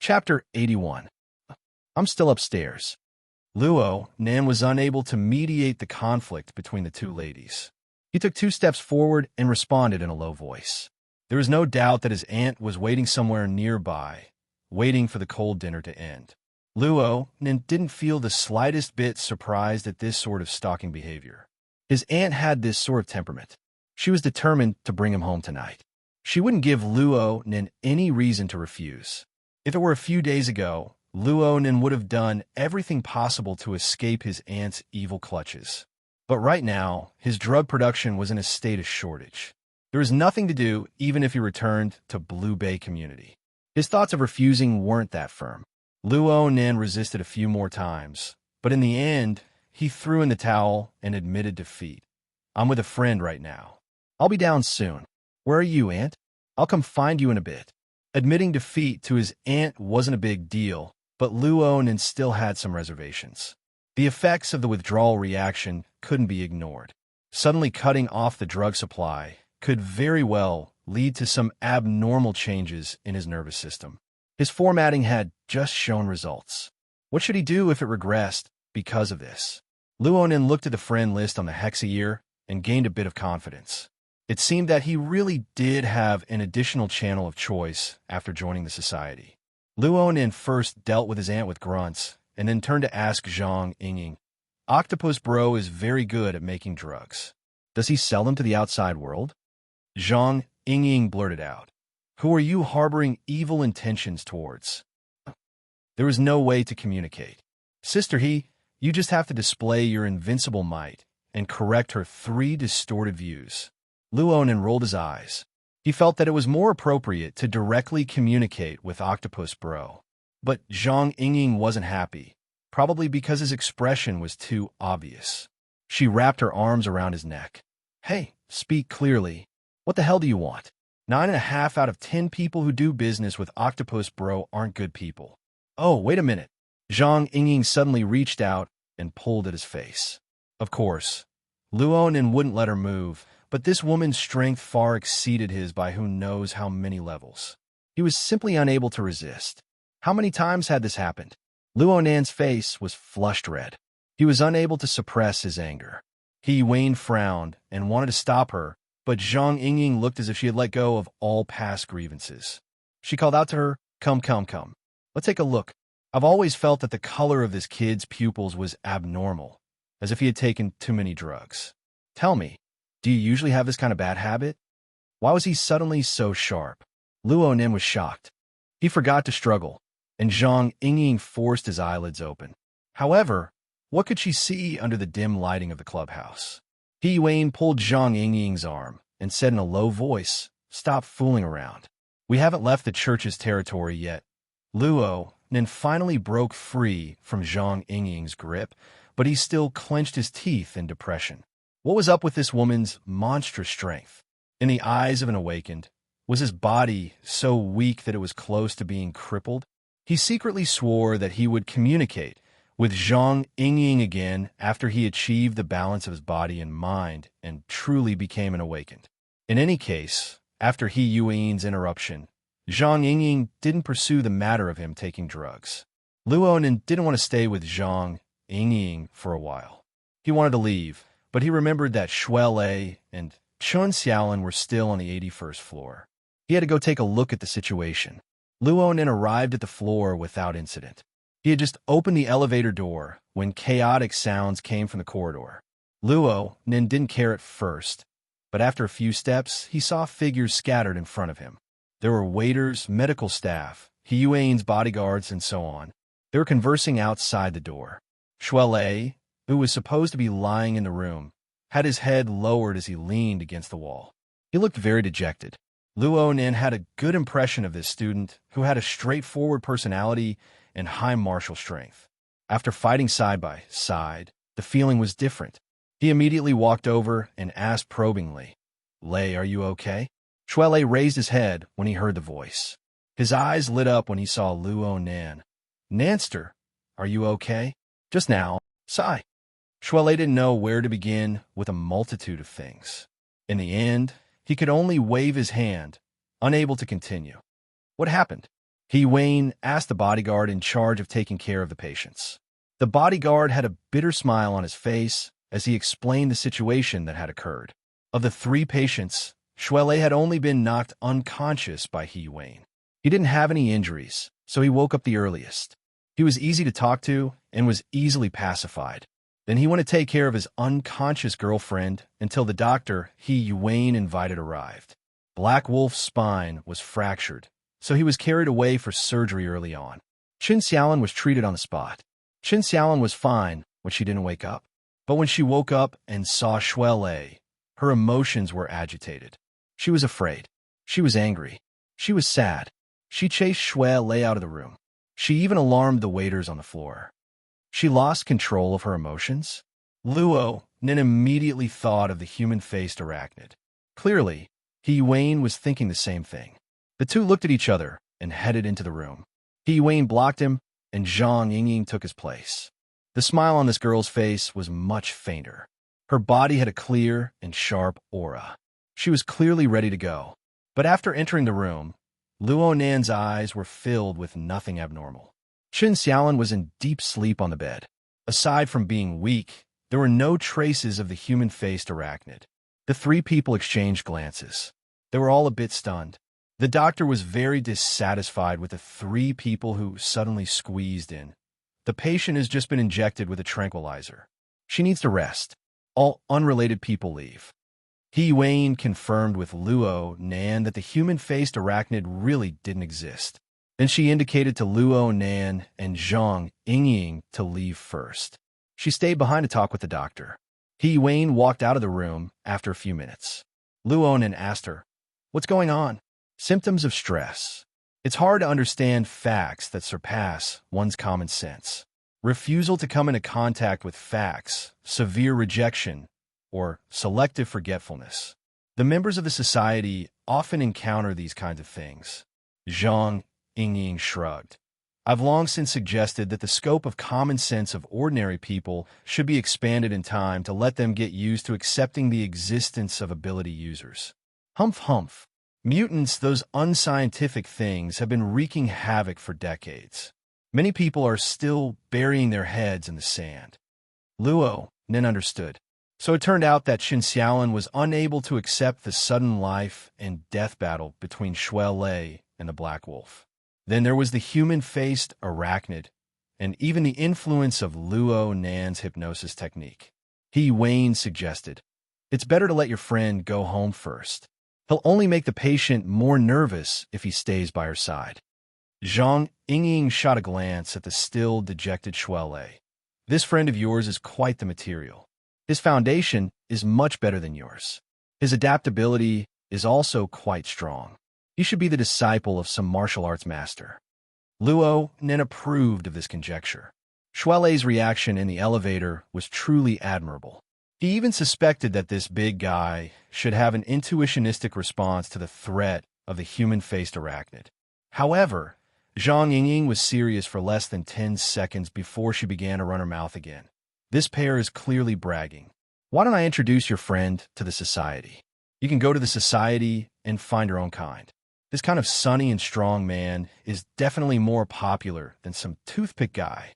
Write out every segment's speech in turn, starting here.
Chapter 81. I'm still upstairs. Luo Nan was unable to mediate the conflict between the two ladies. He took 2 steps forward and responded in a low voice. There was no doubt that his aunt was waiting somewhere nearby, waiting for the cold dinner to end. Luo Nan didn't feel the slightest bit surprised at this sort of stalking behavior. His aunt had this sort of temperament. She was determined to bring him home tonight. She wouldn't give Luo Nan any reason to refuse. If it were a few days ago, Luo Nan would have done everything possible to escape his aunt's evil clutches. But right now, his drug production was in a state of shortage. There was nothing to do even if he returned to Blue Bay Community. His thoughts of refusing weren't that firm. Luo Nan resisted a few more times, but in the end, he threw in the towel and admitted defeat. I'm with a friend right now. I'll be down soon. Where are you, Aunt? I'll come find you in a bit. Admitting defeat to his aunt wasn't a big deal, but Luo Nan still had some reservations. The effects of the withdrawal reaction couldn't be ignored. Suddenly cutting off the drug supply could very well lead to some abnormal changes in his nervous system. His formatting had just shown results. What should he do if it regressed because of this? Luo Nan looked at the friend list on the Hexayear and gained a bit of confidence. It seemed that he really did have an additional channel of choice after joining the society. Luo Nan first dealt with his aunt with grunts, and then turned to ask Zhang Yingying. Octopus Bro is very good at making drugs. Does he sell them to the outside world? Zhang Yingying blurted out. Who are you harboring evil intentions towards? There was no way to communicate. Sister you just have to display your invincible might and correct her 3 distorted views. Luo Nan rolled his eyes. He felt that it was more appropriate to directly communicate with Octopus Bro. But Zhang Yingying wasn't happy, probably because his expression was too obvious. She wrapped her arms around his neck. Hey, speak clearly. What the hell do you want? 9.5 out of 10 people who do business with Octopus Bro aren't good people. Oh, wait a minute. Zhang Yingying suddenly reached out and pulled at his face. Of course, Luo Nan wouldn't let her move, but this woman's strength far exceeded his by who knows how many levels. He was simply unable to resist. How many times had this happened? Luo Nan's face was flushed red. He was unable to suppress his anger. Wayne frowned and wanted to stop her, but Zhang Yingying looked as if she had let go of all past grievances. She called out to her, Come. Let's take a look. I've always felt that the color of this kid's pupils was abnormal, as if he had taken too many drugs. Tell me, do you usually have this kind of bad habit? Why was he suddenly so sharp? Luo Nan was shocked. He forgot to struggle, and Zhang Yingying forced his eyelids open. However, what could she see under the dim lighting of the clubhouse? Wayne pulled Zhang Yingying's arm and said in a low voice, Stop fooling around. We haven't left the church's territory yet. Luo Nan finally broke free from Zhang Yingying's grip, but he still clenched his teeth in depression. What was up with this woman's monstrous strength? In the eyes of an awakened, was his body so weak that it was close to being crippled? He secretly swore that he would communicate with Zhang Yingying again after he achieved the balance of his body and mind and truly became an awakened. In any case, after Yuan's interruption, Zhang Yingying didn't pursue the matter of him taking drugs. Luo Nan didn't want to stay with Zhang Yingying for a while. He wanted to leave, but he remembered that Shui Lei and Chun Xiaolin were still on the 81st floor. He had to go take a look at the situation. Luo Nan arrived at the floor without incident. He had just opened the elevator door when chaotic sounds came from the corridor. Luo Nan didn't care at first, but after a few steps, he saw figures scattered in front of him. There were waiters, medical staff, Yuan's bodyguards, and so on. They were conversing outside the door. Shui Lei, who was supposed to be lying in the room, had his head lowered as he leaned against the wall. He looked very dejected. Luo Nan had a good impression of this student who had a straightforward personality and high martial strength. After fighting side by side, the feeling was different. He immediately walked over and asked probingly, Lei, are you okay? Shui Lei raised his head when he heard the voice. His eyes lit up when he saw Luo Nan. Nanster, are you okay? Just now, sigh. Shui Lei didn't know where to begin with a multitude of things. In the end, he could only wave his hand, unable to continue. What happened? He Wayne asked the bodyguard in charge of taking care of the patients. The bodyguard had a bitter smile on his face as he explained the situation that had occurred. Of the 3 patients, Shuele had only been knocked unconscious by He Wayne. He didn't have any injuries, so he woke up the earliest. He was easy to talk to and was easily pacified. Then he went to take care of his unconscious girlfriend until the doctor He Wayne invited arrived. Black Wolf's spine was fractured, so he was carried away for surgery early on. Chin Xiaolin was treated on the spot. Chin Xiaolin was fine when she didn't wake up. But when she woke up and saw Shuele, her emotions were agitated. She was afraid. She was angry. She was sad. She chased Shuele out of the room. She even alarmed the waiters on the floor. She lost control of her emotions. Luo Nin immediately thought of the human-faced arachnid. Clearly, He Wayne was thinking the same thing. The two looked at each other and headed into the room. He Wayne blocked him, and Zhang Yingying took his place. The smile on this girl's face was much fainter. Her body had a clear and sharp aura. She was clearly ready to go. But after entering the room, Luo Nan's eyes were filled with nothing abnormal. Chin Xiaolin was in deep sleep on the bed. Aside from being weak, there were no traces of the human-faced arachnid. The 3 people exchanged glances. They were all a bit stunned. The doctor was very dissatisfied with the 3 people who suddenly squeezed in. The patient has just been injected with a tranquilizer. She needs to rest. All unrelated people leave. He Wayne confirmed with Luo Nan that the human-faced arachnid really didn't exist. Then she indicated to Luo Nan and Zhang Yingying to leave first. She stayed behind to talk with the doctor. He Wayne walked out of the room after a few minutes. Luo Nan asked her, "What's going on?" Symptoms of stress. It's hard to understand facts that surpass one's common sense. Refusal to come into contact with facts, severe rejection, or selective forgetfulness. The members of the society often encounter these kinds of things. Zhang Yingying shrugged. I've long since suggested that the scope of common sense of ordinary people should be expanded in time to let them get used to accepting the existence of ability users. Humph humph. Mutants, those unscientific things, have been wreaking havoc for decades. Many people are still burying their heads in the sand. Luo Nin understood. So it turned out that Chin Xiaolin was unable to accept the sudden life and death battle between Shuele and the Black Wolf. Then there was the human-faced arachnid, and even the influence of Luo Nan's hypnosis technique. He Wayne suggested, "It's better to let your friend go home first. He'll only make the patient more nervous if he stays by her side." Zhang Yingying shot a glance at the still dejected Shuele. "This friend of yours is quite the material. His foundation is much better than yours. His adaptability is also quite strong. He should be the disciple of some martial arts master." Luo Nin approved of this conjecture. Shuele's reaction in the elevator was truly admirable. He even suspected that this big guy should have an intuitionistic response to the threat of the human-faced arachnid. However, Zhang Yingying was serious for less than 10 seconds before she began to run her mouth again. "This pair is clearly bragging. Why don't I introduce your friend to the society? You can go to the society and find your own kind. This kind of sunny and strong man is definitely more popular than some toothpick guy."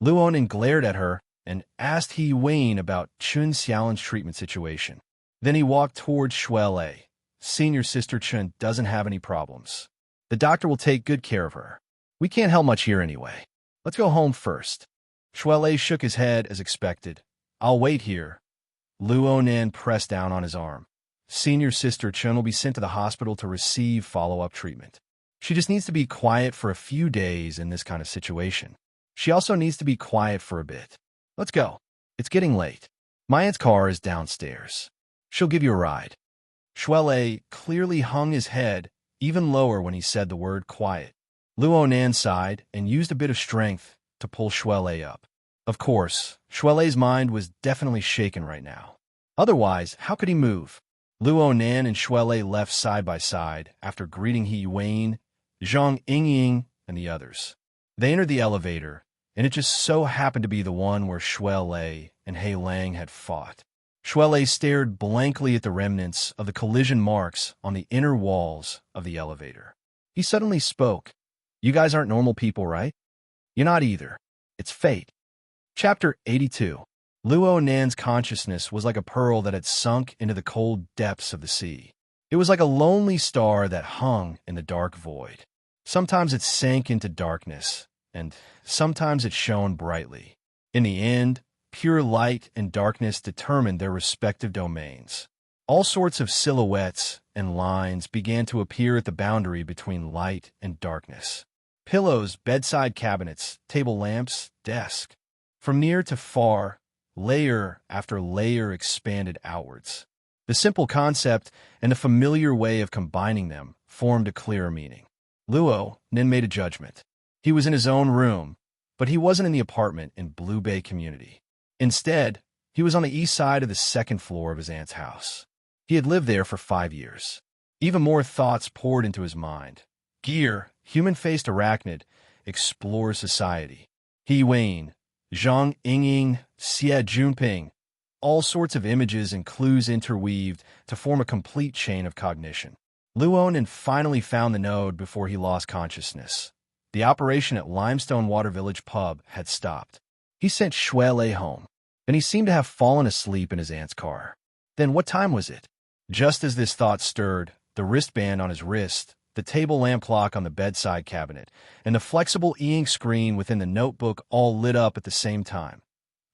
Luo Nin glared at her and asked He Wayne about Chun Xiaolin's treatment situation. Then he walked towards Shuele. "Senior Sister Chun doesn't have any problems. The doctor will take good care of her. We can't help much here anyway. Let's go home first." Shuele shook his head as expected. "I'll wait here." Luo Nin pressed down on his arm. "Senior Sister Chun will be sent to the hospital to receive follow-up treatment. She just needs to be quiet for a few days in this kind of situation. She also needs to be quiet for a bit. Let's go. It's getting late. My aunt's car is downstairs. She'll give you a ride." Shuele clearly hung his head even lower when he said the word quiet. Luo Nan sighed and used a bit of strength to pull Shuele up. Of course, Shuele's mind was definitely shaken right now. Otherwise, how could he move? Luo Nan and Shuele left side by side after greeting He Wayne, Zhang Yingying, and the others. They entered the elevator, and it just so happened to be the one where Shuele and He Lang had fought. Shuele stared blankly at the remnants of the collision marks on the inner walls of the elevator. He suddenly spoke. You guys aren't normal people, right? You're not either. It's fate. Chapter 82. Luo Nan's consciousness was like a pearl that had sunk into the cold depths of the sea. It was like a lonely star that hung in the dark void. Sometimes it sank into darkness, and sometimes it shone brightly. In the end, pure light and darkness determined their respective domains. All sorts of silhouettes and lines began to appear at the boundary between light and darkness. Pillows, bedside cabinets, table lamps, desk. From near to far, layer after layer expanded outwards. The simple concept and the familiar way of combining them formed a clearer meaning. Luo then made a judgment. He was in his own room, but he wasn't in the apartment in Blue Bay Community. Instead, he was on the east side of the second floor of his aunt's house. He had lived there for 5 years. Even more thoughts poured into his mind. Gear, human-faced arachnid, explores society. He Wayne, Zhang Yingying, Xie Junping, all sorts of images and clues interweaved to form a complete chain of cognition. Luonan finally found the node before he lost consciousness. The operation at Limestone Water Village pub had stopped. He sent Shuele home, and he seemed to have fallen asleep in his aunt's car. Then what time was it? Just as this thought stirred, the wristband on his wrist, the table lamp clock on the bedside cabinet, and the flexible e-ink screen within the notebook all lit up at the same time.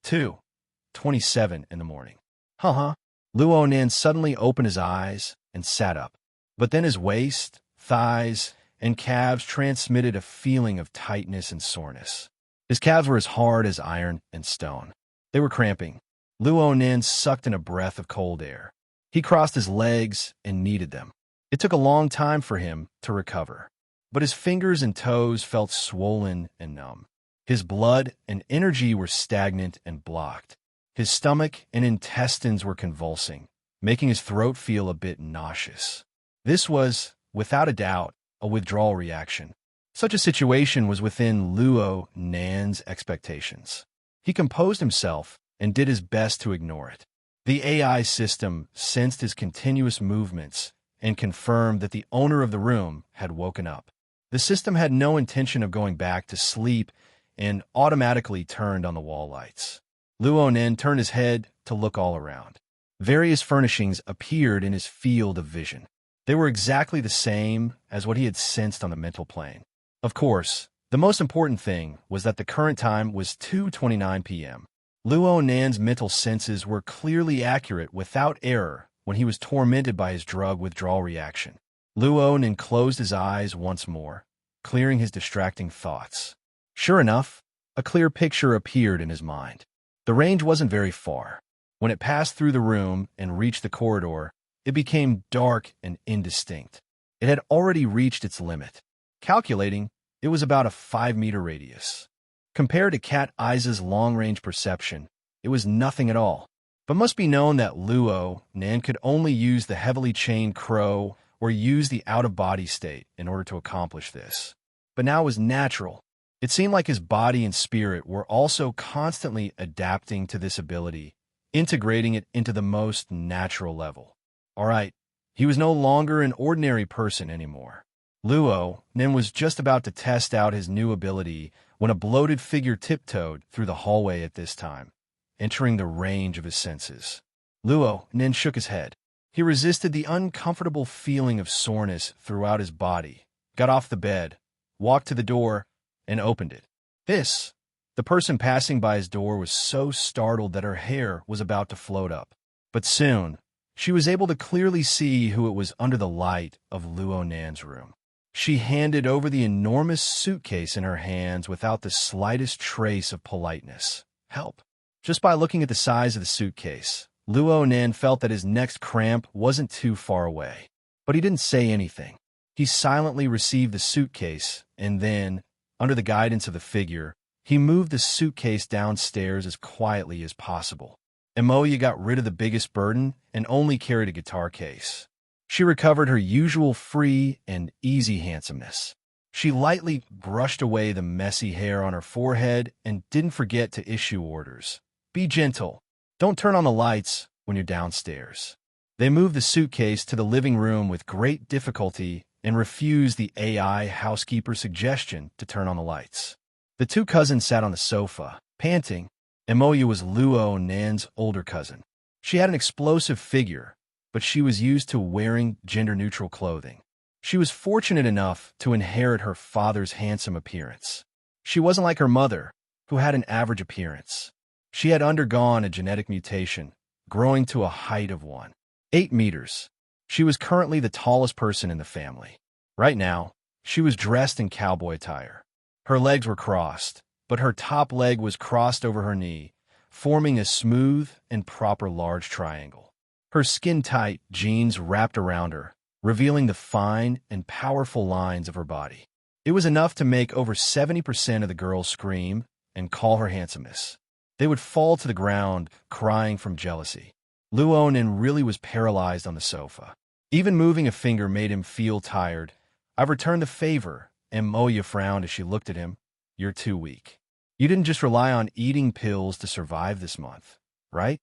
2:27 in the morning. Luo Nan suddenly opened his eyes and sat up. But then his waist, thighs, and calves transmitted a feeling of tightness and soreness. His calves were as hard as iron and stone. They were cramping. Luo Nan sucked in a breath of cold air. He crossed his legs and kneaded them. It took a long time for him to recover, but his fingers and toes felt swollen and numb. His blood and energy were stagnant and blocked. His stomach and intestines were convulsing, making his throat feel a bit nauseous. This was, without a doubt, a withdrawal reaction. Such a situation was within Luo Nan's expectations. He composed himself and did his best to ignore it. The AI system sensed his continuous movements and confirmed that the owner of the room had woken up. The system had no intention of going back to sleep and automatically turned on the wall lights. Luo Nan turned his head to look all around. Various furnishings appeared in his field of vision. They were exactly the same as what he had sensed on the mental plane. Of course, the most important thing was that the current time was 2:29 p.m. Luo Nan's mental senses were clearly accurate without error when he was tormented by his drug withdrawal reaction. Luo Nan closed his eyes once more, clearing his distracting thoughts. Sure enough, a clear picture appeared in his mind. The range wasn't very far. When it passed through the room and reached the corridor, it became dark and indistinct. It had already reached its limit. Calculating, it was about a 5-meter radius. Compared to Cat Eye's long-range perception, it was nothing at all. But must be known that Luo Nan could only use the heavily chained crow or use the out-of-body state in order to accomplish this. But now it was natural. It seemed like his body and spirit were also constantly adapting to this ability, integrating it into the most natural level. All right, he was no longer an ordinary person anymore. Luo Nan was just about to test out his new ability when a bloated figure tiptoed through the hallway at this time, entering the range of his senses. Luo Nan shook his head. He resisted the uncomfortable feeling of soreness throughout his body, got off the bed, walked to the door, and opened it. The person passing by his door was so startled that her hair was about to float up. But soon, she was able to clearly see who it was under the light of Luo Nan's room. She handed over the enormous suitcase in her hands without the slightest trace of politeness. Help. Just by looking at the size of the suitcase, Luo Nan felt that his next cramp wasn't too far away. But he didn't say anything. He silently received the suitcase, and then, under the guidance of the figure, he moved the suitcase downstairs as quietly as possible. Emoya got rid of the biggest burden and only carried a guitar case. She recovered her usual free and easy handsomeness. She lightly brushed away the messy hair on her forehead and didn't forget to issue orders. Be gentle. Don't turn on the lights when you're downstairs. They moved the suitcase to the living room with great difficulty and refused the AI housekeeper's suggestion to turn on the lights. The two cousins sat on the sofa, panting. Emoya was Luo Nan's older cousin. She had an explosive figure, but she was used to wearing gender-neutral clothing. She was fortunate enough to inherit her father's handsome appearance. She wasn't like her mother, who had an average appearance. She had undergone a genetic mutation, growing to a height of 1.8 meters. She was currently the tallest person in the family. Right now, she was dressed in cowboy attire. Her legs were crossed, but her top leg was crossed over her knee, forming a smooth and proper large triangle. Her skin-tight jeans wrapped around her, revealing the fine and powerful lines of her body. It was enough to make over 70% of the girls scream and call her handsomest. They would fall to the ground, crying from jealousy. Luonin really was paralyzed on the sofa. Even moving a finger made him feel tired. "I've returned the favor," and Moya frowned as she looked at him. "You're too weak. You didn't just rely on eating pills to survive this month, right?"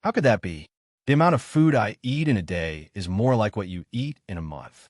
"How could that be? The amount of food I eat in a day is more like what you eat in a month."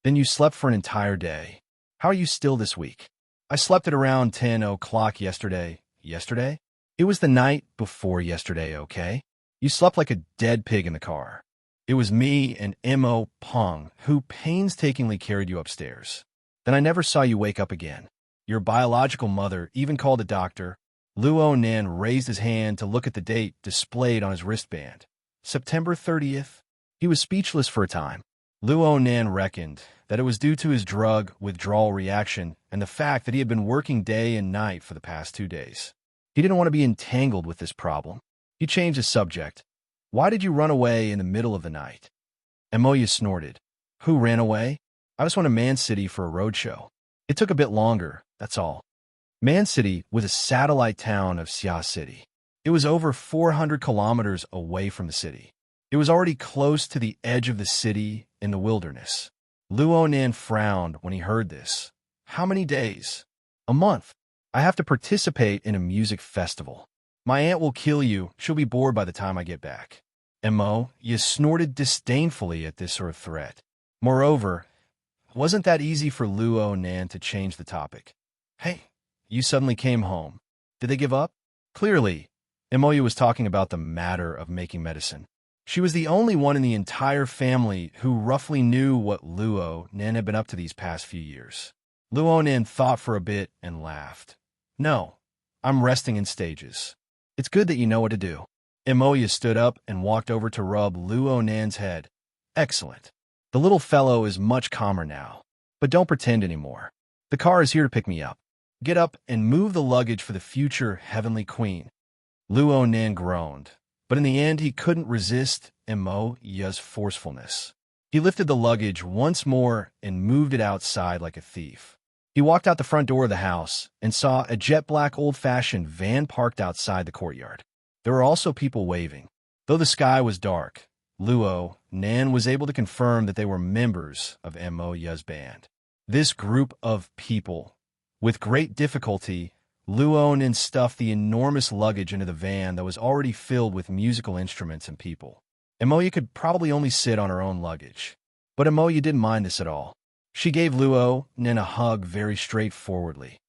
"Then you slept for an entire day. How are you still this week?" "I slept at around 10 o'clock yesterday." "Yesterday?" "It was the night before yesterday, okay? You slept like a dead pig in the car. It was me and Mo Pong who painstakingly carried you upstairs. Then I never saw you wake up again. Your biological mother even called a doctor." Luo Nan raised his hand to look at the date displayed on his wristband. September 30th. He was speechless for a time. Luo Nan reckoned that it was due to his drug withdrawal reaction and the fact that he had been working day and night for the past 2 days. He didn't want to be entangled with this problem. He changed his subject. "Why did you run away in the middle of the night?" Emoya snorted. "Who ran away? I just went to Man City for a roadshow. It took a bit longer, that's all." Man City was a satellite town of Xia City. It was over 400 kilometers away from the city. It was already close to the edge of the city in the wilderness. Luo Nan frowned when he heard this. "How many days?" "A month. I have to participate in a music festival. My aunt will kill you. She'll be bored by the time I get back." Emoya snorted disdainfully at this sort of threat. Moreover, wasn't that easy for Luo Nan to change the topic? "Hey, you suddenly came home. Did they give up?" Clearly, Emoya was talking about the matter of making medicine. She was the only one in the entire family who roughly knew what Luo Nan had been up to these past few years. Luo Nan thought for a bit and laughed. "No, I'm resting in stages. It's good that you know what to do." Emoya stood up and walked over to rub Luo Nan's head. "Excellent. The little fellow is much calmer now. But don't pretend anymore. The car is here to pick me up. Get up and move the luggage for the future heavenly queen." Luo Nan groaned, but in the end he couldn't resist Emoya's forcefulness. He lifted the luggage once more and moved it outside like a thief. He walked out the front door of the house and saw a jet-black old-fashioned van parked outside the courtyard. There were also people waving. Though the sky was dark, Luo Nan was able to confirm that they were members of Emoya's band. This group of people, with great difficulty, Luo Nan stuffed the enormous luggage into the van that was already filled with musical instruments and people. Emoya could probably only sit on her own luggage. But Emoya didn't mind this at all. She gave Luo Nan a hug very straightforwardly.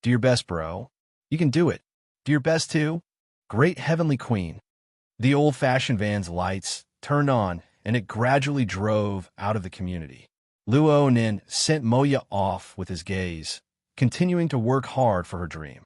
"Do your best, bro. You can do it. Do your best, too. Great heavenly queen." The old-fashioned van's lights turned on, and it gradually drove out of the community. Luo Nan sent Moya off with his gaze, continuing to work hard for her dream.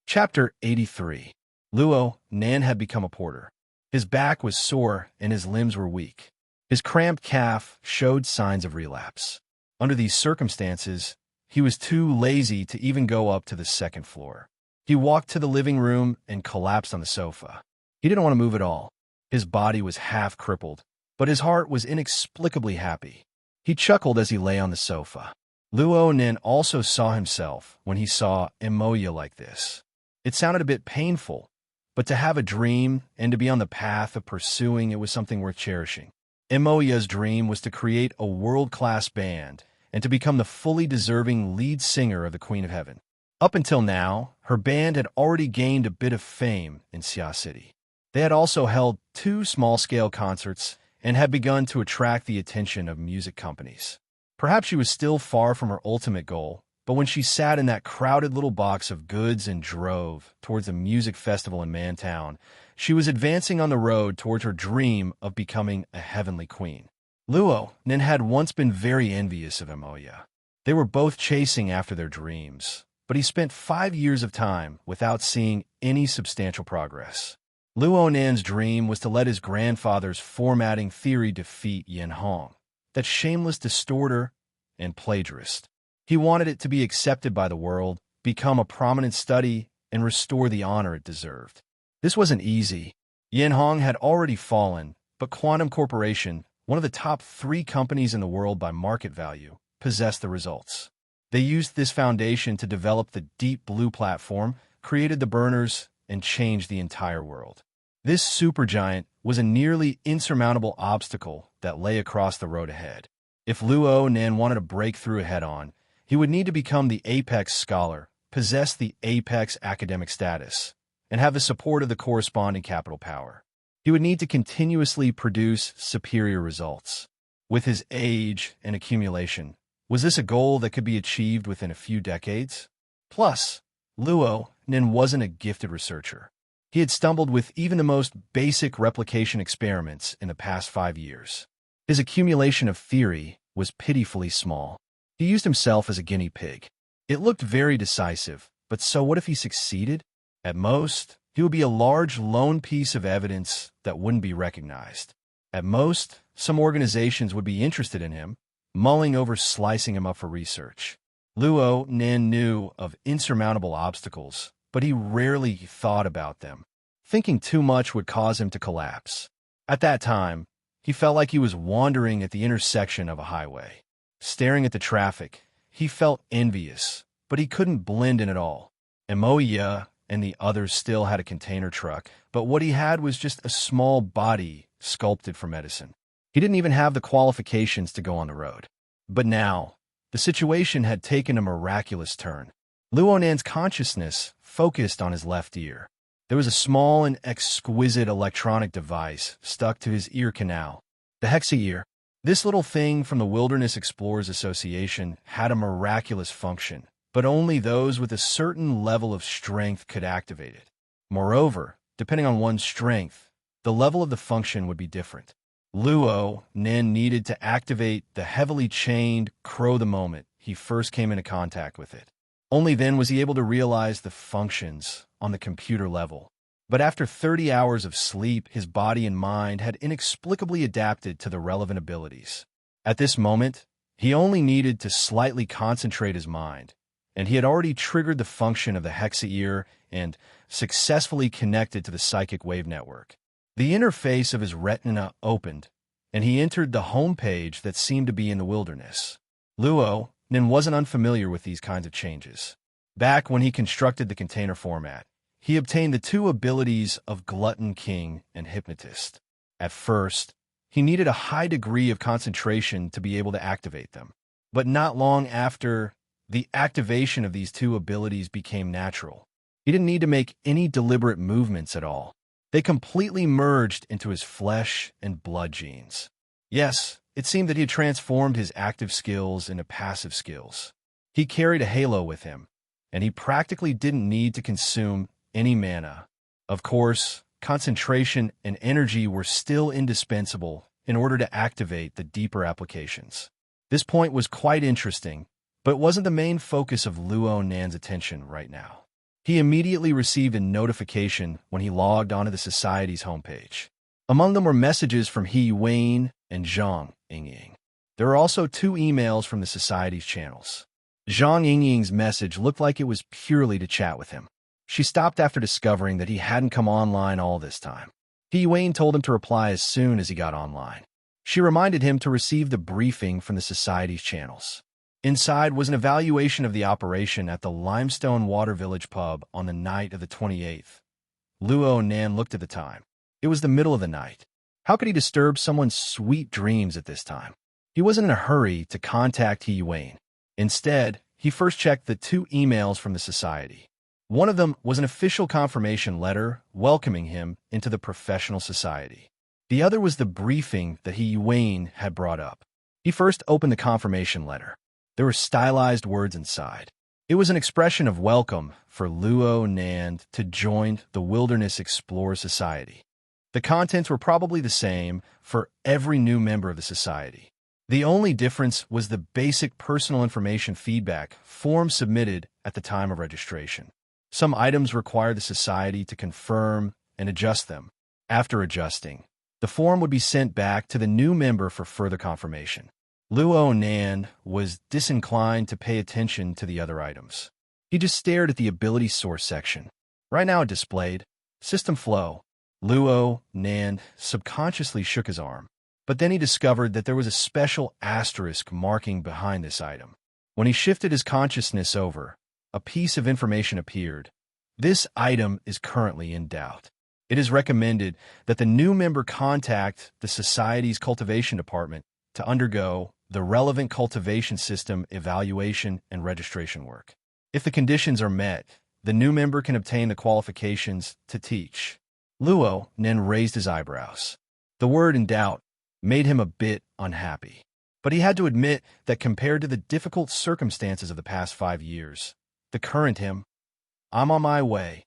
Chapter 83. Luo Nan had become a porter. His back was sore and his limbs were weak. His cramped calf showed signs of relapse. Under these circumstances, he was too lazy to even go up to the second floor. He walked to the living room and collapsed on the sofa. He didn't want to move at all. His body was half crippled, but his heart was inexplicably happy. He chuckled as he lay on the sofa. Luo Nan also saw himself when he saw Emoya like this. It sounded a bit painful, but to have a dream and to be on the path of pursuing it was something worth cherishing. Emoya's dream was to create a world-class band and to become the fully deserving lead singer of the Queen of Heaven. Up until now, her band had already gained a bit of fame in Xia City. They had also held 2 small-scale concerts and had begun to attract the attention of music companies. Perhaps she was still far from her ultimate goal, but when she sat in that crowded little box of goods and drove towards a music festival in Mantown, she was advancing on the road towards her dream of becoming a heavenly queen. Luo Nin had once been very envious of Emoya. They were both chasing after their dreams, but he spent 5 years of time without seeing any substantial progress. Luo Nin's dream was to let his grandfather's formatting theory defeat Yin Hong, that shameless distorter and plagiarist. He wanted it to be accepted by the world, become a prominent study, and restore the honor it deserved. This wasn't easy. Yin Hong had already fallen, but Quantum Corporation, one of the top 3 companies in the world by market value, possessed the results. They used this foundation to develop the Deep Blue platform, created the burners, and changed the entire world. This supergiant was a nearly insurmountable obstacle that lay across the road ahead. If Luo Nin wanted to break through it head-on, he would need to become the apex scholar, possess the apex academic status, and have the support of the corresponding capital power. He would need to continuously produce superior results. With his age and accumulation, was this a goal that could be achieved within a few decades? Plus, Luo Nin wasn't a gifted researcher. He had stumbled with even the most basic replication experiments in the past 5 years. His accumulation of theory was pitifully small. He used himself as a guinea pig. It looked very decisive, but so what if he succeeded? At most, he would be a large lone piece of evidence that wouldn't be recognized. At most, some organizations would be interested in him, mulling over slicing him up for research. Luo Nin knew of insurmountable obstacles, but he rarely thought about them. Thinking too much would cause him to collapse. At that time, he felt like he was wandering at the intersection of a highway. Staring at the traffic, he felt envious, but he couldn't blend in at all. Emoya and the others still had a container truck, but what he had was just a small body sculpted for medicine. He didn't even have the qualifications to go on the road. But now, the situation had taken a miraculous turn. Luo Nin's consciousness focused on his left ear. There was a small and exquisite electronic device stuck to his ear canal, the hexa-ear. This little thing from the Wilderness Explorers Association had a miraculous function, but only those with a certain level of strength could activate it. Moreover, depending on one's strength, the level of the function would be different. Luo Nin needed to activate the heavily chained crow the moment he first came into contact with it. Only then was he able to realize the functions on the computer level. But after 30 hours of sleep, his body and mind had inexplicably adapted to the relevant abilities. At this moment, he only needed to slightly concentrate his mind, and he had already triggered the function of the hexa-ear and successfully connected to the psychic wave network. The interface of his retina opened, and he entered the home page that seemed to be in the wilderness. Luo Nin wasn't unfamiliar with these kinds of changes. Back when he constructed the container format, he obtained the 2 abilities of Glutton King and Hypnotist. At first, he needed a high degree of concentration to be able to activate them. But not long after, the activation of these 2 abilities became natural. He didn't need to make any deliberate movements at all. They completely merged into his flesh and blood genes. Yes, it seemed that he had transformed his active skills into passive skills. He carried a halo with him, and he practically didn't need to consume any mana. Of course, concentration and energy were still indispensable in order to activate the deeper applications. This point was quite interesting, but it wasn't the main focus of Luo Nin's attention right now. He immediately received a notification when he logged onto the Society's homepage. Among them were messages from He Wayne and Zhang Yingying. There were also 2 emails from the Society's channels. Zhang Yingying's message looked like it was purely to chat with him. She stopped after discovering that he hadn't come online all this time. He Wayne told him to reply as soon as he got online. She reminded him to receive the briefing from the Society's channels. Inside was an evaluation of the operation at the Limestone Water Village pub on the night of the 28th. Luo Nin looked at the time. It was the middle of the night. How could he disturb someone's sweet dreams at this time? He wasn't in a hurry to contact He Wayne. Instead, he first checked the 2 emails from the Society. One of them was an official confirmation letter welcoming him into the professional society. The other was the briefing that He Wayne had brought up. He first opened the confirmation letter. There were stylized words inside. It was an expression of welcome for Luo Nand to join the Wilderness Explorer Society. The contents were probably the same for every new member of the society. The only difference was the basic personal information feedback form submitted at the time of registration. Some items required the society to confirm and adjust them. After adjusting, the form would be sent back to the new member for further confirmation. Luo Nan was disinclined to pay attention to the other items. He just stared at the ability source section. Right now it displayed System Flow. Luo Nan subconsciously shook his arm, but then he discovered that there was a special asterisk marking behind this item. When he shifted his consciousness over, a piece of information appeared. This item is currently in doubt. It is recommended that the new member contact the Society's cultivation department to undergo the relevant cultivation system evaluation and registration work. If the conditions are met, the new member can obtain the qualifications to teach. Luo then raised his eyebrows. The word in doubt made him a bit unhappy. But he had to admit that compared to the difficult circumstances of the past 5 years, the current him, I'm on my way.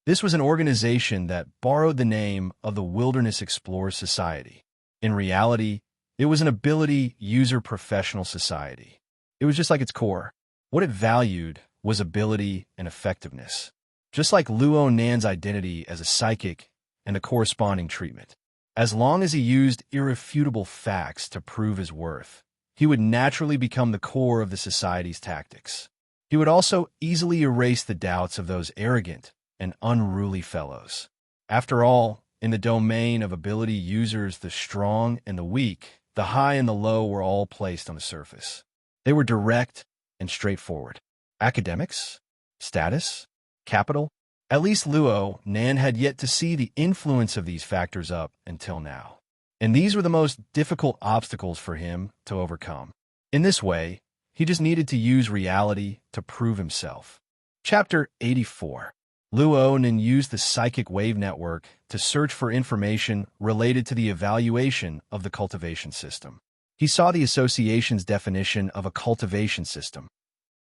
This was an organization that borrowed the name of the Wilderness Explorer Society. In reality, it was an ability user professional society. It was just like its core. What it valued was ability and effectiveness, just like Luo Nan's identity as a psychic and the corresponding treatment. As long as he used irrefutable facts to prove his worth, he would naturally become the core of the society's tactics. He would also easily erase the doubts of those arrogant and unruly fellows. After all, in the domain of ability users, the strong and the weak, the high and the low were all placed on the surface. They were direct and straightforward. Academics? Status? Capital? At least Luo Nan had yet to see the influence of these factors up until now. And these were the most difficult obstacles for him to overcome. In this way, he just needed to use reality to prove himself. Chapter 84. Luo Nan used the psychic wave network to search for information related to the evaluation of the cultivation system. He saw the association's definition of a cultivation system.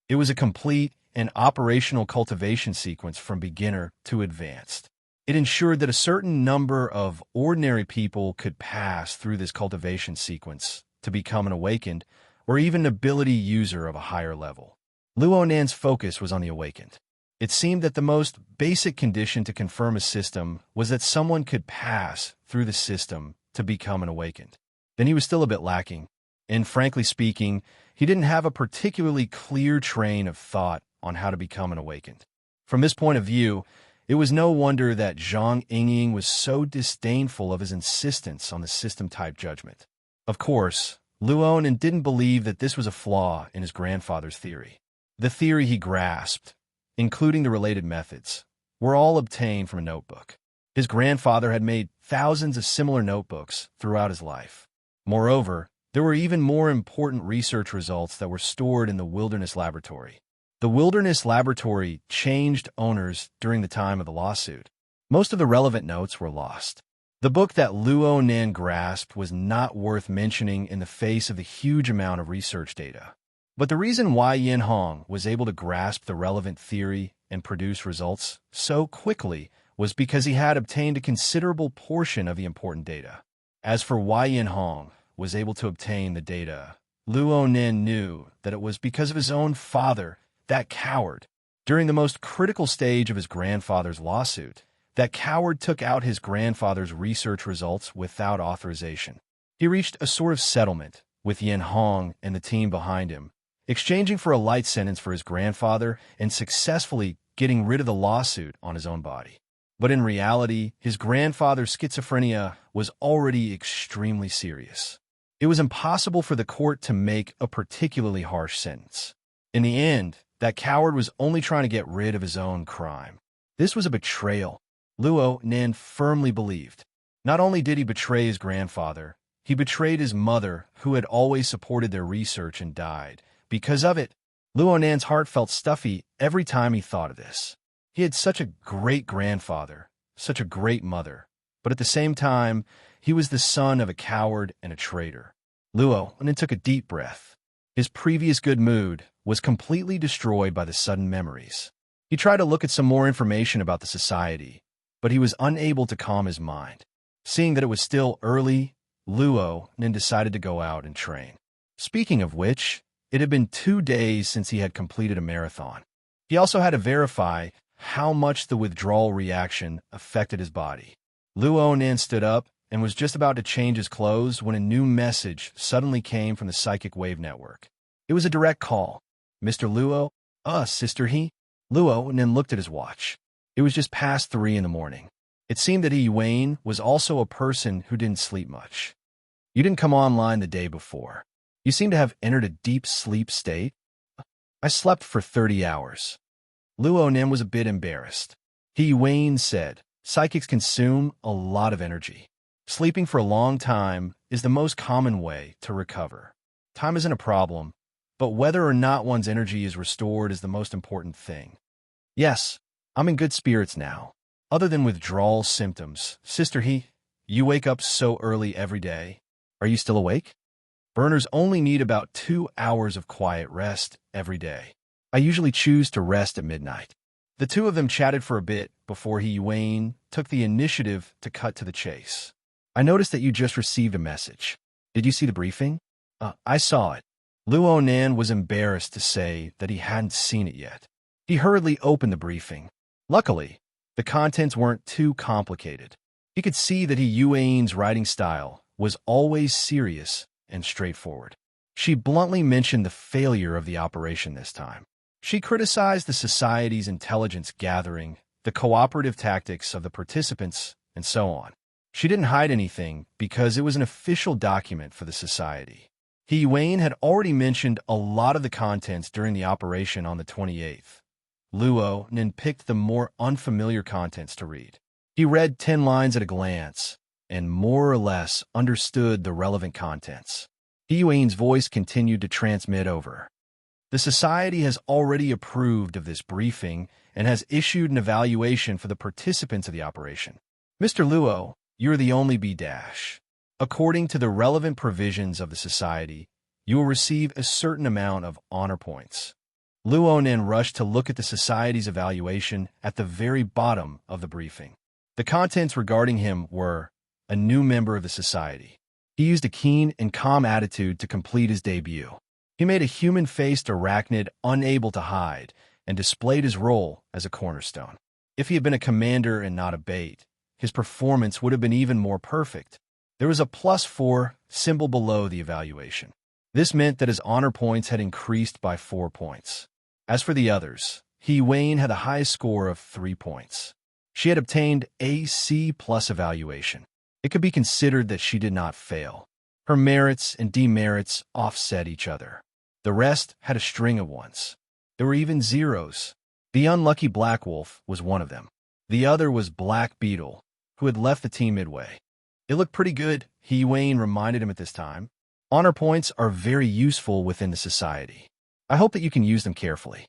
It was a complete and operational cultivation sequence from beginner to advanced. It ensured that a certain number of ordinary people could pass through this cultivation sequence to become an awakened or even an ability user of a higher level. Luo Nan's focus was on the awakened. It seemed that the most basic condition to confirm a system was that someone could pass through the system to become an awakened. Then he was still a bit lacking, and frankly speaking, he didn't have a particularly clear train of thought on how to become an awakened. From this point of view, it was no wonder that Zhang Yingying was so disdainful of his insistence on the system-type judgment. Of course, Luo Nan didn't believe that this was a flaw in his grandfather's theory. The theory he grasped, including the related methods, were all obtained from a notebook. His grandfather had made thousands of similar notebooks throughout his life. Moreover, there were even more important research results that were stored in the Wilderness Laboratory. The Wilderness Laboratory changed owners during the time of the lawsuit. Most of the relevant notes were lost. The book that Luo Nan grasped was not worth mentioning in the face of the huge amount of research data. But the reason why Yin Hong was able to grasp the relevant theory and produce results so quickly was because he had obtained a considerable portion of the important data. As for why Yin Hong was able to obtain the data, Luo Nan knew that it was because of his own father, that coward. During the most critical stage of his grandfather's lawsuit, that coward took out his grandfather's research results without authorization. He reached a sort of settlement with Yin Hong and the team behind him, exchanging for a light sentence for his grandfather and successfully getting rid of the lawsuit on his own body. But in reality, his grandfather's schizophrenia was already extremely serious. It was impossible for the court to make a particularly harsh sentence. In the end, that coward was only trying to get rid of his own crime. This was a betrayal, Luo Nan firmly believed. Not only did he betray his grandfather, he betrayed his mother, who had always supported their research and died. Because of it, Luo Nan's heart felt stuffy every time he thought of this. He had such a great grandfather, such a great mother, but at the same time, he was the son of a coward and a traitor. Luo and then took a deep breath. His previous good mood was completely destroyed by the sudden memories. He tried to look at some more information about the society, but he was unable to calm his mind. Seeing that it was still early, Luo then decided to go out and train. Speaking of which, it had been 2 days since he had completed a marathon. He also had to verify how much the withdrawal reaction affected his body. Luo then stood up and was just about to change his clothes when a new message suddenly came from the psychic wave network. It was a direct call. "Mr. Luo, Sister He?" Luo then looked at his watch. It was just past 3 in the morning. It seemed that He Wayne was also a person who didn't sleep much. "You didn't come online the day before. You seem to have entered a deep sleep state." "I slept for 30 hours. Luo Nim was a bit embarrassed. He Wayne said, "Psychics consume a lot of energy. Sleeping for a long time is the most common way to recover. Time isn't a problem, but whether or not one's energy is restored is the most important thing." "Yes, I'm in good spirits now. Other than withdrawal symptoms, Sister He, you wake up so early every day. Are you still awake?" "Burners only need about 2 hours of quiet rest every day. I usually choose to rest at midnight." The two of them chatted for a bit before He Wayne took the initiative to cut to the chase. "I noticed that you just received a message. Did you see the briefing?" I saw it." Luo Nan was embarrassed to say that he hadn't seen it yet. He hurriedly opened the briefing. Luckily, the contents weren't too complicated. He could see that He Yuan's writing style was always serious and straightforward. She bluntly mentioned the failure of the operation this time. She criticized the society's intelligence gathering, the cooperative tactics of the participants, and so on. She didn't hide anything because it was an official document for the society. He Wayne had already mentioned a lot of the contents during the operation on the 28th. Luo then picked the more unfamiliar contents to read. He read 10 lines at a glance and more or less understood the relevant contents. He Wayne's voice continued to transmit over. "The society has already approved of this briefing and has issued an evaluation for the participants of the operation. Mr. Luo, you're the only B-. According to the relevant provisions of the society, you will receive a certain amount of honor points." Luo then rushed to look at the society's evaluation at the very bottom of the briefing. The contents regarding him were a new member of the society. He used a keen and calm attitude to complete his debut. He made a human-faced arachnid unable to hide and displayed his role as a cornerstone. If he had been a commander and not a bait, his performance would have been even more perfect. There was a +4 symbol below the evaluation. This meant that his honor points had increased by 4 points. As for the others, He Wayne had the highest score of 3 points. She had obtained a C+ evaluation. It could be considered that she did not fail. Her merits and demerits offset each other. The rest had a string of ones. There were even zeros. The unlucky Black Wolf was one of them. The other was Black Beetle, who had left the team midway. It looked pretty good, He Wayne reminded him at this time. Honor points are very useful within the society. I hope that you can use them carefully.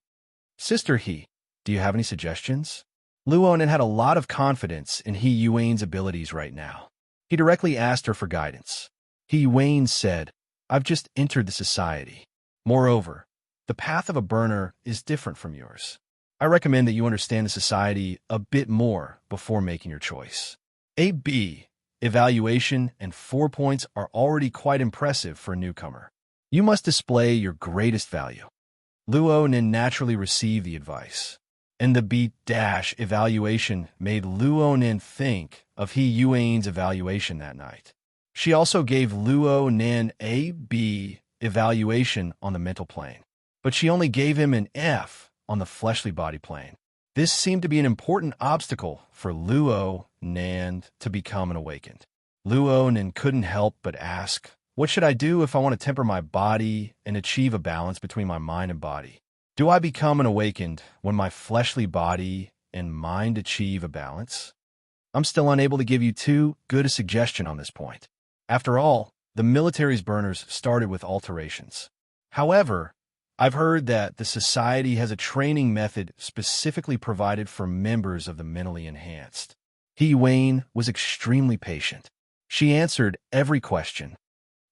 Sister He, do you have any suggestions? Luonan had a lot of confidence in He Yuan's abilities right now. He directly asked her for guidance. He Wayne said, "I've just entered the society. Moreover, the path of a burner is different from yours. I recommend that you understand the society a bit more before making your choice. A B evaluation and 4 points are already quite impressive for a newcomer. You must display your greatest value." Luo Nin naturally received the advice, and the B- evaluation made Luo Nin think of He Yuan's evaluation that night. She also gave Luo Nin a B evaluation on the mental plane, but she only gave him an F on the fleshly body plane. This seemed to be an important obstacle for Luo Nan to become an awakened. Luo Nan couldn't help but ask, "What should I do if I want to temper my body and achieve a balance between my mind and body? Do I become an awakened when my fleshly body and mind achieve a balance?" I'm still unable to give you too good a suggestion on this point. After all, the military's burners started with alterations. However, I've heard that the society has a training method specifically provided for members of the mentally enhanced. He Wayne was extremely patient. She answered every question.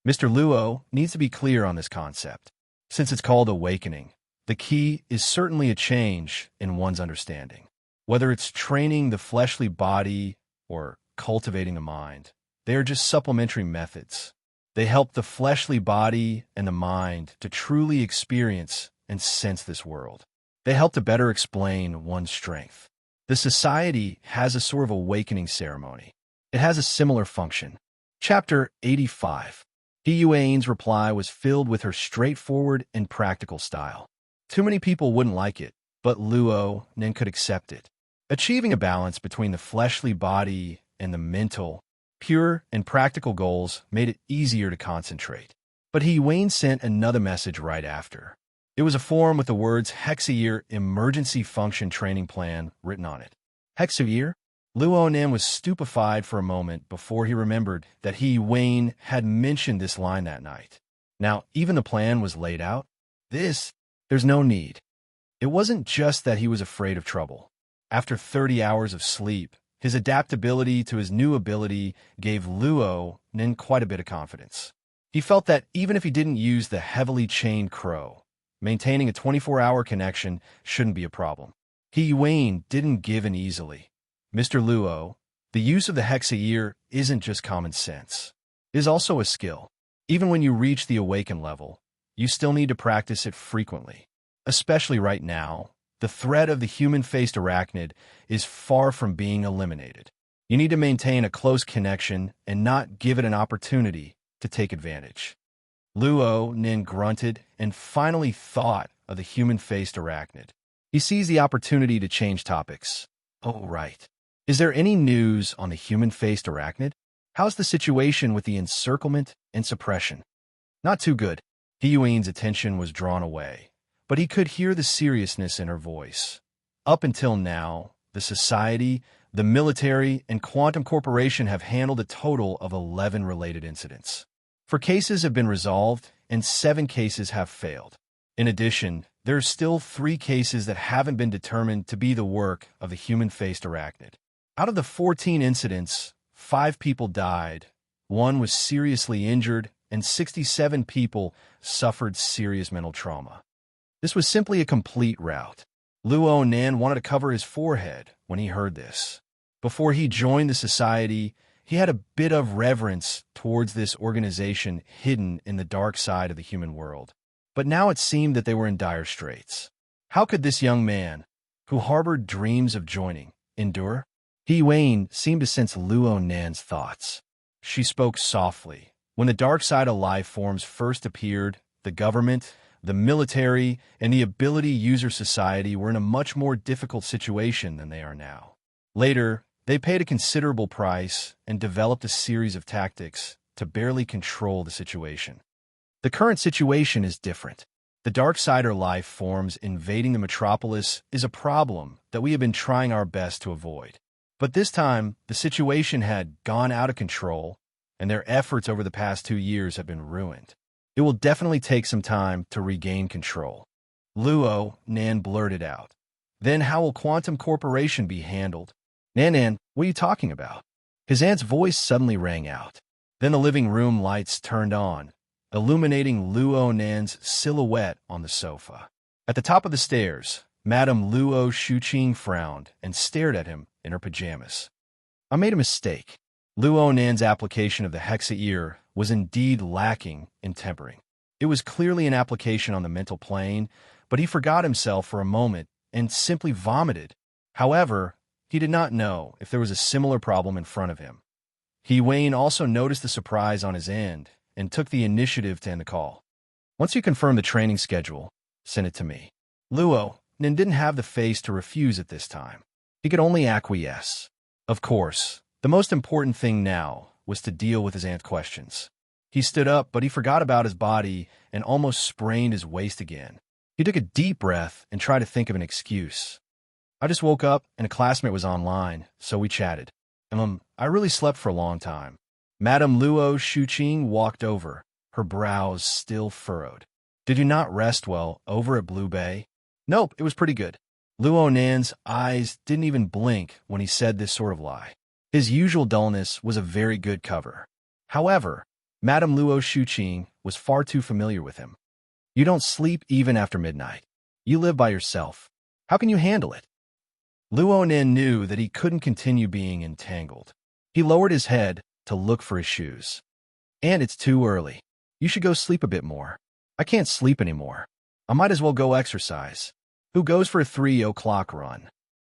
Mr. Luo needs to be clear on this concept. Since it's called awakening, the key is certainly a change in one's understanding. Whether it's training the fleshly body or cultivating the mind, they are just supplementary methods. They help the fleshly body and the mind to truly experience and sense this world. They help to better explain one's strength. The society has a sort of awakening ceremony. It has a similar function. Chapter 85. He Yuan's reply was filled with her straightforward and practical style. Too many people wouldn't like it, but Luo Nen could accept it. Achieving a balance between the fleshly body and the mental, pure and practical goals made it easier to concentrate. But He Yuan sent another message right after. It was a form with the words Hexayear Emergency Function Training Plan written on it. Hexayear? Luo Nen was stupefied for a moment before he remembered that He Yuan had mentioned this line that night. Now, even the plan was laid out. There's no need. It wasn't just that he was afraid of trouble. After 30 hours of sleep, his adaptability to his new ability gave Luo Nen quite a bit of confidence. He felt that even if he didn't use the heavily chained crow, maintaining a 24-hour connection shouldn't be a problem. He Yuan didn't give in easily. Mr. Luo, the use of the Hexayear isn't just common sense. It is also a skill. Even when you reach the awakened level, you still need to practice it frequently. Especially right now, the threat of the human-faced arachnid is far from being eliminated. You need to maintain a close connection and not give it an opportunity to take advantage. Luo Nen grunted and finally thought of the human-faced arachnid. He seized the opportunity to change topics. Oh, right. Is there any news on the human-faced arachnid? How's the situation with the encirclement and suppression? Not too good. He Yuan's attention was drawn away, but he could hear the seriousness in her voice. Up until now, the society, the military, and Quantum Corporation have handled a total of 11 related incidents. 4 cases have been resolved, and 7 cases have failed. In addition, there are still 3 cases that haven't been determined to be the work of the human-faced arachnid. Out of the 14 incidents, 5 people died, 1 was seriously injured, and 67 people suffered serious mental trauma. This was simply a complete rout. Luo Nen wanted to cover his forehead when he heard this. Before he joined the society, he had a bit of reverence towards this organization hidden in the dark side of the human world. But now it seemed that they were in dire straits. How could this young man, who harbored dreams of joining, endure? He Yuan seemed to sense Luo Nen's thoughts. She spoke softly. When the dark side of life forms first appeared, the government, the military, and the ability user society were in a much more difficult situation than they are now. Later, they paid a considerable price and developed a series of tactics to barely control the situation. The current situation is different. The Darksider life forms invading the metropolis is a problem that we have been trying our best to avoid. But this time, the situation had gone out of control, and their efforts over the past 2 years have been ruined. It will definitely take some time to regain control. Luo Nen blurted out. Then how will Quantum Corporation be handled? Nan, what are you talking about? His aunt's voice suddenly rang out. Then the living room lights turned on, illuminating Luo Nen's silhouette on the sofa. At the top of the stairs, Madame Luo Shuqing frowned and stared at him in her pajamas. I made a mistake. Luo Nen's application of the Hexayear was indeed lacking in tempering. It was clearly an application on the mental plane, but he forgot himself for a moment and simply vomited. However, he did not know if there was a similar problem in front of him. He Wayne also noticed the surprise on his end and took the initiative to end the call. Once you confirm the training schedule, send it to me. Luo Nen didn't have the face to refuse at this time. He could only acquiesce. Of course, the most important thing now was to deal with his aunt's questions. He stood up, but he forgot about his body and almost sprained his waist again. He took a deep breath and tried to think of an excuse. I just woke up and a classmate was online, so we chatted. I really slept for a long time. Madame Luo Shuqing walked over, her brows still furrowed. Did you not rest well over at Blue Bay? Nope, it was pretty good. Luo Nan's eyes didn't even blink when he said this sort of lie. His usual dullness was a very good cover. However, Madame Luo Shuqing was far too familiar with him. You don't sleep even after midnight. You live by yourself. How can you handle it? Luo Nin knew that he couldn't continue being entangled. He lowered his head to look for his shoes. And it's too early. You should go sleep a bit more. I can't sleep anymore. I might as well go exercise. Who goes for a 3 o'clock run?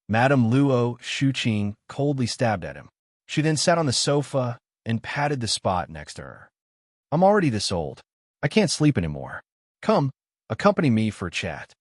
Madame Luo Shuqing coldly stabbed at him. She then sat on the sofa and patted the spot next to her. I'm already this old. I can't sleep anymore. Come, accompany me for a chat.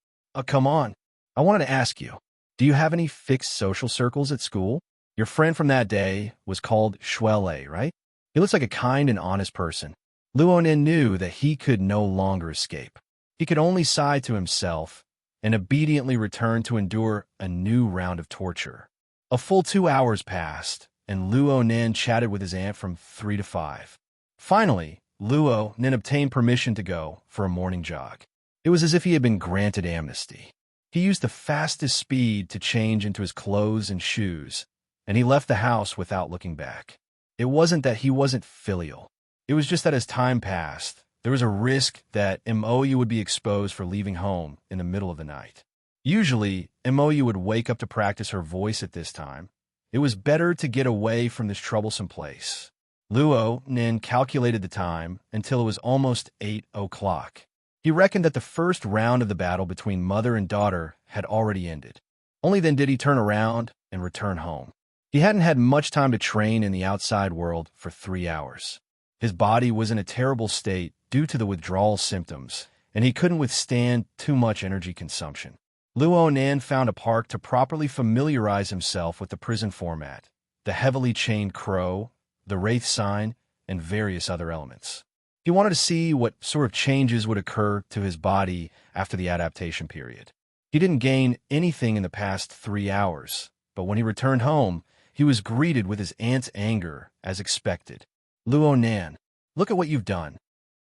Come on. I wanted to ask you, do you have any fixed social circles at school? Your friend from that day was called Shuele, right? He looks like a kind and honest person. Luonin knew that he could no longer escape. He could only sigh to himself and obediently return to endure a new round of torture. A full 2 hours passed, and Luo Nin chatted with his aunt from 3 to 5. Finally, Luo Nin obtained permission to go for a morning jog. It was as if he had been granted amnesty. He used the fastest speed to change into his clothes and shoes, and he left the house without looking back. It wasn't that he wasn't filial. It was just that as time passed, there was a risk that Mou would be exposed for leaving home in the middle of the night. Usually, Mou would wake up to practice her voice at this time. It was better to get away from this troublesome place. Luo Nin calculated the time until it was almost 8 o'clock. He reckoned that the first round of the battle between mother and daughter had already ended. Only then did he turn around and return home. He hadn't had much time to train in the outside world for 3 hours. His body was in a terrible state due to the withdrawal symptoms, and he couldn't withstand too much energy consumption. Luo Nin found a park to properly familiarize himself with the prison format, the heavily chained crow, the wraith sign, and various other elements. He wanted to see what sort of changes would occur to his body after the adaptation period. He didn't gain anything in the past 3 hours, but when he returned home, he was greeted with his aunt's anger as expected. Luo Nin, look at what you've done.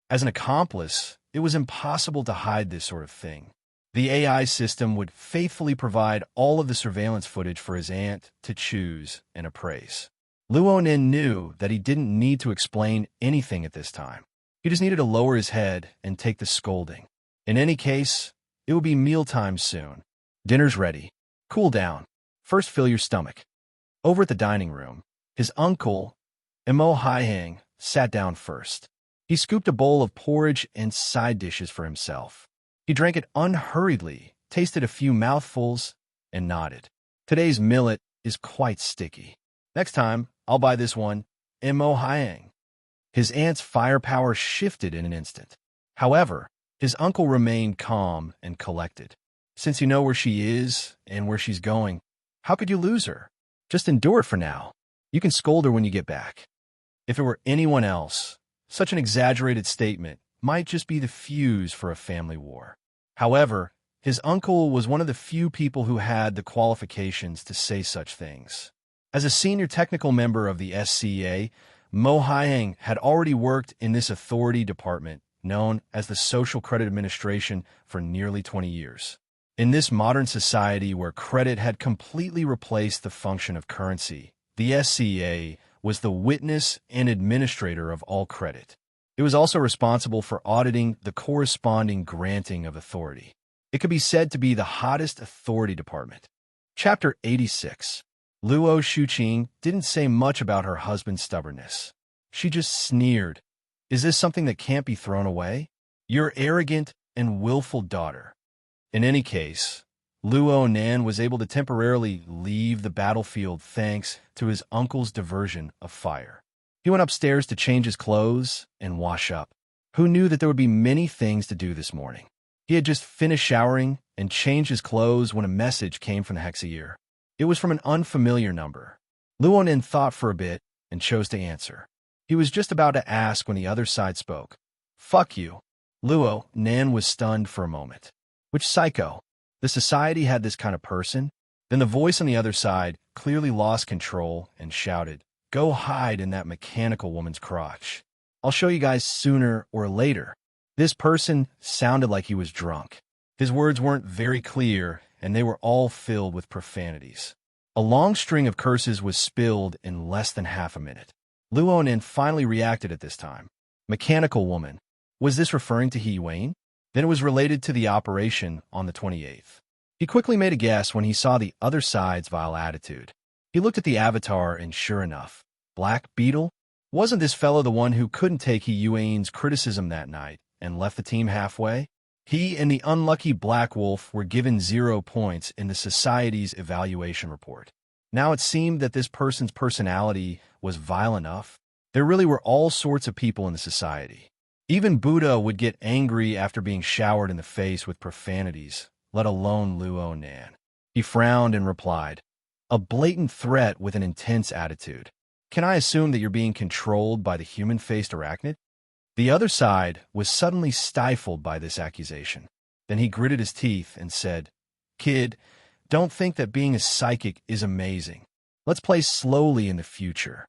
As an accomplice, it was impossible to hide this sort of thing. The AI system would faithfully provide all of the surveillance footage for his aunt to choose and appraise. Luo Nin knew that he didn't need to explain anything at this time. He just needed to lower his head and take the scolding. In any case, it would be mealtime soon. Dinner's ready. Cool down. First fill your stomach. Over at the dining room, his uncle, Mo Haihang, sat down first. He scooped a bowl of porridge and side dishes for himself. He drank it unhurriedly, tasted a few mouthfuls, and nodded. Today's millet is quite sticky. Next time, I'll buy this one, Mo Haihang. His aunt's firepower shifted in an instant. However, his uncle remained calm and collected. Since you know where she is and where she's going, how could you lose her? Just endure it for now. You can scold her when you get back. If it were anyone else, such an exaggerated statement might just be the fuse for a family war. However, his uncle was one of the few people who had the qualifications to say such things. As a senior technical member of the SCA, Mo Haihang had already worked in this authority department known as the Social Credit Administration for nearly 20 years. In this modern society where credit had completely replaced the function of currency, the SCA was the witness and administrator of all credit. It was also responsible for auditing the corresponding granting of authority. It could be said to be the hottest authority department. Chapter 86. Luo Shuqing didn't say much about her husband's stubbornness. She just sneered. Is this something that can't be thrown away? Your arrogant and willful daughter. In any case, Luo Nin was able to temporarily leave the battlefield thanks to his uncle's diversion of fire. He went upstairs to change his clothes and wash up. Who knew that there would be many things to do this morning? He had just finished showering and changed his clothes when a message came from the Hexayear. It was from an unfamiliar number. Luo Nin thought for a bit and chose to answer. He was just about to ask when the other side spoke. Fuck you. Luo Nin was stunned for a moment. Which psycho? The society had this kind of person? Then the voice on the other side clearly lost control and shouted, Go hide in that mechanical woman's crotch. I'll show you guys sooner or later. This person sounded like he was drunk. His words weren't very clear, and they were all filled with profanities. A long string of curses was spilled in less than half a minute. Luo Nin finally reacted at this time. Mechanical woman. Was this referring to He Wayne? Then it was related to the operation on the 28th. He quickly made a guess when he saw the other side's vile attitude. He looked at the avatar and sure enough, Black Beetle? Wasn't this fellow the one who couldn't take He Wayne's criticism that night and left the team halfway? He and the unlucky Black Wolf were given 0 points in the society's evaluation report. Now it seemed that this person's personality was vile enough. There really were all sorts of people in the society. Even Buddha would get angry after being showered in the face with profanities, let alone Luo Nan. He frowned and replied, "A blatant threat with an intense attitude. Can I assume that you're being controlled by the human-faced arachnid?" The other side was suddenly stifled by this accusation. Then he gritted his teeth and said, "Kid, don't think that being a psychic is amazing. Let's play slowly in the future."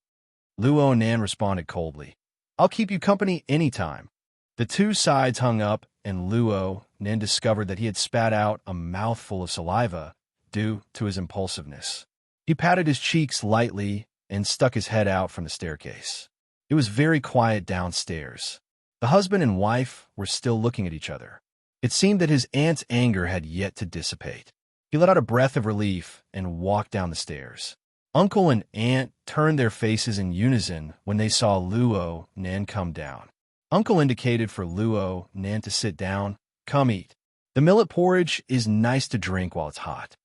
Luo Nan responded coldly, "I'll keep you company anytime." The two sides hung up, and Luo Nan discovered that he had spat out a mouthful of saliva due to his impulsiveness. He patted his cheeks lightly and stuck his head out from the staircase. It was very quiet downstairs. The husband and wife were still looking at each other. It seemed that his aunt's anger had yet to dissipate. He let out a breath of relief and walked down the stairs. Uncle and aunt turned their faces in unison when they saw Luo Nan come down. Uncle indicated for Luo Nan to sit down. "Come eat. The millet porridge is nice to drink while it's hot."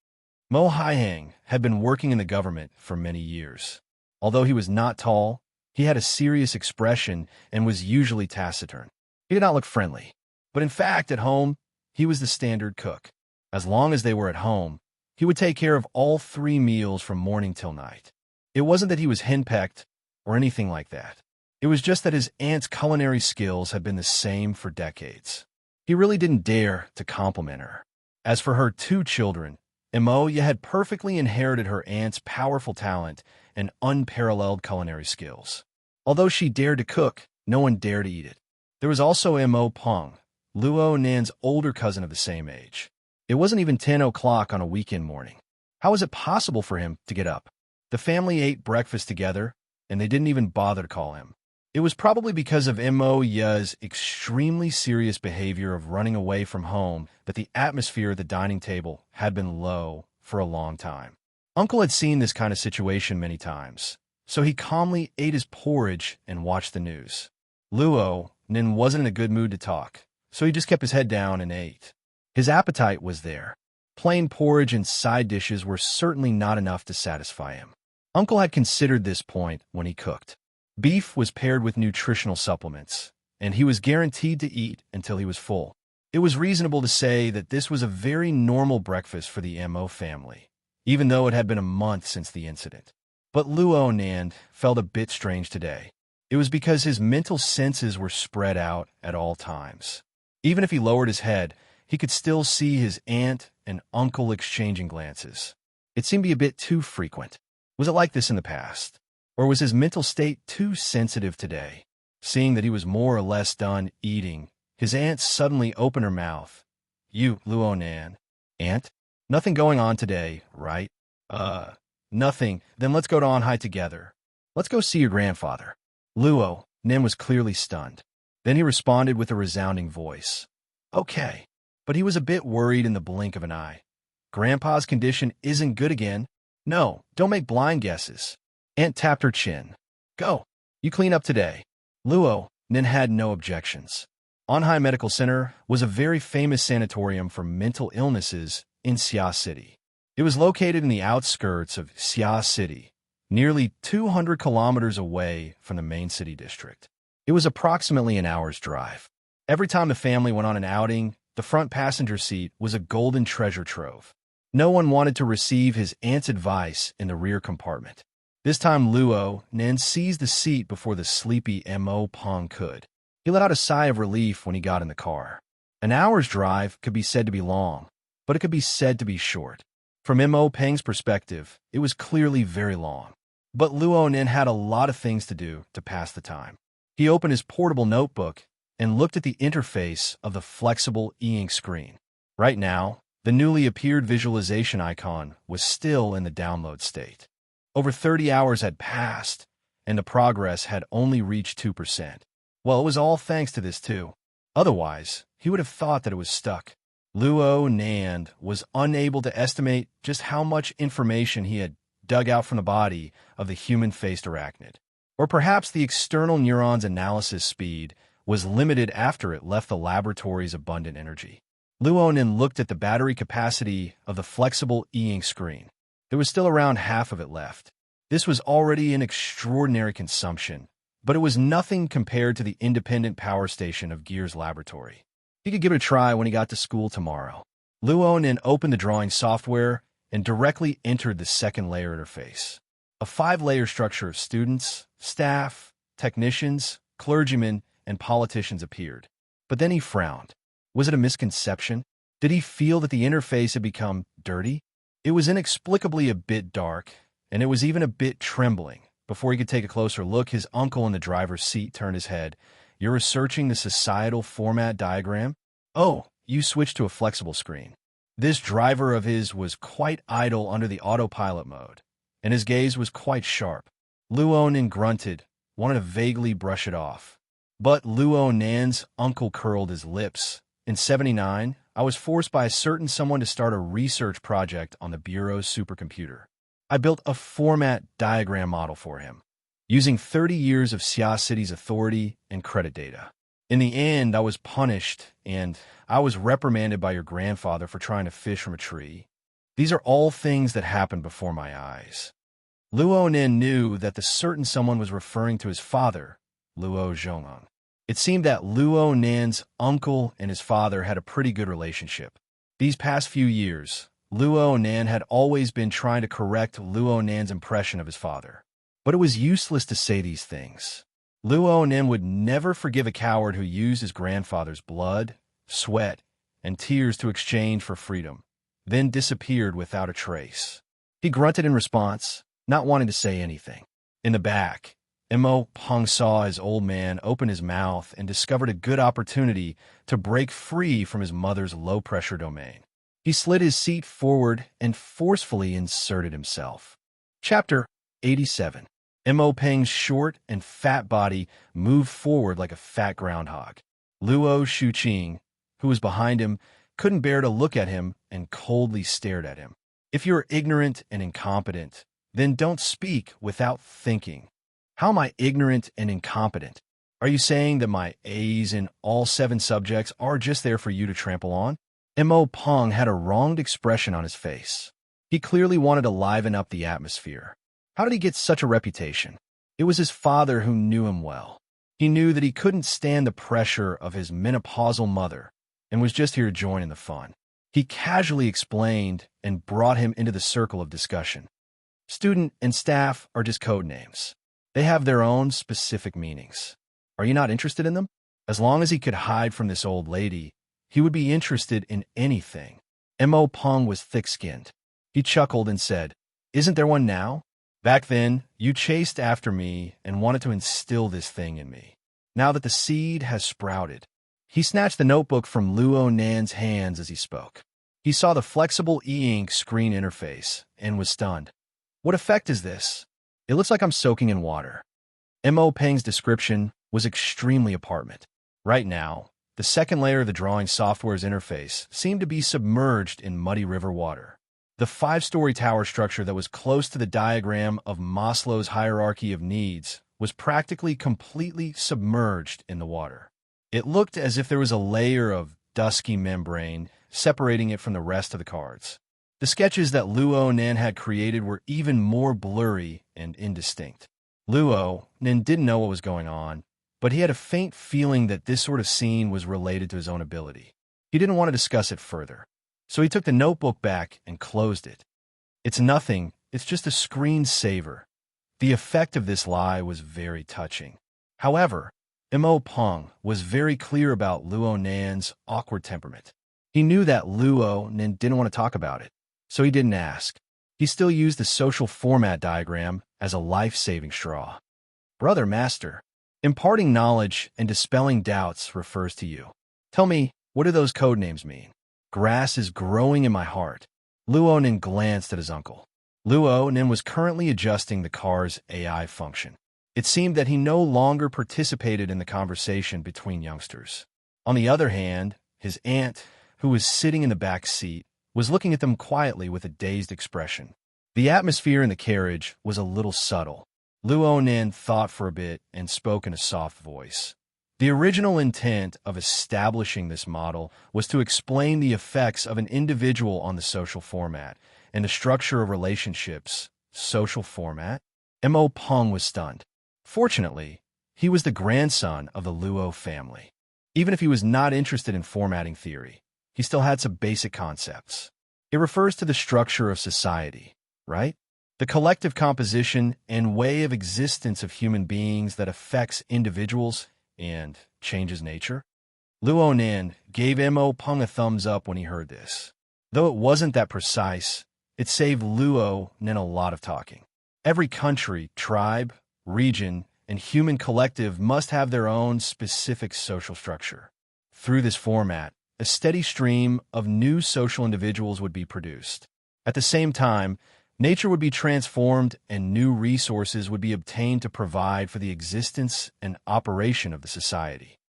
Mo Haihang had been working in the government for many years. Although he was not tall, he had a serious expression and was usually taciturn. He did not look friendly, but in fact, at home, he was the standard cook. As long as they were at home, he would take care of all 3 meals from morning till night. It wasn't that he was henpecked or anything like that. It was just that his aunt's culinary skills had been the same for decades. He really didn't dare to compliment her. As for her 2 children, Emoya had perfectly inherited her aunt's powerful talent and unparalleled culinary skills. Although she dared to cook, no one dared to eat it. There was also Mo Peng, Luo Nan's older cousin of the same age. It wasn't even 10 o'clock on a weekend morning. How was it possible for him to get up? The family ate breakfast together, and they didn't even bother to call him. It was probably because of Emoya's extremely serious behavior of running away from home that the atmosphere at the dining table had been low for a long time. Uncle had seen this kind of situation many times, so he calmly ate his porridge and watched the news. Luo Nan wasn't in a good mood to talk, so he just kept his head down and ate. His appetite was there. Plain porridge and side dishes were certainly not enough to satisfy him. Uncle had considered this point when he cooked. Beef was paired with nutritional supplements, and he was guaranteed to eat until he was full. It was reasonable to say that this was a very normal breakfast for the Mo family, even though it had been a month since the incident. But Luo Nan felt a bit strange today. It was because his mental senses were spread out at all times. Even if he lowered his head, he could still see his aunt and uncle exchanging glances. It seemed to be a bit too frequent. Was it like this in the past? Or was his mental state too sensitive today? Seeing that he was more or less done eating, his aunt suddenly opened her mouth. "You, Luo Nan." "Aunt? Nothing going on today, right?" Nothing. Then let's go to Onhai together. Let's go see your grandfather." Luo Nan was clearly stunned. Then he responded with a resounding voice. "Okay." But he was a bit worried in the blink of an eye. "Grandpa's condition isn't good again." "No, don't make blind guesses." Aunt tapped her chin. "Go. You clean up today." Luo Nan had no objections. Onhai Medical Center was a very famous sanatorium for mental illnesses in Xia City. It was located in the outskirts of Xia City, nearly 200 kilometers away from the main city district. It was approximately an hour's drive. Every time the family went on an outing, the front passenger seat was a golden treasure trove. No one wanted to receive his aunt's advice in the rear compartment. This time Luo Nan seized the seat before the sleepy Mo Peng could. He let out a sigh of relief when he got in the car. An hour's drive could be said to be long, but it could be said to be short. From Mo Peng's perspective, it was clearly very long. But Luo Nan had a lot of things to do to pass the time. He opened his portable notebook and looked at the interface of the flexible e-ink screen. Right now, the newly appeared visualization icon was still in the download state. Over 30 hours had passed, and the progress had only reached 2%. Well, it was all thanks to this too. Otherwise, he would have thought that it was stuck. Luo Nand was unable to estimate just how much information he had dug out from the body of the human-faced arachnid. Or perhaps the external neuron's analysis speed was limited after it left the laboratory's abundant energy. Luonin looked at the battery capacity of the flexible e-ink screen. There was still around half of it left. This was already an extraordinary consumption, but it was nothing compared to the independent power station of Gear's laboratory. He could give it a try when he got to school tomorrow. Luonin opened the drawing software and directly entered the second layer interface. A 5-layer structure of students, staff, technicians, clergymen, and politicians appeared. But then he frowned. Was it a misconception? Did he feel that the interface had become dirty? It was inexplicably a bit dark, and it was even a bit trembling. Before he could take a closer look, his uncle in the driver's seat turned his head. "You're researching the societal format diagram? Oh, you switched to a flexible screen." This driver of his was quite idle under the autopilot mode, and his gaze was quite sharp. Luonin grunted, wanted to vaguely brush it off. But Luonan's uncle curled his lips. "In '79, I was forced by a certain someone to start a research project on the Bureau's supercomputer. I built a format diagram model for him, using 30 years of Xia City's authority and credit data. In the end, I was punished, and I was reprimanded by your grandfather for trying to fish from a tree. These are all things that happened before my eyes." Luonin knew that the certain someone was referring to his father, Luo Zhongyang. It seemed that Luonan's uncle and his father had a pretty good relationship. These past few years, Luonan had always been trying to correct Luonan's impression of his father. But it was useless to say these things. Luonan would never forgive a coward who used his grandfather's blood, sweat, and tears to exchange for freedom, then disappeared without a trace. He grunted in response, not wanting to say anything. In the back, Mo Peng saw his old man open his mouth and discovered a good opportunity to break free from his mother's low-pressure domain. He slid his seat forward and forcefully inserted himself. Chapter 87. Mo Peng's short and fat body moved forward like a fat groundhog. Luo Shuqing, who was behind him, couldn't bear to look at him and coldly stared at him. "If you're ignorant and incompetent, then don't speak without thinking." "How am I ignorant and incompetent? Are you saying that my A's in all 7 subjects are just there for you to trample on?" Mo Peng had a wronged expression on his face. He clearly wanted to liven up the atmosphere. How did he get such a reputation? It was his father who knew him well. He knew that he couldn't stand the pressure of his menopausal mother and was just here to join in the fun. He casually explained and brought him into the circle of discussion. "Student and staff are just code names. They have their own specific meanings. Are you not interested in them?" As long as he could hide from this old lady, he would be interested in anything. Mo Peng was thick-skinned. He chuckled and said, "Isn't there one now? Back then, you chased after me and wanted to instill this thing in me. Now that the seed has sprouted." He snatched the notebook from Luo Nan's hands as he spoke. He saw the flexible e-ink screen interface and was stunned. "What effect is this? It looks like I'm soaking in water." Mo Peng's description was extremely apartment. Right now, the second layer of the drawing software's interface seemed to be submerged in muddy river water. The 5-story tower structure that was close to the diagram of Maslow's hierarchy of needs was practically completely submerged in the water. It looked as if there was a layer of dusky membrane separating it from the rest of the cards. The sketches that Luo Nan had created were even more blurry and indistinct. Luo Nan didn't know what was going on, but he had a faint feeling that this sort of scene was related to his own ability. He didn't want to discuss it further, so he took the notebook back and closed it. "It's nothing, it's just a screensaver." The effect of this lie was very touching. However, Mo Peng was very clear about Luo Nan's awkward temperament. He knew that Luo Nan didn't want to talk about it, so he didn't ask. He still used the social format diagram as a life-saving straw. "Brother Master, imparting knowledge and dispelling doubts refers to you. Tell me, what do those code names mean?" "Grass is growing in my heart." Luo Nan glanced at his uncle. Luo Nan was currently adjusting the car's AI function. It seemed that he no longer participated in the conversation between youngsters. On the other hand, his aunt, who was sitting in the back seat, was looking at them quietly with a dazed expression. The atmosphere in the carriage was a little subtle. Luo Nin thought for a bit and spoke in a soft voice. The original intent of establishing this model was to explain the effects of an individual on the social format and the structure of relationships. Social format? Mo Peng was stunned. Fortunately, he was the grandson of the Luo family. Even if he was not interested in formatting theory, he still had some basic concepts. It refers to the structure of society, right? The collective composition and way of existence of human beings that affects individuals and changes nature. Luo Nin gave Mo Peng a thumbs up when he heard this. Though it wasn't that precise, it saved Luo Nin a lot of talking. Every country, tribe, region, and human collective must have their own specific social structure. Through this format, a steady stream of new social individuals would be produced. At the same time, nature would be transformed and new resources would be obtained to provide for the existence and operation of the society.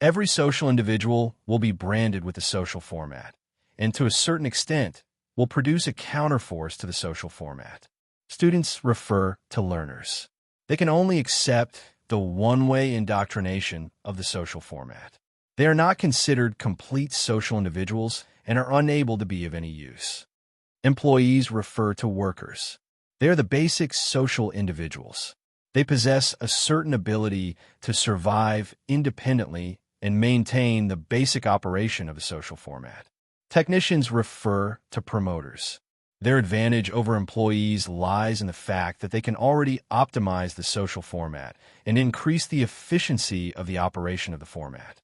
Every social individual will be branded with the social format, and to a certain extent, will produce a counterforce to the social format. Students refer to learners. They can only accept the one-way indoctrination of the social format. They are not considered complete social individuals and are unable to be of any use. Employees refer to workers. They are the basic social individuals. They possess a certain ability to survive independently and maintain the basic operation of a social format. Technicians refer to promoters. Their advantage over employees lies in the fact that they can already optimize the social format and increase the efficiency of the operation of the format.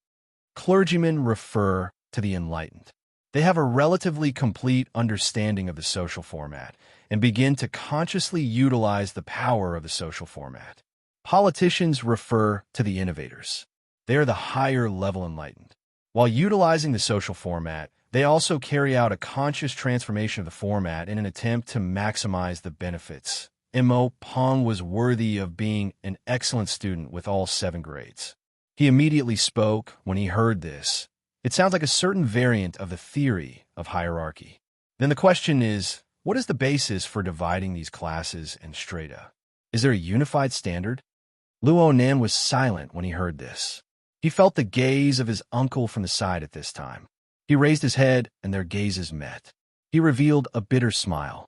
Clergymen refer to the enlightened. They have a relatively complete understanding of the social format and begin to consciously utilize the power of the social format. Politicians refer to the innovators. They are the higher level enlightened. While utilizing the social format, they also carry out a conscious transformation of the format in an attempt to maximize the benefits. Mo Peng was worthy of being an excellent student with all 7 grades. He immediately spoke when he heard this. It sounds like a certain variant of the theory of hierarchy. Then the question is, what is the basis for dividing these classes and strata? Is there a unified standard? Luo Nan was silent when he heard this. He felt the gaze of his uncle from the side at this time. He raised his head, and their gazes met. He revealed a bitter smile.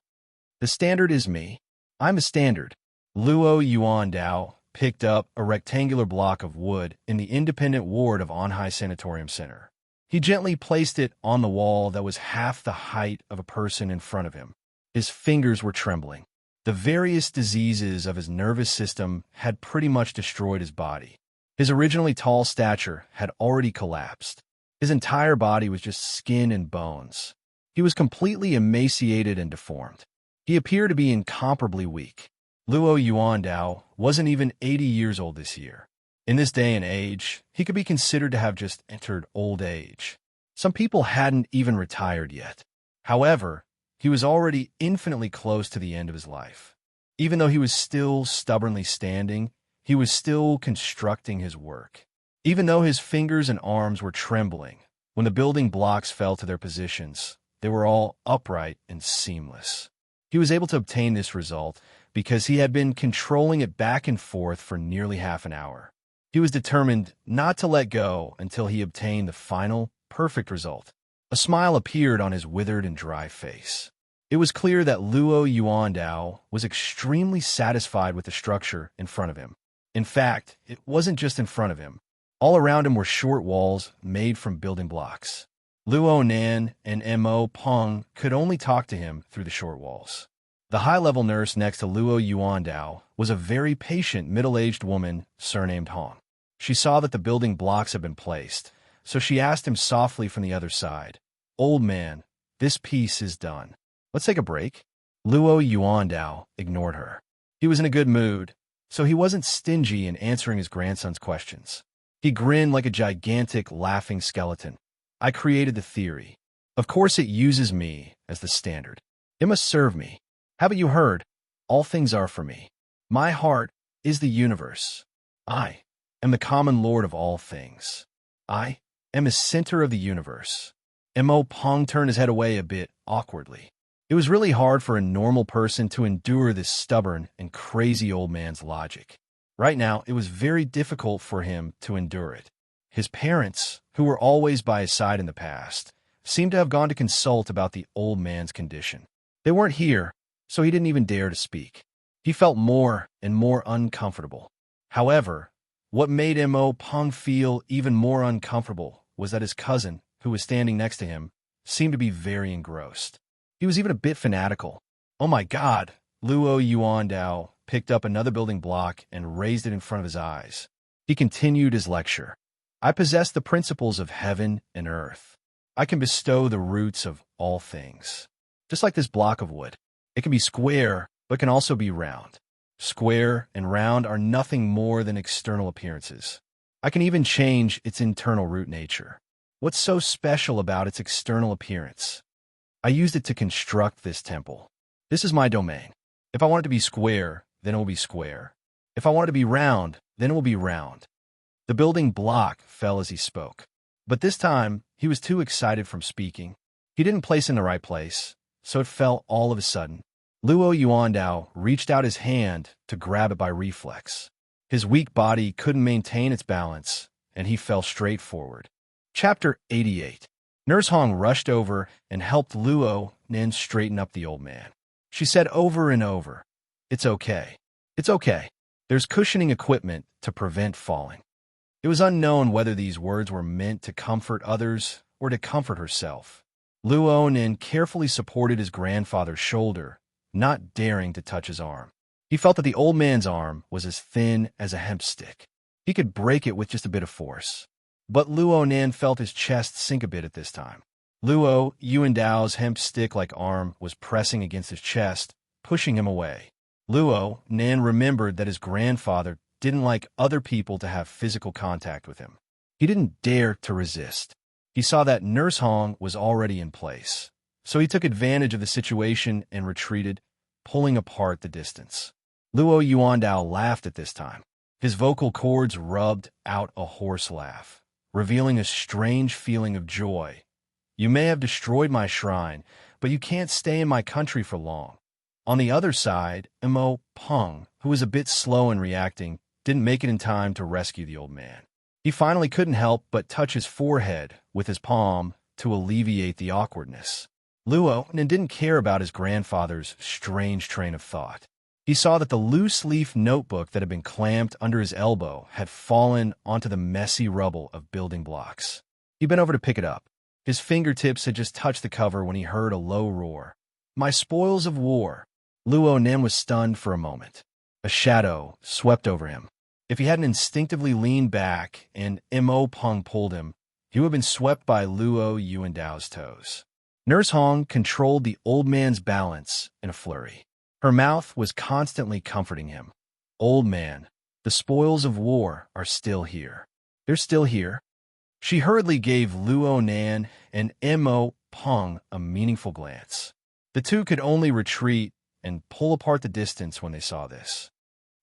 The standard is me. I'm a standard. Luo Yuandao picked up a rectangular block of wood in the independent ward of Anhai Sanatorium Center. He gently placed it on the wall that was half the height of a person in front of him. His fingers were trembling. The various diseases of his nervous system had pretty much destroyed his body. His originally tall stature had already collapsed. His entire body was just skin and bones. He was completely emaciated and deformed. He appeared to be incomparably weak. Luo Yuandao wasn't even 80 years old this year. In this day and age, he could be considered to have just entered old age. Some people hadn't even retired yet. However, he was already infinitely close to the end of his life. Even though he was still stubbornly standing, he was still constructing his work. Even though his fingers and arms were trembling, when the building blocks fell to their positions, they were all upright and seamless. He was able to obtain this result because he had been controlling it back and forth for nearly half an hour. He was determined not to let go until he obtained the final, perfect result. A smile appeared on his withered and dry face. It was clear that Luo Yuandao was extremely satisfied with the structure in front of him. In fact, it wasn't just in front of him. All around him were short walls made from building blocks. Luo Nan and Mo Peng could only talk to him through the short walls. The high-level nurse next to Luo Yuandao was a very patient middle-aged woman surnamed Hong. She saw that the building blocks had been placed, so she asked him softly from the other side, "Old man, this piece is done. Let's take a break." Luo Yuandao ignored her. He was in a good mood, so he wasn't stingy in answering his grandson's questions. He grinned like a gigantic, laughing skeleton. "I created the theory. Of course it uses me as the standard. It must serve me. Haven't you heard? All things are for me. My heart is the universe. I am the common lord of all things. I am the center of the universe. Mo Pong turned his head away a bit awkwardly. It was really hard for a normal person to endure this stubborn and crazy old man's logic. Right now, it was very difficult for him to endure it. His parents, who were always by his side in the past, seemed to have gone to consult about the old man's condition. They weren't here, so he didn't even dare to speak. He felt more and more uncomfortable. However, what made Mo Pong feel even more uncomfortable was that his cousin, who was standing next to him, seemed to be very engrossed. He was even a bit fanatical. Oh my God! Luo Yuandao picked up another building block and raised it in front of his eyes. He continued his lecture. I possess the principles of heaven and earth. I can bestow the roots of all things. Just like this block of wood. It can be square, but can also be round. Square and round are nothing more than external appearances. I can even change its internal root nature. What's so special about its external appearance? I used it to construct this temple. This is my domain. If I want it to be square, then it will be square. If I want it to be round, then it will be round. The building block fell as he spoke. But this time, he was too excited from speaking. He didn't place it in the right place, so it fell all of a sudden. Luo Yuandao reached out his hand to grab it by reflex. His weak body couldn't maintain its balance, and he fell straight forward. Chapter 88. Nurse Hong rushed over and helped Luo Nin straighten up the old man. She said over and over, "It's okay. It's okay. There's cushioning equipment to prevent falling." It was unknown whether these words were meant to comfort others or to comfort herself. Luo Nin carefully supported his grandfather's shoulder, not daring to touch his arm. He felt that the old man's arm was as thin as a hemp stick. He could break it with just a bit of force. But Luo Nin felt his chest sink a bit at this time. Luo Yuandao's hemp stick-like arm was pressing against his chest, pushing him away. Luo Nin remembered that his grandfather didn't like other people to have physical contact with him. He didn't dare to resist. He saw that Nurse Hong was already in place, so he took advantage of the situation and retreated, pulling apart the distance. Luo Yuandao laughed at this time. His vocal cords rubbed out a hoarse laugh, revealing a strange feeling of joy. "You may have destroyed my shrine, but you can't stay in my country for long." On the other side, Mo Pong, who was a bit slow in reacting, didn't make it in time to rescue the old man. He finally couldn't help but touch his forehead with his palm to alleviate the awkwardness. Luo didn't care about his grandfather's strange train of thought. He saw that the loose-leaf notebook that had been clamped under his elbow had fallen onto the messy rubble of building blocks. He bent over to pick it up. His fingertips had just touched the cover when he heard a low roar. "My spoils of war!" Luo Nin was stunned for a moment. A shadow swept over him. If he hadn't instinctively leaned back and Mo Pong pulled him, he would have been swept by Luo Yuandao's toes. Nurse Hong controlled the old man's balance in a flurry. Her mouth was constantly comforting him. "Old man, the spoils of war are still here. They're still here." She hurriedly gave Luo Nin and Mo Pong a meaningful glance. The two could only retreat and pull apart the distance when they saw this.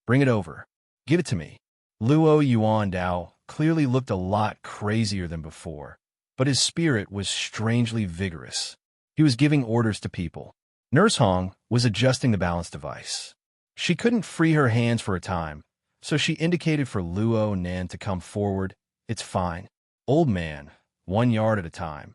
"Bring it over. Give it to me." Luo Yuandao clearly looked a lot crazier than before, but his spirit was strangely vigorous. He was giving orders to people. Nurse Hong was adjusting the balance device. She couldn't free her hands for a time, so she indicated for Luo Nin to come forward. "It's fine. Old man, 1 yard at a time."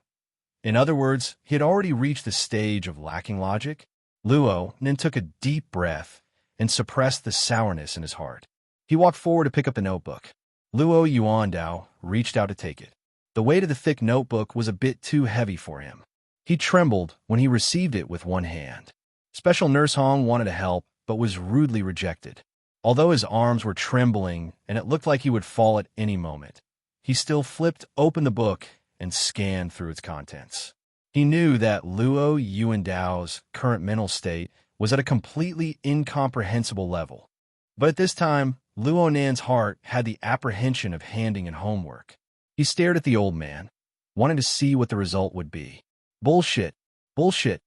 In other words, he had already reached the stage of lacking logic. Luo Nin took a deep breath and suppressed the sourness in his heart. He walked forward to pick up the notebook. Luo Yuandao reached out to take it. The weight of the thick notebook was a bit too heavy for him. He trembled when he received it with one hand. Special Nurse Hong wanted to help, but was rudely rejected. Although his arms were trembling and it looked like he would fall at any moment, he still flipped open the book and scanned through its contents. He knew that Luo Yuandao's current mental state was at a completely incomprehensible level. But at this time, Luo Nin's heart had the apprehension of handing in homework. He stared at the old man, wanting to see what the result would be. "Bullshit. Bullshit."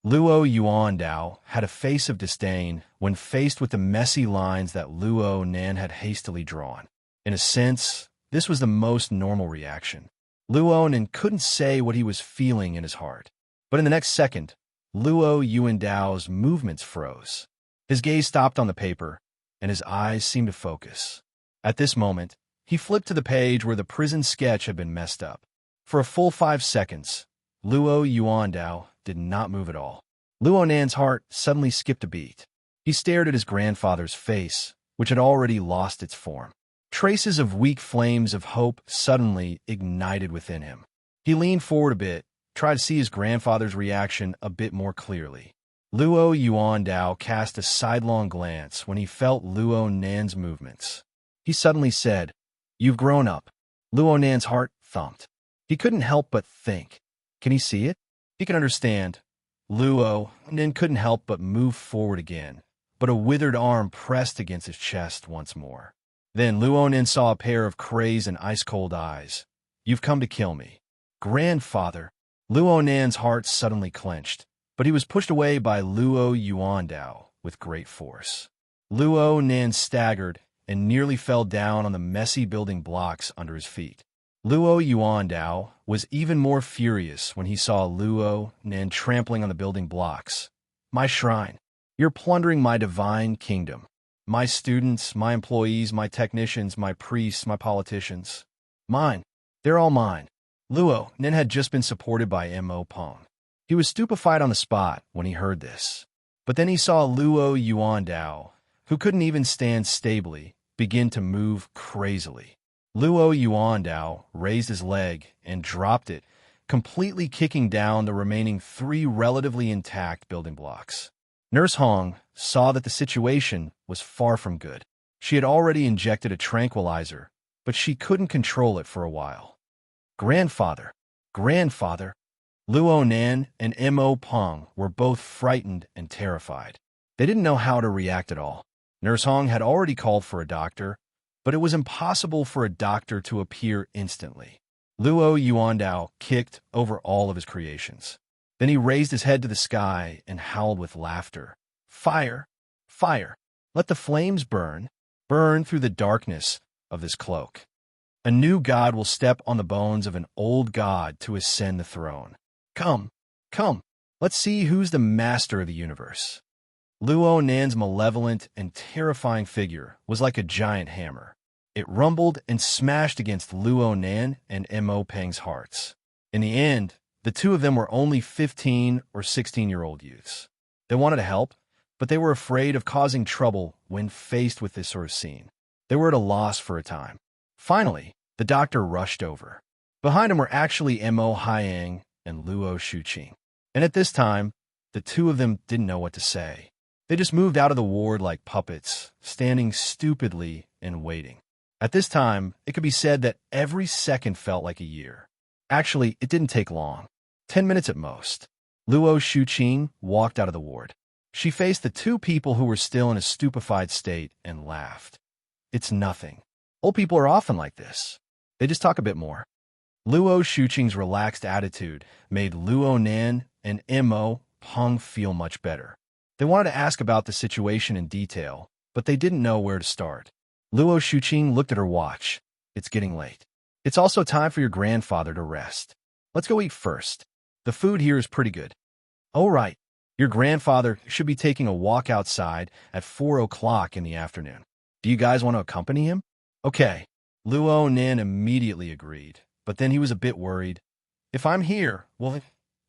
Luo Yuandao had a face of disdain when faced with the messy lines that Luo Nan had hastily drawn. In a sense, this was the most normal reaction. Luo Nan couldn't say what he was feeling in his heart. But in the next second, Luo Yuandao's movements froze. His gaze stopped on the paper, and his eyes seemed to focus. At this moment, he flipped to the page where the prison sketch had been messed up. For a full 5 seconds, Luo Yuandao did not move at all. Luo Nan's heart suddenly skipped a beat. He stared at his grandfather's face, which had already lost its form. Traces of weak flames of hope suddenly ignited within him. He leaned forward a bit, tried to see his grandfather's reaction a bit more clearly. Luo Yuandao cast a sidelong glance when he felt Luo Nan's movements. He suddenly said, "You've grown up." Luo Nan's heart thumped. He couldn't help but think, can he see it? He can understand. Luo Nan couldn't help but move forward again, but a withered arm pressed against his chest once more. Then Luo Nan saw a pair of crazed and ice-cold eyes. "You've come to kill me." "Grandfather." Luo Nan's heart suddenly clenched, but he was pushed away by Luo Yuandao with great force. Luo Nan staggered and nearly fell down on the messy building blocks under his feet. Luo Yuandao was even more furious when he saw Luo Nan trampling on the building blocks. "My shrine. You're plundering my divine kingdom. My students, my employees, my technicians, my priests, my politicians. Mine. They're all mine." Luo Nan had just been supported by Mo Peng. He was stupefied on the spot when he heard this. But then he saw Luo Yuandao, who couldn't even stand stably, begin to move crazily. Luo Yuandao raised his leg and dropped it, completely kicking down the remaining 3 relatively intact building blocks. Nurse Hong saw that the situation was far from good. She had already injected a tranquilizer, but she couldn't control it for a while. "Grandfather! Grandfather!" Luo Nan and Mo Peng were both frightened and terrified. They didn't know how to react at all. Nurse Hong had already called for a doctor, but it was impossible for a doctor to appear instantly. Luo Yuandao kicked over all of his creations. Then he raised his head to the sky and howled with laughter. "Fire! Fire! Let the flames burn! Burn through the darkness of this cloak. A new god will step on the bones of an old god to ascend the throne. Come, come, let's see who's the master of the universe." Luo Nan's malevolent and terrifying figure was like a giant hammer. It rumbled and smashed against Luo Nan and Mo Peng's hearts. In the end, the two of them were only 15 or 16-year-old youths. They wanted to help, but they were afraid of causing trouble when faced with this sort of scene. They were at a loss for a time. Finally, the doctor rushed over. Behind him were actually Mo Hyang and Luo Shuqing. And at this time, the two of them didn't know what to say. They just moved out of the ward like puppets, standing stupidly and waiting. At this time, it could be said that every second felt like a year. Actually, it didn't take long. 10 minutes at most. Luo Shuqing walked out of the ward. She faced the two people who were still in a stupefied state and laughed. "It's nothing. Old people are often like this. They just talk a bit more." Luo Shuqing's relaxed attitude made Luo Nan and Mo Peng feel much better. They wanted to ask about the situation in detail, but they didn't know where to start. Luo Shuqing looked at her watch. "It's getting late. It's also time for your grandfather to rest. Let's go eat first. The food here is pretty good." "Oh, right. Your grandfather should be taking a walk outside at 4 o'clock in the afternoon. Do you guys want to accompany him?" "Okay." Luo Nan immediately agreed, but then he was a bit worried. "If I'm here, well,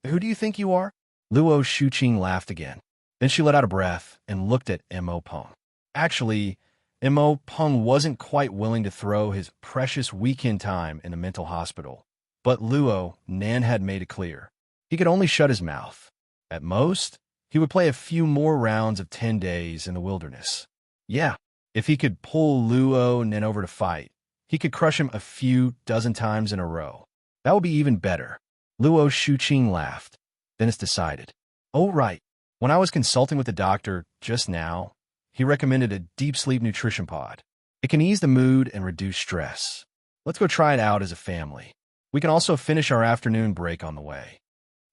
who do you think you are?" Luo Shuqing laughed again. Then she let out a breath and looked at Mo Peng. Actually, Mo Peng wasn't quite willing to throw his precious weekend time in a mental hospital, but Luo Nan had made it clear. He could only shut his mouth. At most, he would play a few more rounds of 10 days in the wilderness. Yeah, if he could pull Luo Nan over to fight, he could crush him a few dozen times in a row. That would be even better. Luo Shuqing laughed. "Then it's decided." "Oh, right. When I was consulting with the doctor just now, he recommended a deep sleep nutrition pod. It can ease the mood and reduce stress. Let's go try it out as a family. We can also finish our afternoon break on the way."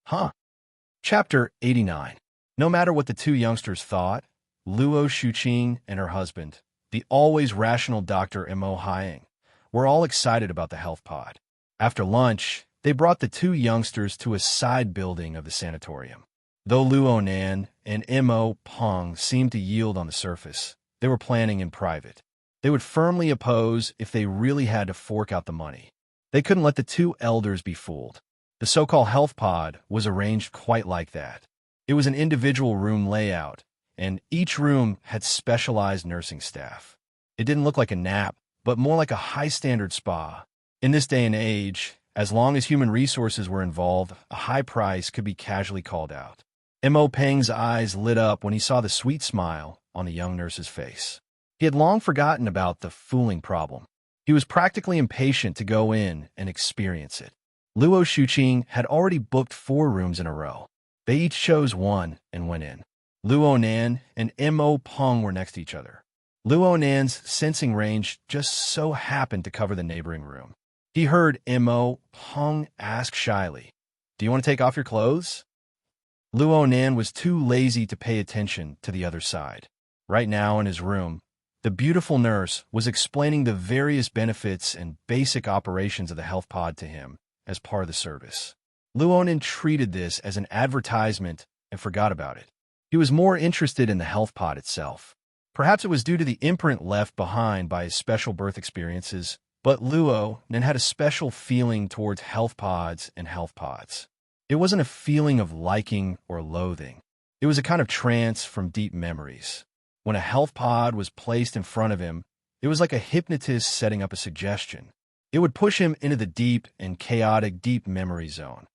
"Huh. Chapter 89. No matter what the two youngsters thought, Luo Shuqing and her husband, the always rational Dr. Mo Hying, were all excited about the health pod. After lunch, they brought the two youngsters to a side building of the sanatorium. Though Luo Nan and Mo Peng seemed to yield on the surface, they were planning in private. They would firmly oppose if they really had to fork out the money. They couldn't let the two elders be fooled. The so-called health pod was arranged quite like that. It was an individual room layout, and each room had specialized nursing staff. It didn't look like a nap, but more like a high-standard spa. In this day and age, as long as human resources were involved, a high price could be casually called out. Mo Peng's eyes lit up when he saw the sweet smile on the young nurse's face. He had long forgotten about the fooling problem. He was practically impatient to go in and experience it. Luo Shuqing had already booked 4 rooms in a row. They each chose one and went in. Luo Nan and Mo Peng were next to each other. Luo Nan's sensing range just so happened to cover the neighboring room. He heard Mo Peng ask shyly, "Do you want to take off your clothes?" Luo Nan was too lazy to pay attention to the other side. Right now in his room, the beautiful nurse was explaining the various benefits and basic operations of the health pod to him as part of the service. Luonan treated this as an advertisement and forgot about it. He was more interested in the health pod itself. Perhaps it was due to the imprint left behind by his special birth experiences, but Luonan had a special feeling towards health pods and health pods. It wasn't a feeling of liking or loathing. It was a kind of trance from deep memories. When a health pod was placed in front of him, it was like a hypnotist setting up a suggestion. It would push him into the deep and chaotic deep memory zone.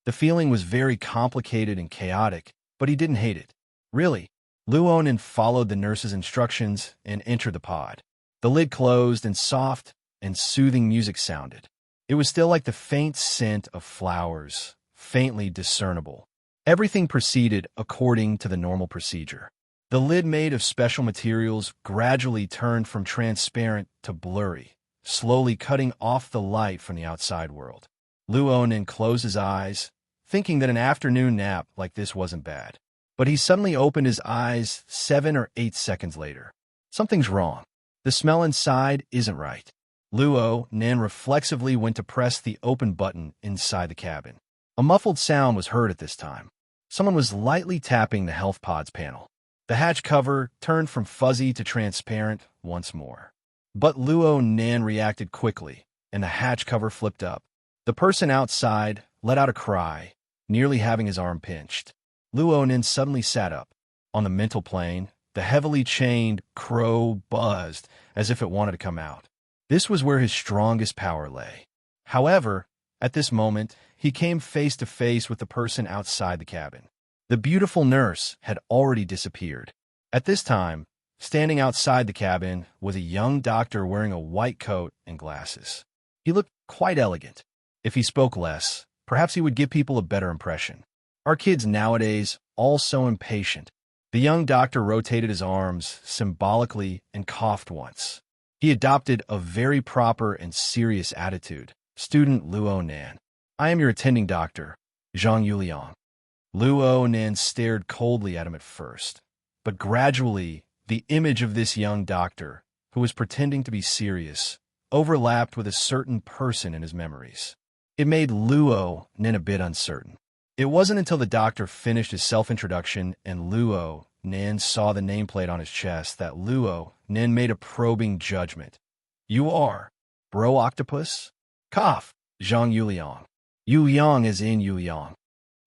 The feeling was very complicated and chaotic, but he didn't hate it. Really, Luonan followed the nurse's instructions and entered the pod. The lid closed and soft and soothing music sounded. It was still like the faint scent of flowers, faintly discernible. Everything proceeded according to the normal procedure. The lid made of special materials gradually turned from transparent to blurry, slowly cutting off the light from the outside world. Luonan closed his eyes, thinking that an afternoon nap like this wasn't bad. But he suddenly opened his eyes 7 or 8 seconds later. Something's wrong. The smell inside isn't right. Luonan reflexively went to press the open button inside the cabin. A muffled sound was heard at this time. Someone was lightly tapping the health pod's panel. The hatch cover turned from fuzzy to transparent once more. But Luonan reacted quickly, and the hatch cover flipped up. The person outside let out a cry, nearly having his arm pinched. Luonan suddenly sat up. On the mental plane, the heavily chained crow buzzed as if it wanted to come out. This was where his strongest power lay. However, at this moment, he came face to face with the person outside the cabin. The beautiful nurse had already disappeared. At this time, standing outside the cabin was a young doctor wearing a white coat and glasses. He looked quite elegant. If he spoke less, perhaps he would give people a better impression. Our kids nowadays, all so impatient. The young doctor rotated his arms symbolically and coughed once. He adopted a very proper and serious attitude. "Student Luonan, I am your attending doctor, Zhang Yuliang." Luonan stared coldly at him at first, but gradually the image of this young doctor, who was pretending to be serious, overlapped with a certain person in his memories. It made Luonan a bit uncertain. It wasn't until the doctor finished his self-introduction and Luonan saw the nameplate on his chest that Luonan made a probing judgment. "You are Bro Octopus?" "Cough, Zhang Yuliang." Yuliang is in Yuliang.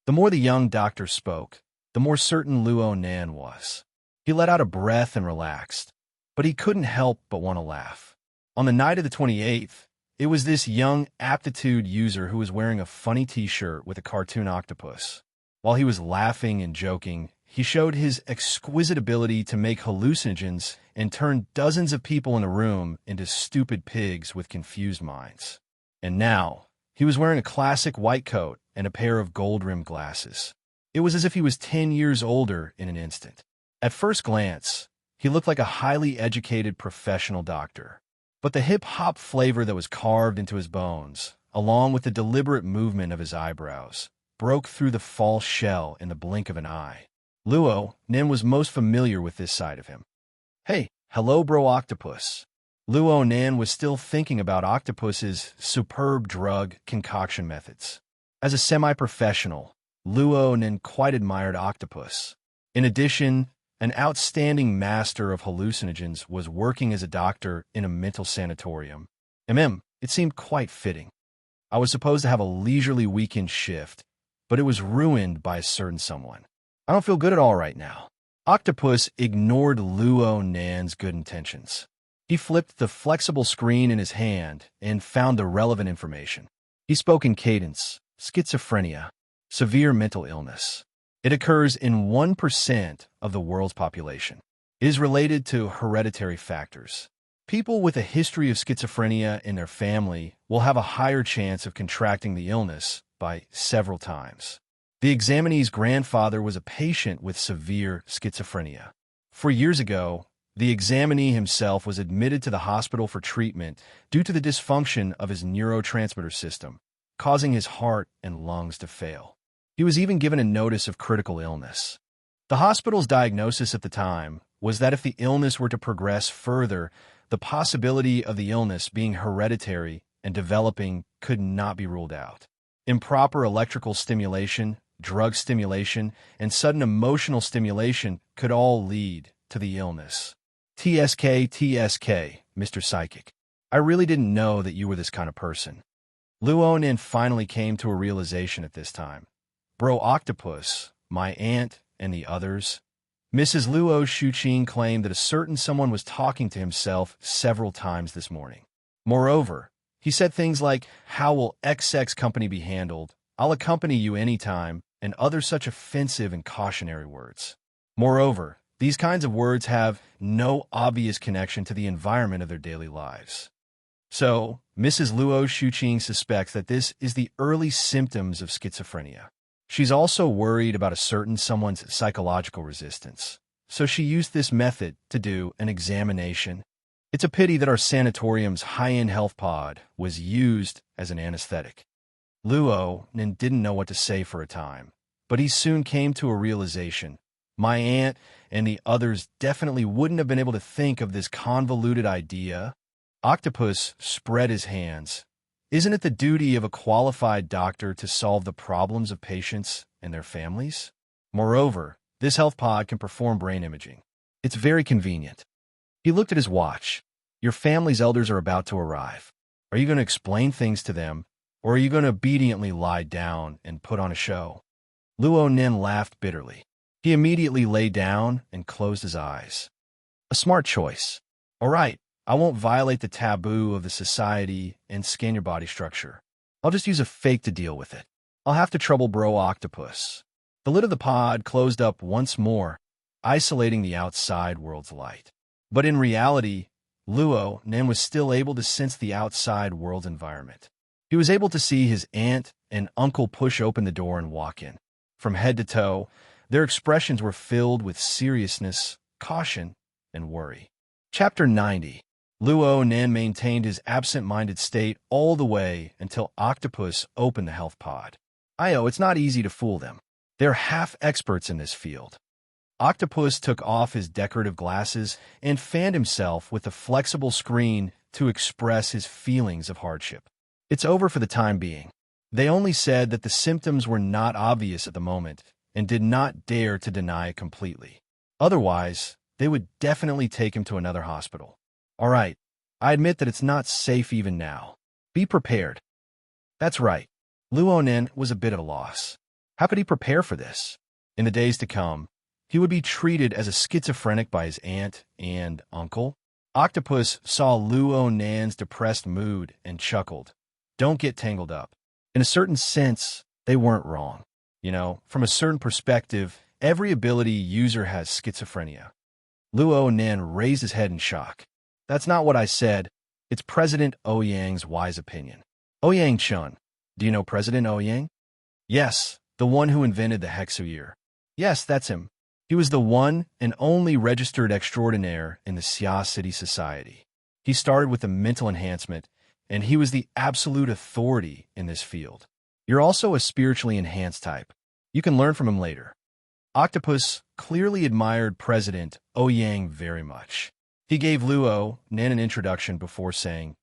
The more the young doctor spoke, the more certain Luonan was. He let out a breath and relaxed, but he couldn't help but want to laugh. On the night of the 28th, it was this young aptitude user who was wearing a funny t-shirt with a cartoon octopus. While he was laughing and joking, he showed his exquisite ability to make hallucinogens and turn dozens of people in the room into stupid pigs with confused minds. And now, he was wearing a classic white coat and a pair of gold-rimmed glasses. It was as if he was 10 years older in an instant. At first glance, he looked like a highly educated professional doctor. But the hip-hop flavor that was carved into his bones, along with the deliberate movement of his eyebrows, broke through the false shell in the blink of an eye. Luo Nin was most familiar with this side of him. Hey, hello bro Octopus. Luo Nan was still thinking about Octopus's superb drug concoction methods. As a semi-professional, Luo Nan quite admired Octopus. In addition, an outstanding master of hallucinogens was working as a doctor in a mental sanatorium. It seemed quite fitting. I was supposed to have a leisurely weekend shift, but it was ruined by a certain someone. I don't feel good at all right now. Octopus ignored Luo Nan's good intentions. He flipped the flexible screen in his hand and found the relevant information. He spoke in cadence. Schizophrenia, severe mental illness. It occurs in 1% of the world's population. It is related to hereditary factors. People with a history of schizophrenia in their family will have a higher chance of contracting the illness by several times. The examinee's grandfather was a patient with severe schizophrenia. 4 years ago, the examinee himself was admitted to the hospital for treatment due to the dysfunction of his neurotransmitter system, causing his heart and lungs to fail. He was even given a notice of critical illness. The hospital's diagnosis at the time was that if the illness were to progress further, the possibility of the illness being hereditary and developing could not be ruled out. Improper electrical stimulation, drug stimulation, and sudden emotional stimulation could all lead to the illness. TSK, Mr. Psychic. I really didn't know that you were this kind of person. Luo Nin finally came to a realization at this time. Bro Octopus, my aunt, and the others. Mrs. Luo Shuqing claimed that a certain someone was talking to himself several times this morning. Moreover, he said things like, "How will XX company be handled? I'll accompany you anytime," and other such offensive and cautionary words. Moreover, these kinds of words have no obvious connection to the environment of their daily lives. So, Mrs. Luo Shuqing suspects that this is the early symptoms of schizophrenia. She's also worried about a certain someone's psychological resistance, so she used this method to do an examination. It's a pity that our sanatorium's high-end health pod was used as an anesthetic. Luo Nin didn't know what to say for a time, but he soon came to a realization. My aunt and the others definitely wouldn't have been able to think of this convoluted idea. Octopus spread his hands. Isn't it the duty of a qualified doctor to solve the problems of patients and their families? Moreover, this health pod can perform brain imaging. It's very convenient. He looked at his watch. Your family's elders are about to arrive. Are you going to explain things to them, or are you going to obediently lie down and put on a show? Luo Nin laughed bitterly. He immediately lay down and closed his eyes. A smart choice. All right, I won't violate the taboo of the society and scan your body structure. I'll just use a fake to deal with it. I'll have to trouble Bro Octopus. The lid of the pod closed up once more, isolating the outside world's light. But in reality, Luo Nin was still able to sense the outside world's environment. He was able to see his aunt and uncle push open the door and walk in. From head to toe, their expressions were filled with seriousness, caution, and worry. Chapter 90. Luo Nin maintained his absent-minded state all the way until Octopus opened the health pod. It's not easy to fool them. They're half experts in this field. Octopus took off his decorative glasses and fanned himself with the flexible screen to express his feelings of hardship. It's over for the time being. They only said that the symptoms were not obvious at the moment and did not dare to deny it completely. Otherwise, they would definitely take him to another hospital. All right, I admit that it's not safe even now. Be prepared. That's right. Luo Nin was a bit at a loss. How could he prepare for this? In the days to come, he would be treated as a schizophrenic by his aunt and uncle. Octopus saw Luo Nan's depressed mood and chuckled. Don't get tangled up. In a certain sense, they weren't wrong. From a certain perspective, every ability user has schizophrenia. Luo Nin raised his head in shock. That's not what I said. It's President Ouyang's wise opinion. Ouyang Chun. Do you know President Ouyang? Yes, the one who invented the hexayear. Yes, that's him. He was the one and only registered extraordinaire in the Xia City Society. He started with the mental enhancement, and he was the absolute authority in this field. You're also a spiritually enhanced type. You can learn from him later. Octopus clearly admired President Ouyang very much. He gave Luo Nan an introduction before saying,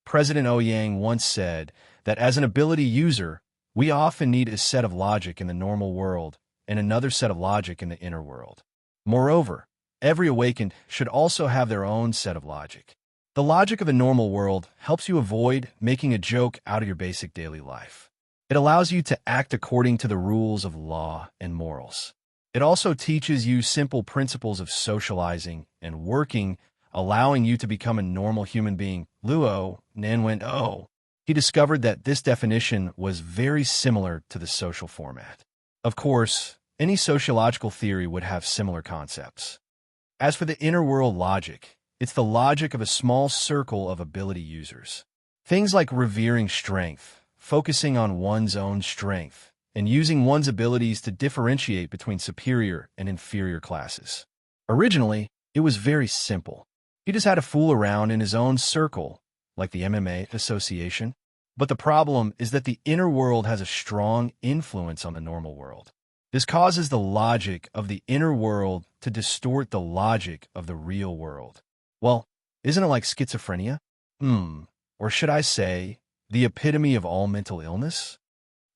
President Ouyang once said that as an ability user, we often need a set of logic in the normal world and another set of logic in the inner world. Moreover, every awakened should also have their own set of logic. The logic of the normal world helps you avoid making a joke out of your basic daily life. It allows you to act according to the rules of law and morals. It also teaches you simple principles of socializing and working, allowing you to become a normal human being. Luo Nan went, oh. He discovered that this definition was very similar to the social format. Of course, any sociological theory would have similar concepts. As for the inner world logic, it's the logic of a small circle of ability users. Things like revering strength, focusing on one's own strength, and using one's abilities to differentiate between superior and inferior classes. Originally, it was very simple. He just had to fool around in his own circle, like the MMA association. But the problem is that the inner world has a strong influence on the normal world. This causes the logic of the inner world to distort the logic of the real world. Well, isn't it like schizophrenia? Or should I say, the epitome of all mental illness?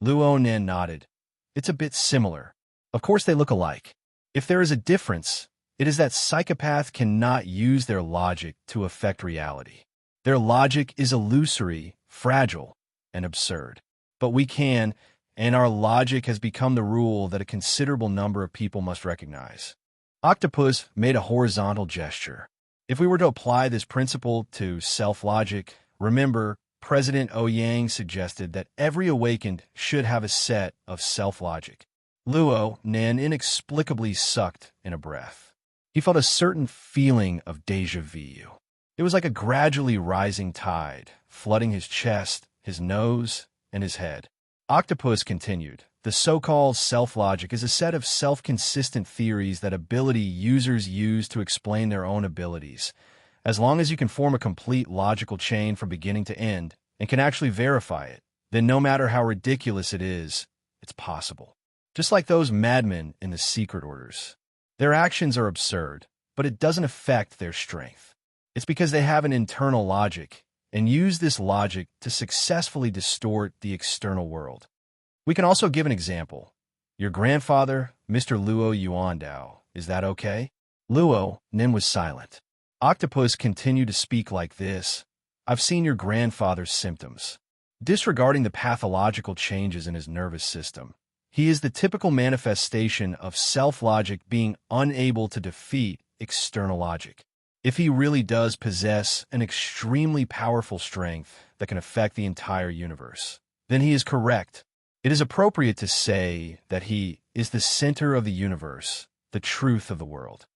Luo Nan nodded. It's a bit similar. Of course they look alike. If there is a difference, it is that psychopaths cannot use their logic to affect reality. Their logic is illusory, fragile, and absurd. But we can, and our logic has become the rule that a considerable number of people must recognize. Octopus made a horizontal gesture. If we were to apply this principle to self-logic, remember, President Ouyang suggested that every awakened should have a set of self-logic. Luo Nan inexplicably sucked in a breath. He felt a certain feeling of déjà vu. It was like a gradually rising tide, flooding his chest, his nose, and his head. Octopus continued, the so-called self-logic is a set of self-consistent theories that ability users use to explain their own abilities. As long as you can form a complete logical chain from beginning to end and can actually verify it, then no matter how ridiculous it is, it's possible. Just like those madmen in the secret orders. Their actions are absurd, but it doesn't affect their strength. It's because they have an internal logic and use this logic to successfully distort the external world. We can also give an example. Your grandfather, Mr. Luo Yuandao, is that okay? Luo Nin was silent. Octopus continued to speak like this. I've seen your grandfather's symptoms. Disregarding the pathological changes in his nervous system, he is the typical manifestation of self-logic being unable to defeat external logic. If he really does possess an extremely powerful strength that can affect the entire universe, then he is correct. It is appropriate to say that he is the center of the universe, the truth of the world.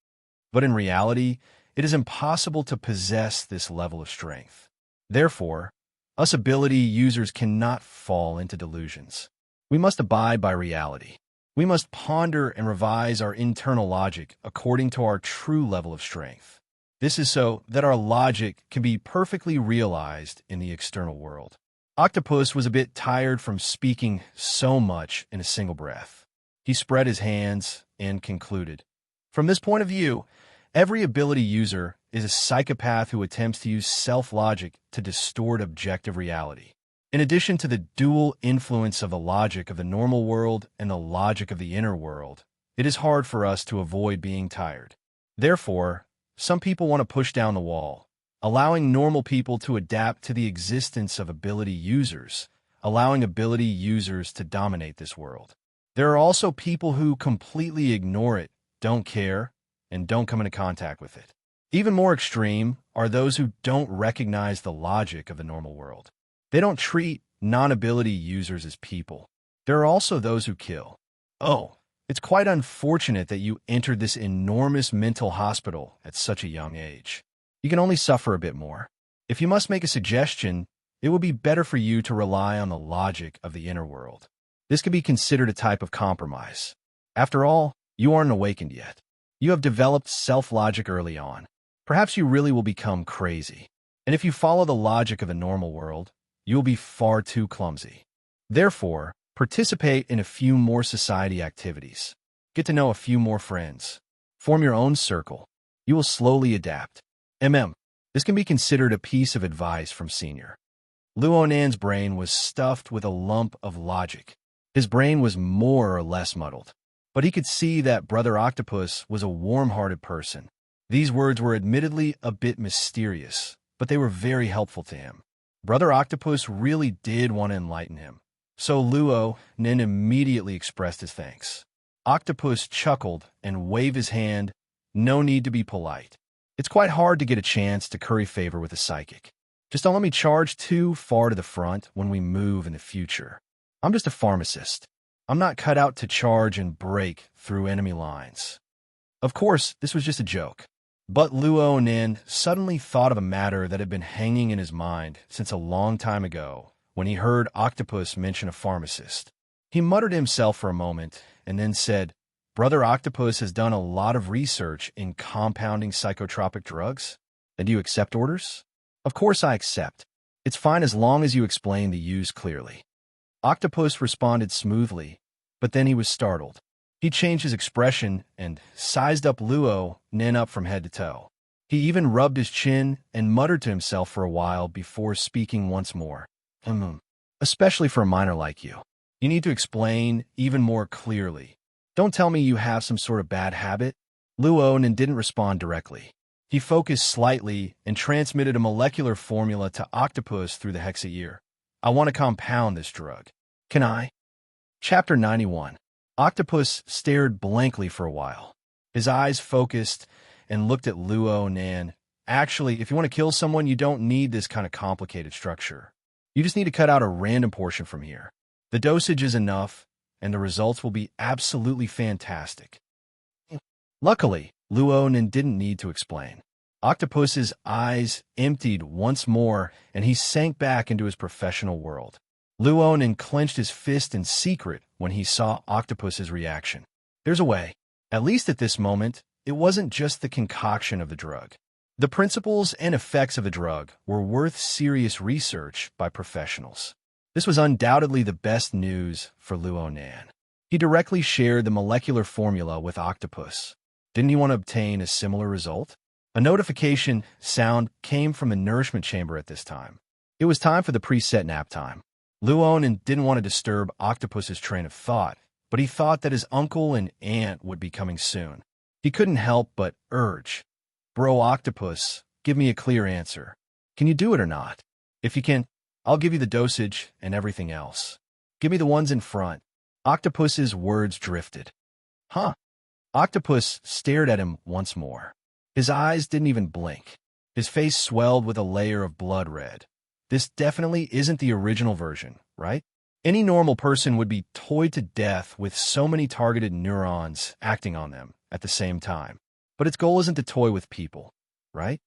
But in reality, it is impossible to possess this level of strength. Therefore, us ability users cannot fall into delusions. We must abide by reality. We must ponder and revise our internal logic according to our true level of strength. This is so that our logic can be perfectly realized in the external world. Octopus was a bit tired from speaking so much in a single breath. He spread his hands and concluded. From this point of view, every ability user is a psychopath who attempts to use self-logic to distort objective reality. In addition to the dual influence of the logic of the normal world and the logic of the inner world, it is hard for us to avoid being tired. Therefore, some people want to push down the wall, allowing normal people to adapt to the existence of ability users, allowing ability users to dominate this world. There are also people who completely ignore it, don't care, and don't come into contact with it. Even more extreme are those who don't recognize the logic of the normal world. They don't treat non-ability users as people. There are also those who kill. Oh, it's quite unfortunate that you entered this enormous mental hospital at such a young age. You can only suffer a bit more. If you must make a suggestion, it would be better for you to rely on the logic of the inner world. This could be considered a type of compromise. After all, you aren't awakened yet. You have developed self-logic early on. Perhaps you really will become crazy. And if you follow the logic of the normal world, you will be far too clumsy. Therefore, participate in a few more society activities. Get to know a few more friends. Form your own circle. You will slowly adapt. This can be considered a piece of advice from Senior. Luo Nan's brain was stuffed with a lump of logic. His brain was more or less muddled. But he could see that Brother Octopus was a warm-hearted person. These words were admittedly a bit mysterious, but they were very helpful to him. Brother Octopus really did want to enlighten him. So Luo Nin immediately expressed his thanks. Octopus chuckled and waved his hand. No need to be polite. It's quite hard to get a chance to curry favor with a psychic. Just don't let me charge too far to the front when we move in the future. I'm just a pharmacist. I'm not cut out to charge and break through enemy lines. Of course, this was just a joke. But Luo Nin suddenly thought of a matter that had been hanging in his mind since a long time ago when he heard Octopus mention a pharmacist. He muttered to himself for a moment and then said, Brother Octopus has done a lot of research in compounding psychotropic drugs. And do you accept orders? Of course I accept. It's fine as long as you explain the use clearly. Octopus responded smoothly, but then he was startled. He changed his expression and sized up Luo Nin up from head to toe. He even rubbed his chin and muttered to himself for a while before speaking once more. Especially for a minor like you. You need to explain even more clearly. Don't tell me you have some sort of bad habit. Luo Nin didn't respond directly. He focused slightly and transmitted a molecular formula to Octopus through the hexa ear. I want to compound this drug. Can I? Chapter 91. Octopus stared blankly for a while. His eyes focused and looked at Luo Nin. Actually, if you want to kill someone, you don't need this kind of complicated structure. You just need to cut out a random portion from here. The dosage is enough, and the results will be absolutely fantastic. Luckily, Luo Nin didn't need to explain. Octopus's eyes emptied once more, and he sank back into his professional world. Luo Nin clenched his fist in secret when he saw Octopus's reaction. There's a way. At least at this moment, it wasn't just the concoction of the drug. The principles and effects of the drug were worth serious research by professionals. This was undoubtedly the best news for Luo Nin. He directly shared the molecular formula with Octopus. Didn't he want to obtain a similar result? A notification sound came from the nourishment chamber at this time. It was time for the preset nap time. Luo Nin didn't want to disturb Octopus's train of thought, but he thought that his uncle and aunt would be coming soon. He couldn't help but urge, Bro Octopus, give me a clear answer. Can you do it or not? If you can, I'll give you the dosage and everything else. Give me the ones in front. Octopus's words drifted. Huh? Octopus stared at him once more. His eyes didn't even blink. His face swelled with a layer of blood red. This definitely isn't the original version, right? Any normal person would be toyed to death with so many targeted neurons acting on them at the same time. But its goal isn't to toy with people, right?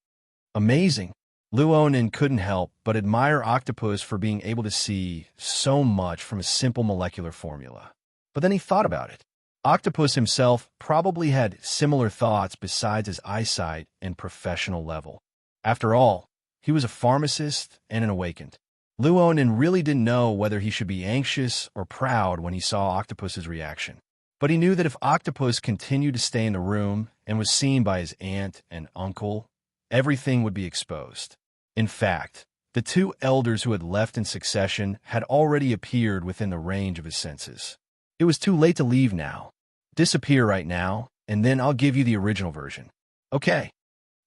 Amazing. Luo Nin couldn't help but admire Octopus for being able to see so much from a simple molecular formula. But then he thought about it. Octopus himself probably had similar thoughts besides his eyesight and professional level. After all, he was a pharmacist and an awakened. Luo Nin really didn't know whether he should be anxious or proud when he saw Octopus's reaction. But he knew that if Octopus continued to stay in the room and was seen by his aunt and uncle, everything would be exposed. In fact, the two elders who had left in succession had already appeared within the range of his senses. It was too late to leave now. Disappear right now, and then I'll give you the original version. Okay.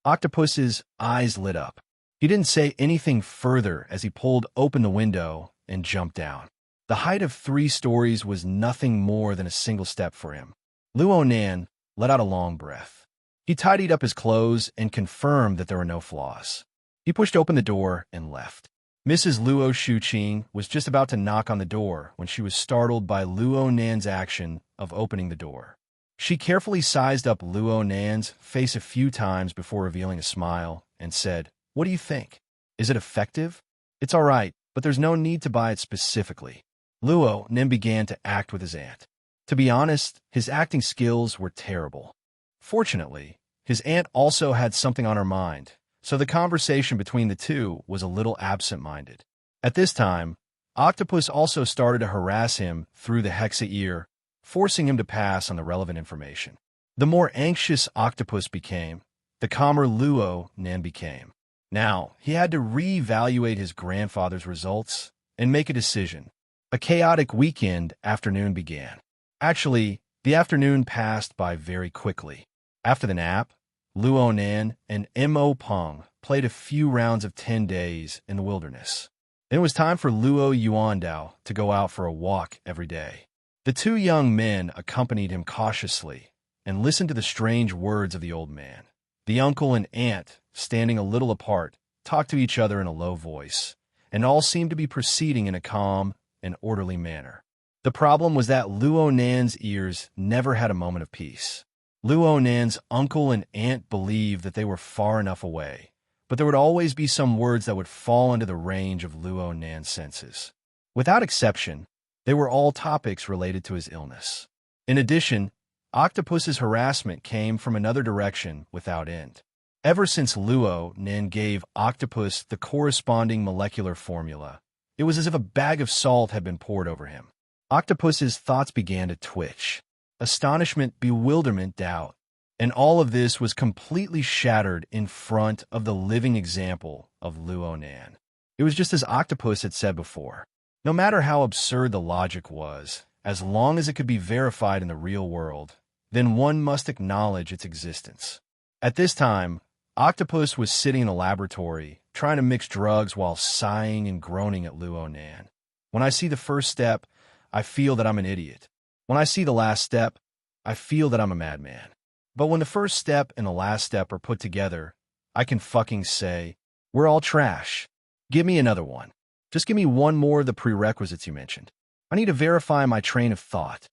Octopus's eyes lit up. He didn't say anything further as he pulled open the window and jumped down. The height of 3 stories was nothing more than a single step for him. Luo Nin let out a long breath. He tidied up his clothes and confirmed that there were no flaws. He pushed open the door and left. Mrs. Luo Shuqing was just about to knock on the door when she was startled by Luo Nan's action of opening the door. She carefully sized up Luo Nan's face a few times before revealing a smile and said, "What do you think? Is it effective? It's all right, but there's no need to buy it specifically." Luo Nin began to act with his aunt. To be honest, his acting skills were terrible. Fortunately, his aunt also had something on her mind, so the conversation between the two was a little absent-minded. At this time, Octopus also started to harass him through the hexa ear, forcing him to pass on the relevant information. The more anxious Octopus became, the calmer Luo Nan became. Now, he had to reevaluate his grandfather's results and make a decision. A chaotic weekend afternoon began. Actually, the afternoon passed by very quickly. After the nap, Luo Nan and Mo Peng played a few rounds of 10 days in the wilderness. Then it was time for Luo Yuandao to go out for a walk every day. The two young men accompanied him cautiously and listened to the strange words of the old man. The uncle and aunt, standing a little apart, talked to each other in a low voice, and all seemed to be proceeding in a calm and orderly manner. The problem was that Luo Nan's ears never had a moment of peace. Luo Nan's uncle and aunt believed that they were far enough away, but there would always be some words that would fall into the range of Luo Nan's senses. Without exception, they were all topics related to his illness. In addition, Octopus's harassment came from another direction without end. Ever since Luo Nan gave Octopus the corresponding molecular formula, it was as if a bag of salt had been poured over him. Octopus's thoughts began to twitch. Astonishment, bewilderment, doubt. And all of this was completely shattered in front of the living example of Luo Nan. It was just as Octopus had said before. No matter how absurd the logic was, as long as it could be verified in the real world, then one must acknowledge its existence. At this time, Octopus was sitting in a laboratory, trying to mix drugs while sighing and groaning at Luo Nan. When I see the first step, I feel that I'm an idiot. When I see the last step, I feel that I'm a madman. But when the first step and the last step are put together, I can fucking say, we're all trash. Give me another one. Just give me one more of the prerequisites you mentioned. I need to verify my train of thought.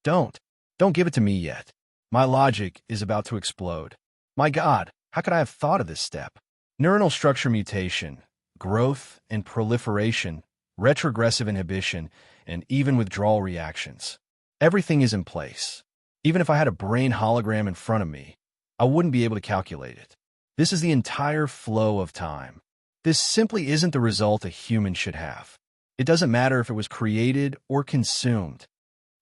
Don't give it to me yet. My logic is about to explode. My God, how could I have thought of this step? Neuronal structure mutation, growth and proliferation, retrogressive inhibition, and even withdrawal reactions. Everything is in place. Even if I had a brain hologram in front of me, I wouldn't be able to calculate it. This is the entire flow of time. This simply isn't the result a human should have. It doesn't matter if it was created or consumed.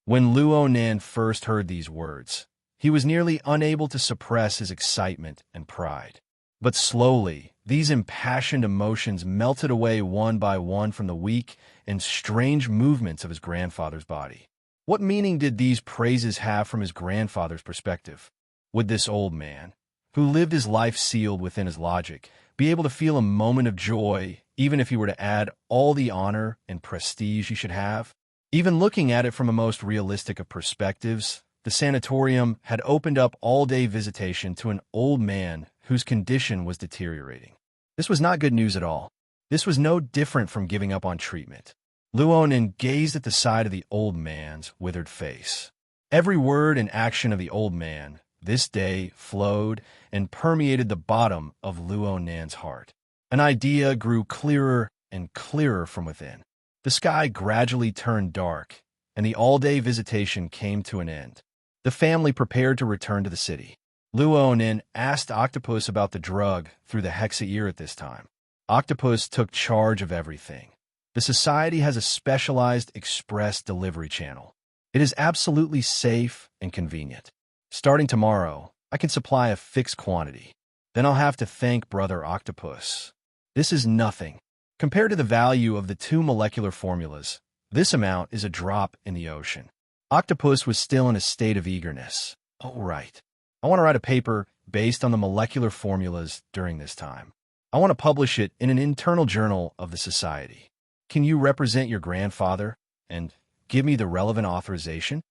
When Luo Nan first heard these words, he was nearly unable to suppress his excitement and pride. But slowly, these impassioned emotions melted away one by one from the weak and strange movements of his grandfather's body. What meaning did these praises have from his grandfather's perspective? Would this old man, who lived his life sealed within his logic, be able to feel a moment of joy even if he were to add all the honor and prestige he should have? Even looking at it from a most realistic of perspectives, the sanatorium had opened up all-day visitation to an old man whose condition was deteriorating. This was not good news at all. This was no different from giving up on treatment. Luo Nan gazed at the side of the old man's withered face. Every word and action of the old man this day flowed and permeated the bottom of Luo Nan's heart. An idea grew clearer and clearer from within. The sky gradually turned dark, and the all-day visitation came to an end. The family prepared to return to the city. Luo Nan asked Octopus about the drug through the hexa ear at this time. Octopus took charge of everything. The society has a specialized express delivery channel. It is absolutely safe and convenient. Starting tomorrow, I can supply a fixed quantity. Then I'll have to thank Brother Octopus. This is nothing. Compared to the value of the 2 molecular formulas, this amount is a drop in the ocean. Octopus was still in a state of eagerness. Oh, right. I want to write a paper based on the molecular formulas during this time. I want to publish it in an internal journal of the society. Can you represent your grandfather and give me the relevant authorization?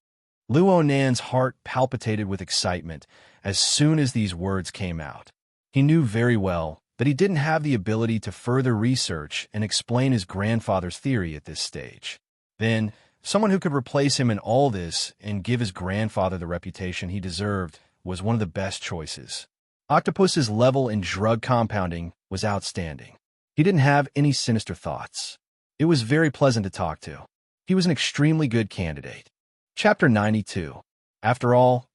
Luo Nan's heart palpitated with excitement as soon as these words came out. He knew very well that he didn't have the ability to further research and explain his grandfather's theory at this stage. Then, someone who could replace him in all this and give his grandfather the reputation he deserved was one of the best choices. Octopus's level in drug compounding was outstanding. He didn't have any sinister thoughts. It was very pleasant to talk to. He was an extremely good candidate. Chapter 92. After all,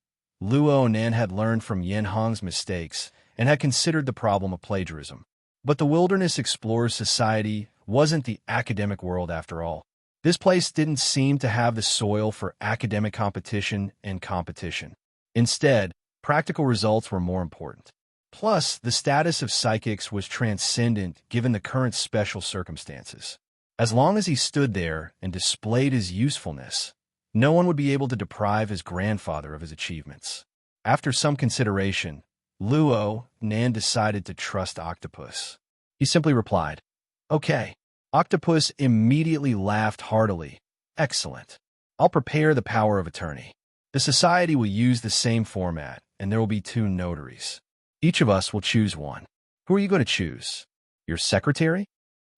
Luo Nan had learned from Yen Hong's mistakes and had considered the problem of plagiarism. But the Wilderness Explorers Society wasn't the academic world after all. This place didn't seem to have the soil for academic competition and competition. Instead, practical results were more important. Plus, the status of psychics was transcendent given the current special circumstances. As long as he stood there and displayed his usefulness, no one would be able to deprive his grandfather of his achievements. After some consideration, Luo Nan decided to trust Octopus. He simply replied, "Okay." Octopus immediately laughed heartily. "Excellent. I'll prepare the power of attorney. The society will use the same format, and there will be 2 notaries. Each of us will choose one. Who are you going to choose? Your secretary?"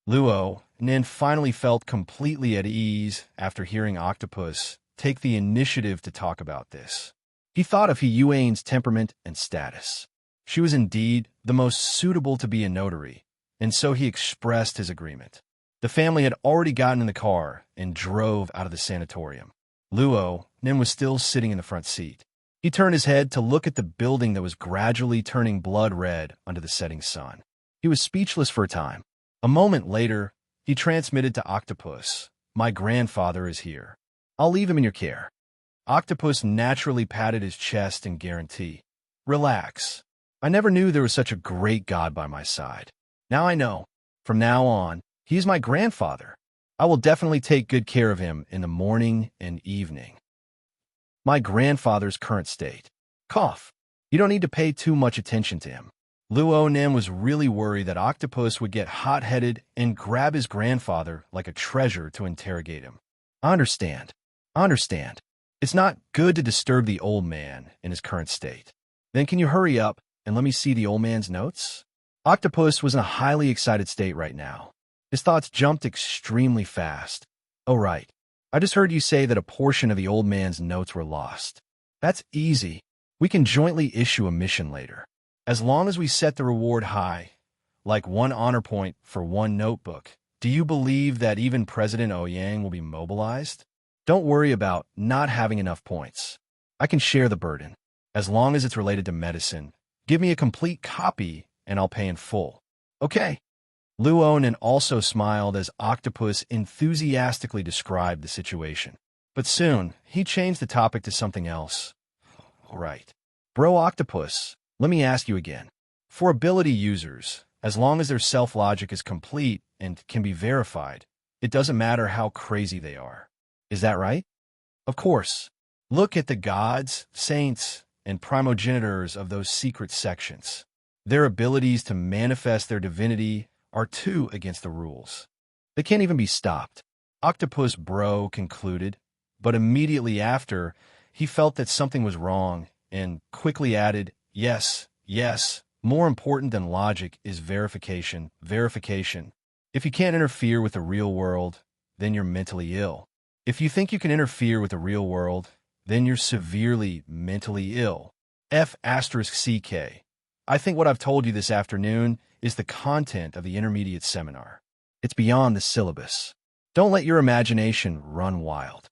Luo Nan finally felt completely at ease after hearing Octopus take the initiative to talk about this. He thought of Yuan's temperament and status. She was indeed the most suitable to be a notary, and so he expressed his agreement. The family had already gotten in the car and drove out of the sanatorium. Luo Nan was still sitting in the front seat. He turned his head to look at the building that was gradually turning blood red under the setting sun. He was speechless for a time. A moment later, he transmitted to Octopus, "My grandfather is here. I'll leave him in your care." Octopus naturally patted his chest in guarantee. "Relax. I never knew there was such a great god by my side. Now I know. From now on, he is my grandfather. I will definitely take good care of him in the morning and evening." My grandfather's current state. Cough. You don't need to pay too much attention to him. Luo Nan was really worried that Octopus would get hot-headed and grab his grandfather like a treasure to interrogate him. I understand. It's not good to disturb the old man in his current state. Then can you hurry up and let me see the old man's notes? Octopus was in a highly excited state right now. His thoughts jumped extremely fast. "Oh, right. I just heard you say that a portion of the old man's notes were lost. That's easy. We can jointly issue a mission later. As long as we set the reward high, like 1 honor point for 1 notebook. Do you believe that even President Ouyang will be mobilized? Don't worry about not having enough points. I can share the burden. As long as it's related to medicine, give me a complete copy and I'll pay in full." "Okay." Luo Nan also smiled as Octopus enthusiastically described the situation. But soon, he changed the topic to something else. "All right. Bro Octopus, let me ask you again. For ability users, as long as their self-logic is complete and can be verified, it doesn't matter how crazy they are. Is that right?" "Of course. Look at the gods, saints, and primogenitors of those secret sections. Their abilities to manifest their divinity are too against the rules. They can't even be stopped." Octopus Bro concluded, but immediately after, he felt that something was wrong and quickly added, Yes. More important than logic is verification. If you can't interfere with the real world, then you're mentally ill. If you think you can interfere with the real world, then you're severely mentally ill. F***CK. I think what I've told you this afternoon is the content of the intermediate seminar. It's beyond the syllabus. Don't let your imagination run wild.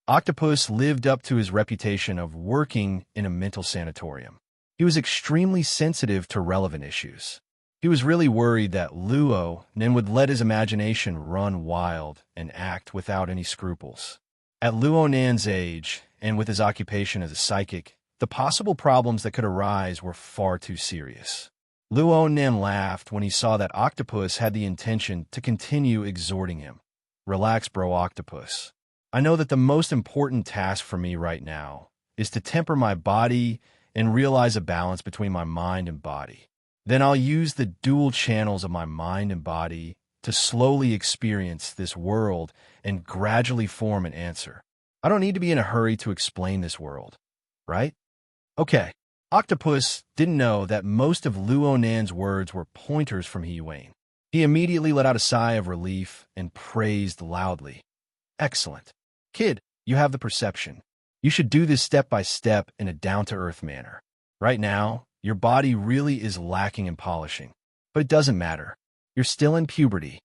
Octopus lived up to his reputation of working in a mental sanatorium. He was extremely sensitive to relevant issues. He was really worried that Luo Nan would let his imagination run wild and act without any scruples. At Luo Nan's age, and with his occupation as a psychic, the possible problems that could arise were far too serious. Luo Nan laughed when he saw that Octopus had the intention to continue exhorting him. "Relax, bro Octopus. I know that the most important task for me right now is to temper my body and realize a balance between my mind and body. Then I'll use the dual channels of my mind and body to slowly experience this world and gradually form an answer. I don't need to be in a hurry to explain this world, right?" Okay. Octopus didn't know that most of Luo Nan's words were pointers from Yuan. He immediately let out a sigh of relief and praised loudly. "Excellent. Kid, you have the perception. You should do this step by step in a down-to-earth manner. Right now, your body really is lacking in polishing. But it doesn't matter. You're still in puberty.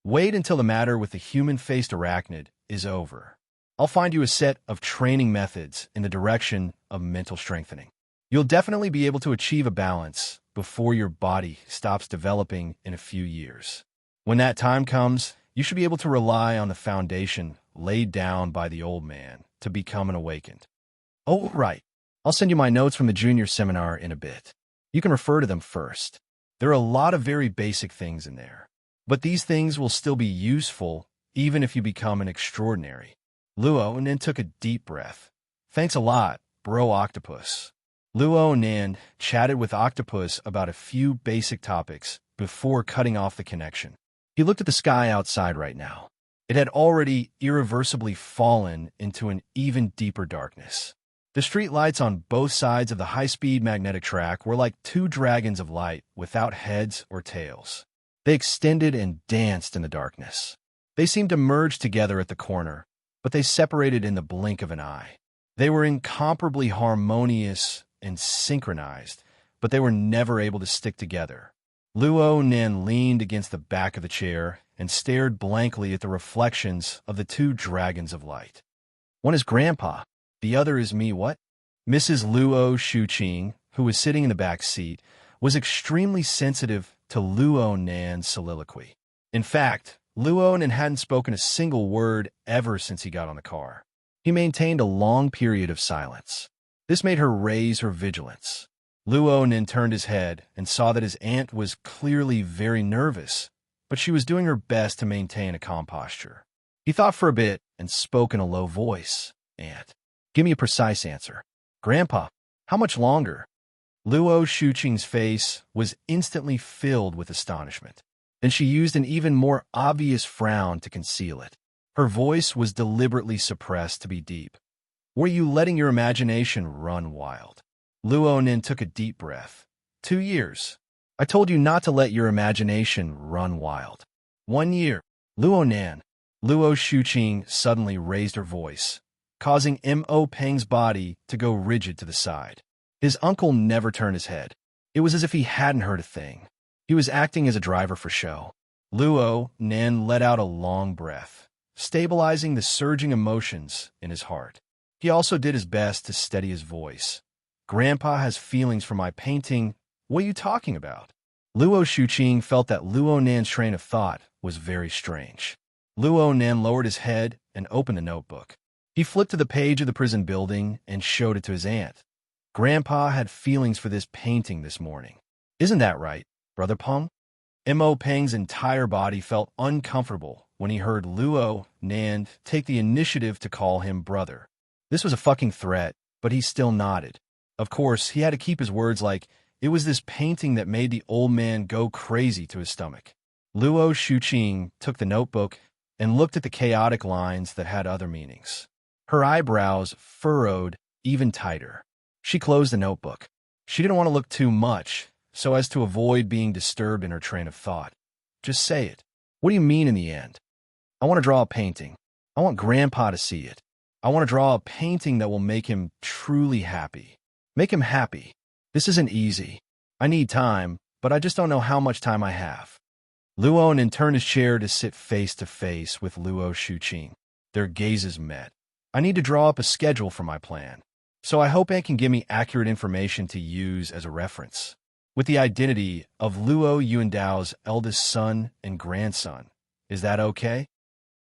Wait until the matter with the human-faced arachnid is over. I'll find you a set of training methods in the direction of mental strengthening. You'll definitely be able to achieve a balance before your body stops developing in a few years." When that time comes, you should be able to rely on the foundation laid down by the old man to become an awakened. Oh, right. I'll send you my notes from the junior seminar in a bit. You can refer to them first. There are a lot of very basic things in there. But these things will still be useful even if you become an extraordinary. Luo and then took a deep breath. Thanks a lot, bro Octopus. Luo Nan chatted with Octopus about a few basic topics before cutting off the connection. He looked at the sky outside right now. It had already irreversibly fallen into an even deeper darkness. The street lights on both sides of the high-speed magnetic track were like two dragons of light without heads or tails. They extended and danced in the darkness. They seemed to merge together at the corner, but they separated in the blink of an eye. They were incomparably harmonious and synchronized, but they were never able to stick together. Luo Nen leaned against the back of the chair and stared blankly at the reflections of the two dragons of light. One is Grandpa. The other is me, what? Mrs. Luo Shuqing, who was sitting in the back seat, was extremely sensitive to Luo Nan's soliloquy. In fact, Luo Nan hadn't spoken a single word ever since he got on the car. He maintained a long period of silence. This made her raise her vigilance. Luo Nan turned his head and saw that his aunt was clearly very nervous, but she was doing her best to maintain a calm posture. He thought for a bit and spoke in a low voice. Aunt, give me a precise answer. Grandpa, how much longer? Luo Shuqing's face was instantly filled with astonishment. Then she used an even more obvious frown to conceal it. Her voice was deliberately suppressed to be deep. Were you letting your imagination run wild? Luo Nin took a deep breath. 2 years. I told you not to let your imagination run wild. 1 year. Luo Nan. Luo Shuqing suddenly raised her voice, causing Mo Peng's body to go rigid to the side. His uncle never turned his head. It was as if he hadn't heard a thing. He was acting as a driver for show. Luo Nan let out a long breath, stabilizing the surging emotions in his heart. He also did his best to steady his voice. Grandpa has feelings for my painting. What are you talking about? Luo Shuqing felt that Luo Nan's train of thought was very strange. Luo Nan lowered his head and opened the notebook. He flipped to the page of the prison building and showed it to his aunt. Grandpa had feelings for this painting this morning. Isn't that right, Brother Peng? Mo Peng's entire body felt uncomfortable when he heard Luo Nan take the initiative to call him brother. This was a fucking threat, but he still nodded. Of course, he had to keep his words like, it was this painting that made the old man go crazy to his stomach. Luo Shuqing took the notebook and looked at the chaotic lines that had other meanings. Her eyebrows furrowed even tighter. She closed the notebook. She didn't want to look too much, so as to avoid being disturbed in her train of thought. Just say it. What do you mean in the end? I want to draw a painting. I want Grandpa to see it. I want to draw a painting that will make him truly happy. Make him happy. This isn't easy. I need time, but I just don't know how much time I have. Luo Nin turned his chair to sit face to face with Luo Shuqing. Their gazes met. I need to draw up a schedule for my plan, so I hope Aunt can give me accurate information to use as a reference, with the identity of Luo Yuandao's eldest son and grandson. Is that okay?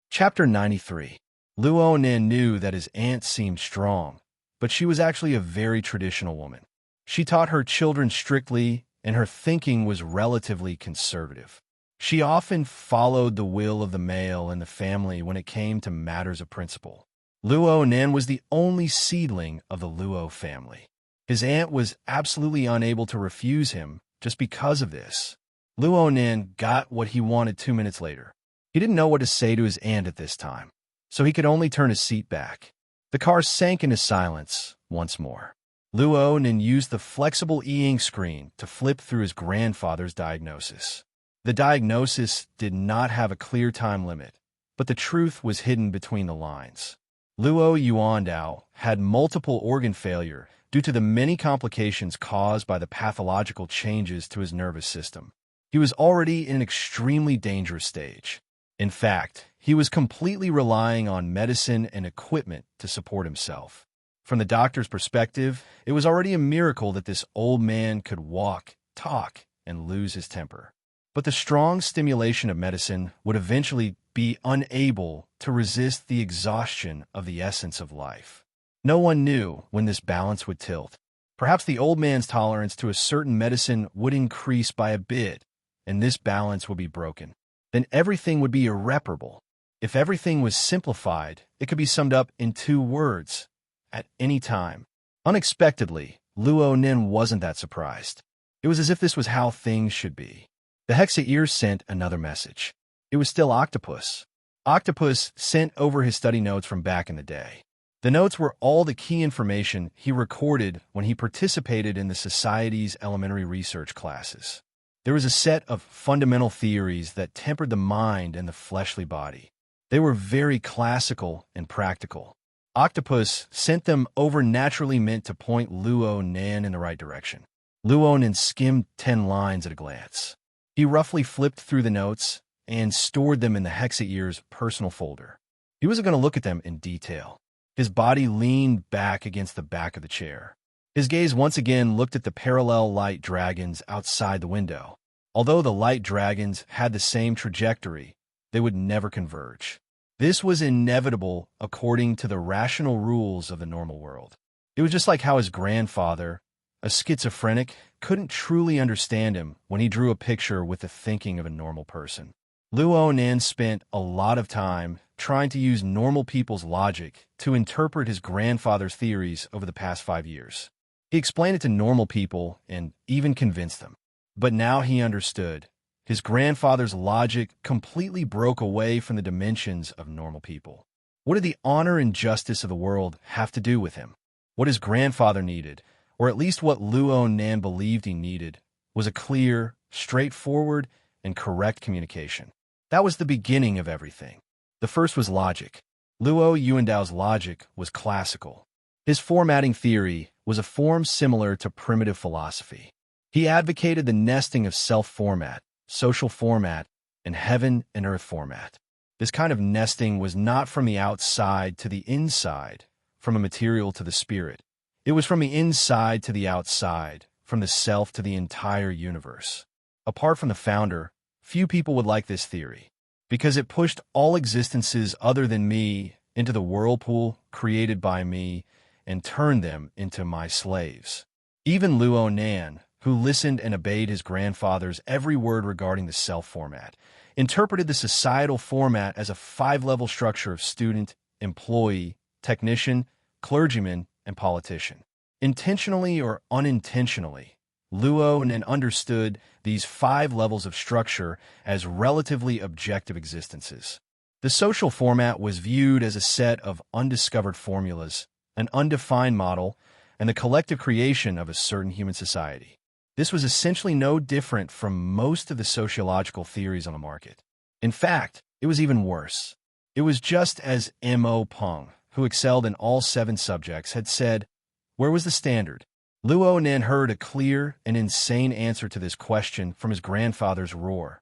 Chapter 93. Luo Nin knew that his aunt seemed strong, but she was actually a very traditional woman. She taught her children strictly, and her thinking was relatively conservative. She often followed the will of the male in the family when it came to matters of principle. Luo Nin was the only seedling of the Luo family. His aunt was absolutely unable to refuse him just because of this. Luo Nin got what he wanted 2 minutes later. He didn't know what to say to his aunt at this time, so he could only turn his seat back. The car sank into silence once more. Luo Nin used the flexible e-ink screen to flip through his grandfather's diagnosis. The diagnosis did not have a clear time limit, but the truth was hidden between the lines. Luo Yuandao had multiple organ failure due to the many complications caused by the pathological changes to his nervous system. He was already in an extremely dangerous stage. In fact, he was completely relying on medicine and equipment to support himself. From the doctor's perspective, it was already a miracle that this old man could walk, talk, and lose his temper. But the strong stimulation of medicine would eventually be unable to resist the exhaustion of the essence of life. No one knew when this balance would tilt. Perhaps the old man's tolerance to a certain medicine would increase by a bit, and this balance would be broken. Then everything would be irreparable. If everything was simplified, it could be summed up in 2 words: at any time. Unexpectedly, Luo Nin wasn't that surprised. It was as if this was how things should be. The Hexa sent another message. It was still Octopus. Octopus sent over his study notes from back in the day. The notes were all the key information he recorded when he participated in the Society's elementary research classes. There was a set of fundamental theories that tempered the mind and the fleshly body. They were very classical and practical. Octopus sent them over naturally meant to point Luo Nan in the right direction. Luo Nan skimmed 10 lines at a glance. He roughly flipped through the notes and stored them in the Hexa personal folder. He wasn't going to look at them in detail. His body leaned back against the back of the chair. His gaze once again looked at the parallel light dragons outside the window. Although the light dragons had the same trajectory, they would never converge. This was inevitable according to the rational rules of the normal world. It was just like how his grandfather, a schizophrenic, couldn't truly understand him when he drew a picture with the thinking of a normal person. Luo Nan spent a lot of time trying to use normal people's logic to interpret his grandfather's theories over the past 5 years. He explained it to normal people and even convinced them. But now he understood. His grandfather's logic completely broke away from the dimensions of normal people. What did the honor and justice of the world have to do with him? What his grandfather needed, or at least what Luo Nan believed he needed, was a clear, straightforward, and correct communication. That was the beginning of everything. The first was logic. Luo Yuandao's logic was classical. His formatting theory was a form similar to primitive philosophy. He advocated the nesting of self-format, social format, and heaven and earth format. This kind of nesting was not from the outside to the inside, from a material to the spirit. It was from the inside to the outside, from the self to the entire universe. Apart from the founder, few people would like this theory, because it pushed all existences other than me into the whirlpool created by me and turned them into my slaves. Even Luo Nan, who listened and obeyed his grandfather's every word regarding the self-format, interpreted the societal format as a 5-level structure of student, employee, technician, clergyman, and politician. Intentionally or unintentionally, Luo Nan understood these 5 levels of structure as relatively objective existences. The social format was viewed as a set of undiscovered formulas, an undefined model, and the collective creation of a certain human society. This was essentially no different from most of the sociological theories on the market. In fact, it was even worse. It was just as M.O. Peng, who excelled in all 7 subjects, had said, where was the standard? Luo Nan heard a clear and insane answer to this question from his grandfather's roar.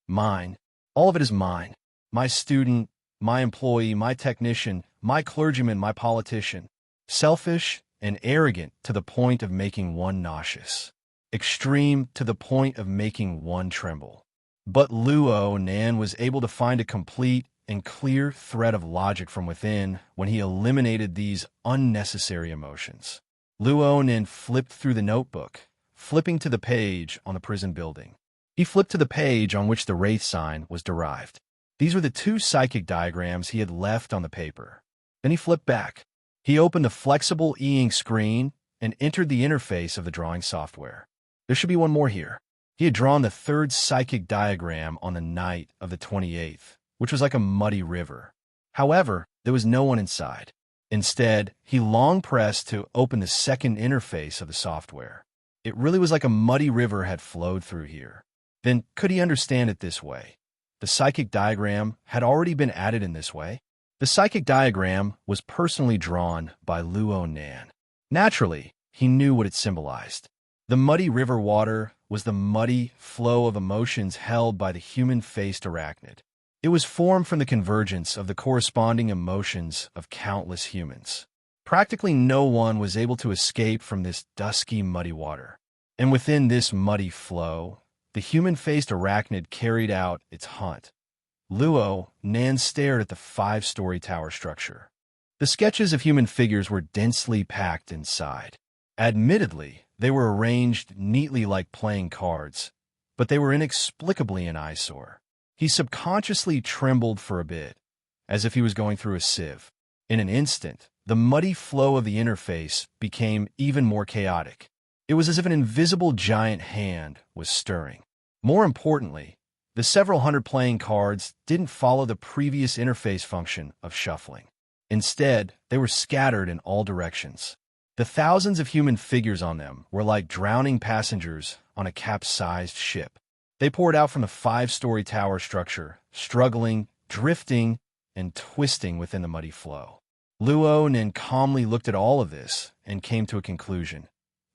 Mine. All of it is mine. My student, my employee, my technician, my clergyman, my politician. Selfish and arrogant to the point of making one nauseous. Extreme to the point of making one tremble. But Luo Nan was able to find a complete and clear thread of logic from within when he eliminated these unnecessary emotions. Luo Nan flipped through the notebook, flipping to the page on the prison building. He flipped to the page on which the wraith sign was derived. These were the 2 psychic diagrams he had left on the paper. Then he flipped back. He opened the flexible e-ink screen and entered the interface of the drawing software. There should be one more here. He had drawn the 3rd psychic diagram on the night of the 28th, which was like a muddy river. However, there was no one inside. Instead, he long pressed to open the 2nd interface of the software. It really was like a muddy river had flowed through here. Then, could he understand it this way? The psychic diagram had already been added in this way. The psychic diagram was personally drawn by Luo Nan. Naturally, he knew what it symbolized. The muddy river water was the muddy flow of emotions held by the human-faced arachnid. It was formed from the convergence of the corresponding emotions of countless humans. Practically no one was able to escape from this dusky, muddy water. And within this muddy flow, the human-faced arachnid carried out its hunt. Luo Nan stared at the 5-story tower structure. The sketches of human figures were densely packed inside. Admittedly, they were arranged neatly like playing cards, but they were inexplicably an eyesore. He subconsciously trembled for a bit, as if he was going through a sieve. In an instant, the muddy flow of the interface became even more chaotic. It was as if an invisible giant hand was stirring. More importantly, the several hundred playing cards didn't follow the previous interface function of shuffling. Instead, they were scattered in all directions. The thousands of human figures on them were like drowning passengers on a capsized ship. They poured out from the 5-story tower structure, struggling, drifting, and twisting within the muddy flow. Luo Nin calmly looked at all of this and came to a conclusion.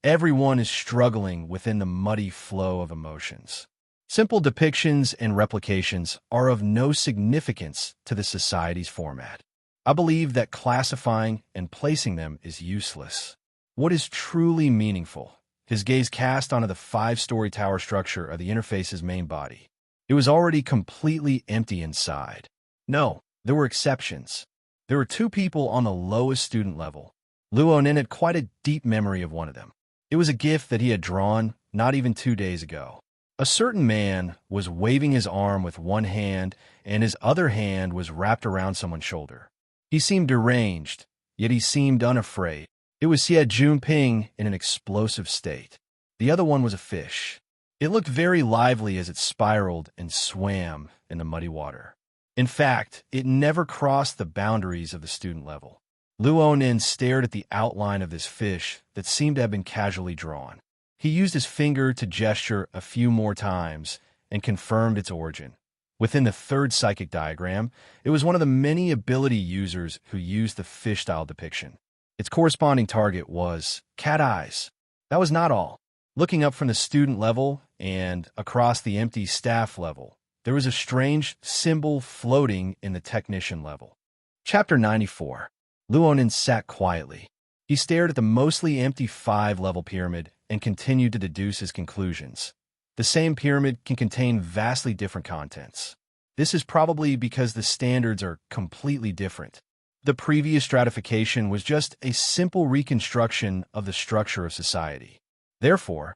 Everyone is struggling within the muddy flow of emotions. Simple depictions and replications are of no significance to the society's format. I believe that classifying and placing them is useless. What is truly meaningful? His gaze cast onto the 5-story tower structure of the interface's main body. It was already completely empty inside. No, there were exceptions. There were 2 people on the lowest student level. Luo Nin had quite a deep memory of one of them. It was a gift that he had drawn not even 2 days ago. A certain man was waving his arm with one hand, and his other hand was wrapped around someone's shoulder. He seemed deranged, yet he seemed unafraid. It was Xie Junping in an explosive state. The other one was a fish. It looked very lively as it spiraled and swam in the muddy water. In fact, it never crossed the boundaries of the student level. Luo Nin stared at the outline of this fish that seemed to have been casually drawn. He used his finger to gesture a few more times and confirmed its origin. Within the 3rd psychic diagram, it was one of the many ability users who used the fish-style depiction. Its corresponding target was cat eyes. That was not all. Looking up from the student level and across the empty staff level, there was a strange symbol floating in the technician level. Chapter 94. Luo Nin sat quietly. He stared at the mostly empty 5-level pyramid and continued to deduce his conclusions. The same pyramid can contain vastly different contents. This is probably because the standards are completely different. The previous stratification was just a simple reconstruction of the structure of society. Therefore,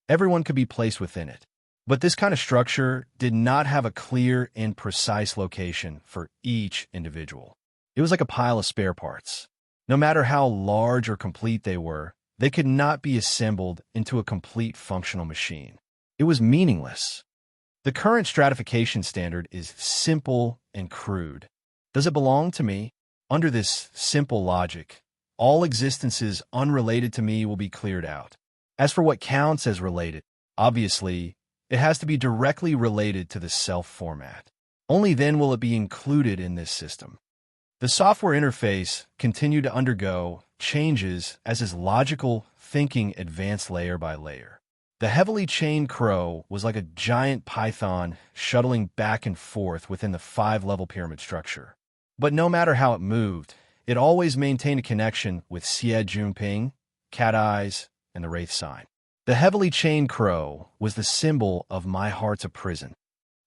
everyone could be placed within it. But this kind of structure did not have a clear and precise location for each individual. It was like a pile of spare parts. No matter how large or complete they could not be assembled into a complete functional machine. It was meaningless. The current stratification standard is simple and crude. Does it belong to me? Under this simple logic, all existences unrelated to me will be cleared out. As for what counts as related, obviously, it has to be directly related to the self format. Only then will it be included in this system. The software interface continued to undergo changes as his logical thinking advanced layer by layer. The heavily chained crow was like a giant python shuttling back and forth within the 5-level pyramid structure. But no matter how it moved, it always maintained a connection with Xie Junping, cat eyes, and the wraith sign. The heavily chained crow was the symbol of my heart's a prison.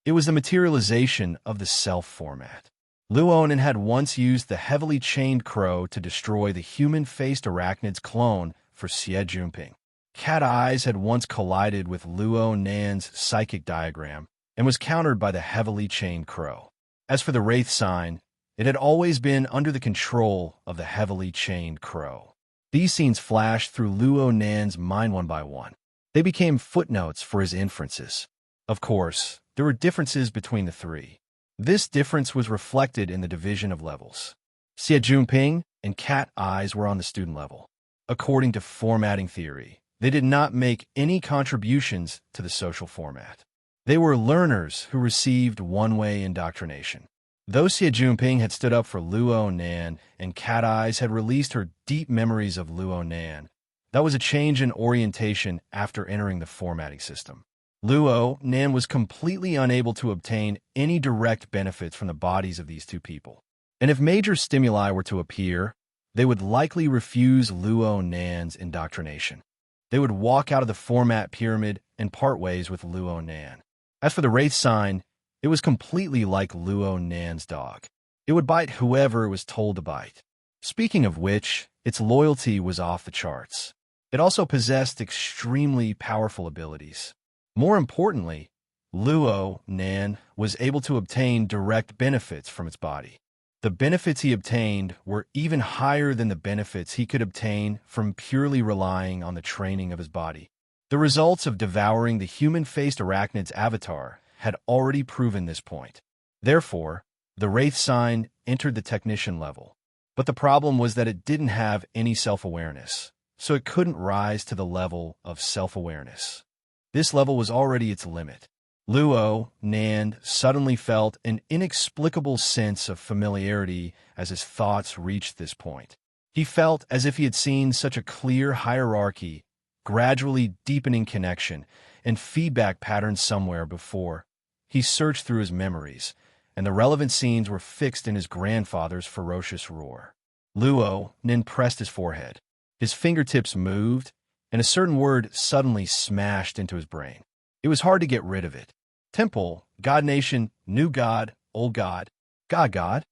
It was the materialization of the self format. Luo Nin had once used the heavily chained crow to destroy the human-faced arachnid's clone for Xie Junping. Cat eyes had once collided with Luo Nan's psychic diagram and was countered by the heavily chained crow. As for the wraith sign, it had always been under the control of the heavily chained crow. These scenes flashed through Luo Nan's mind one by one. They became footnotes for his inferences. Of course, there were differences between the 3. This difference was reflected in the division of levels. Xie Junping and cat eyes were on the student level. According to formatting theory, they did not make any contributions to the social format. They were learners who received one-way indoctrination. Though Xie Junping had stood up for Luo Nan and cat eyes had released her deep memories of Luo Nan, that was a change in orientation after entering the formatting system. Luo Nan was completely unable to obtain any direct benefits from the bodies of these 2 people. And if major stimuli were to appear, they would likely refuse Luo Nan's indoctrination. They would walk out of the format pyramid and part ways with Luo Nan. As for the wraith sign, it was completely like Luo Nan's dog. It would bite whoever it was told to bite. Speaking of which, its loyalty was off the charts. It also possessed extremely powerful abilities. More importantly, Luo Nan was able to obtain direct benefits from its body. The benefits he obtained were even higher than the benefits he could obtain from purely relying on the training of his body. The results of devouring the human-faced arachnid's avatar had already proven this point. Therefore, the wraith sign entered the technician level. But the problem was that it didn't have any self-awareness, so it couldn't rise to the level of self-awareness. This level was already its limit. Luo Nan suddenly felt an inexplicable sense of familiarity as his thoughts reached this point. He felt as if he had seen such a clear hierarchy, gradually deepening connection, and feedback patterns somewhere before. He searched through his memories, and the relevant scenes were fixed in his grandfather's ferocious roar. Luo Nan pressed his forehead. His fingertips moved, and a certain word suddenly smashed into his brain. It was hard to get rid of it. Temple, God Nation, New God, Old God, God.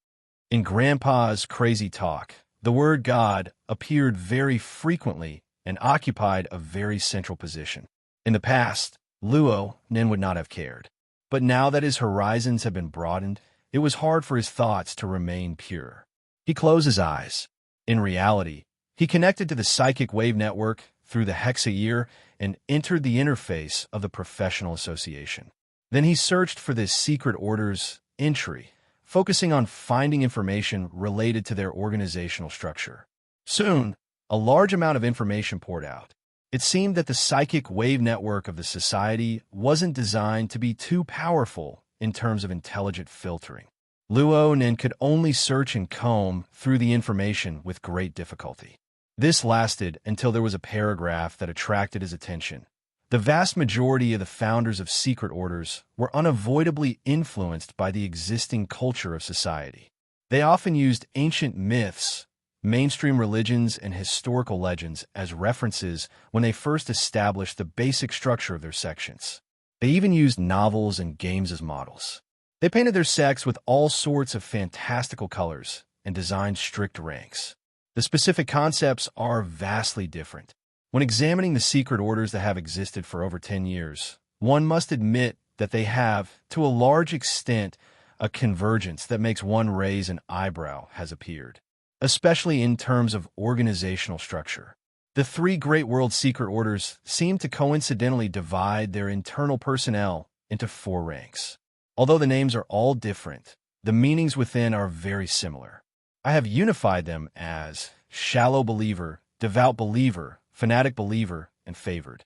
In Grandpa's crazy talk, the word God appeared very frequently and occupied a very central position. In the past, Luo Nan would not have cared. But now that his horizons had been broadened, it was hard for his thoughts to remain pure. He closed his eyes. In reality, he connected to the psychic wave network through the hexa ear and entered the interface of the professional association. Then he searched for this secret order's entry, focusing on finding information related to their organizational structure. Soon, a large amount of information poured out. It seemed that the psychic wave network of the society wasn't designed to be too powerful in terms of intelligent filtering. Luo Nan could only search and comb through the information with great difficulty. This lasted until there was a paragraph that attracted his attention. The vast majority of the founders of secret orders were unavoidably influenced by the existing culture of society. They often used ancient myths, mainstream religions, and historical legends as references when they first established the basic structure of their sections. They even used novels and games as models. They painted their sects with all sorts of fantastical colors and designed strict ranks. The specific concepts are vastly different. When examining the secret orders that have existed for over 10 years, one must admit that they have, to a large extent, a convergence that makes one raise an eyebrow has appeared, especially in terms of organizational structure. The three great world secret orders seem to coincidentally divide their internal personnel into 4 ranks. Although the names are all different, the meanings within are very similar. I have unified them as shallow believer, devout believer, fanatic believer, and favored.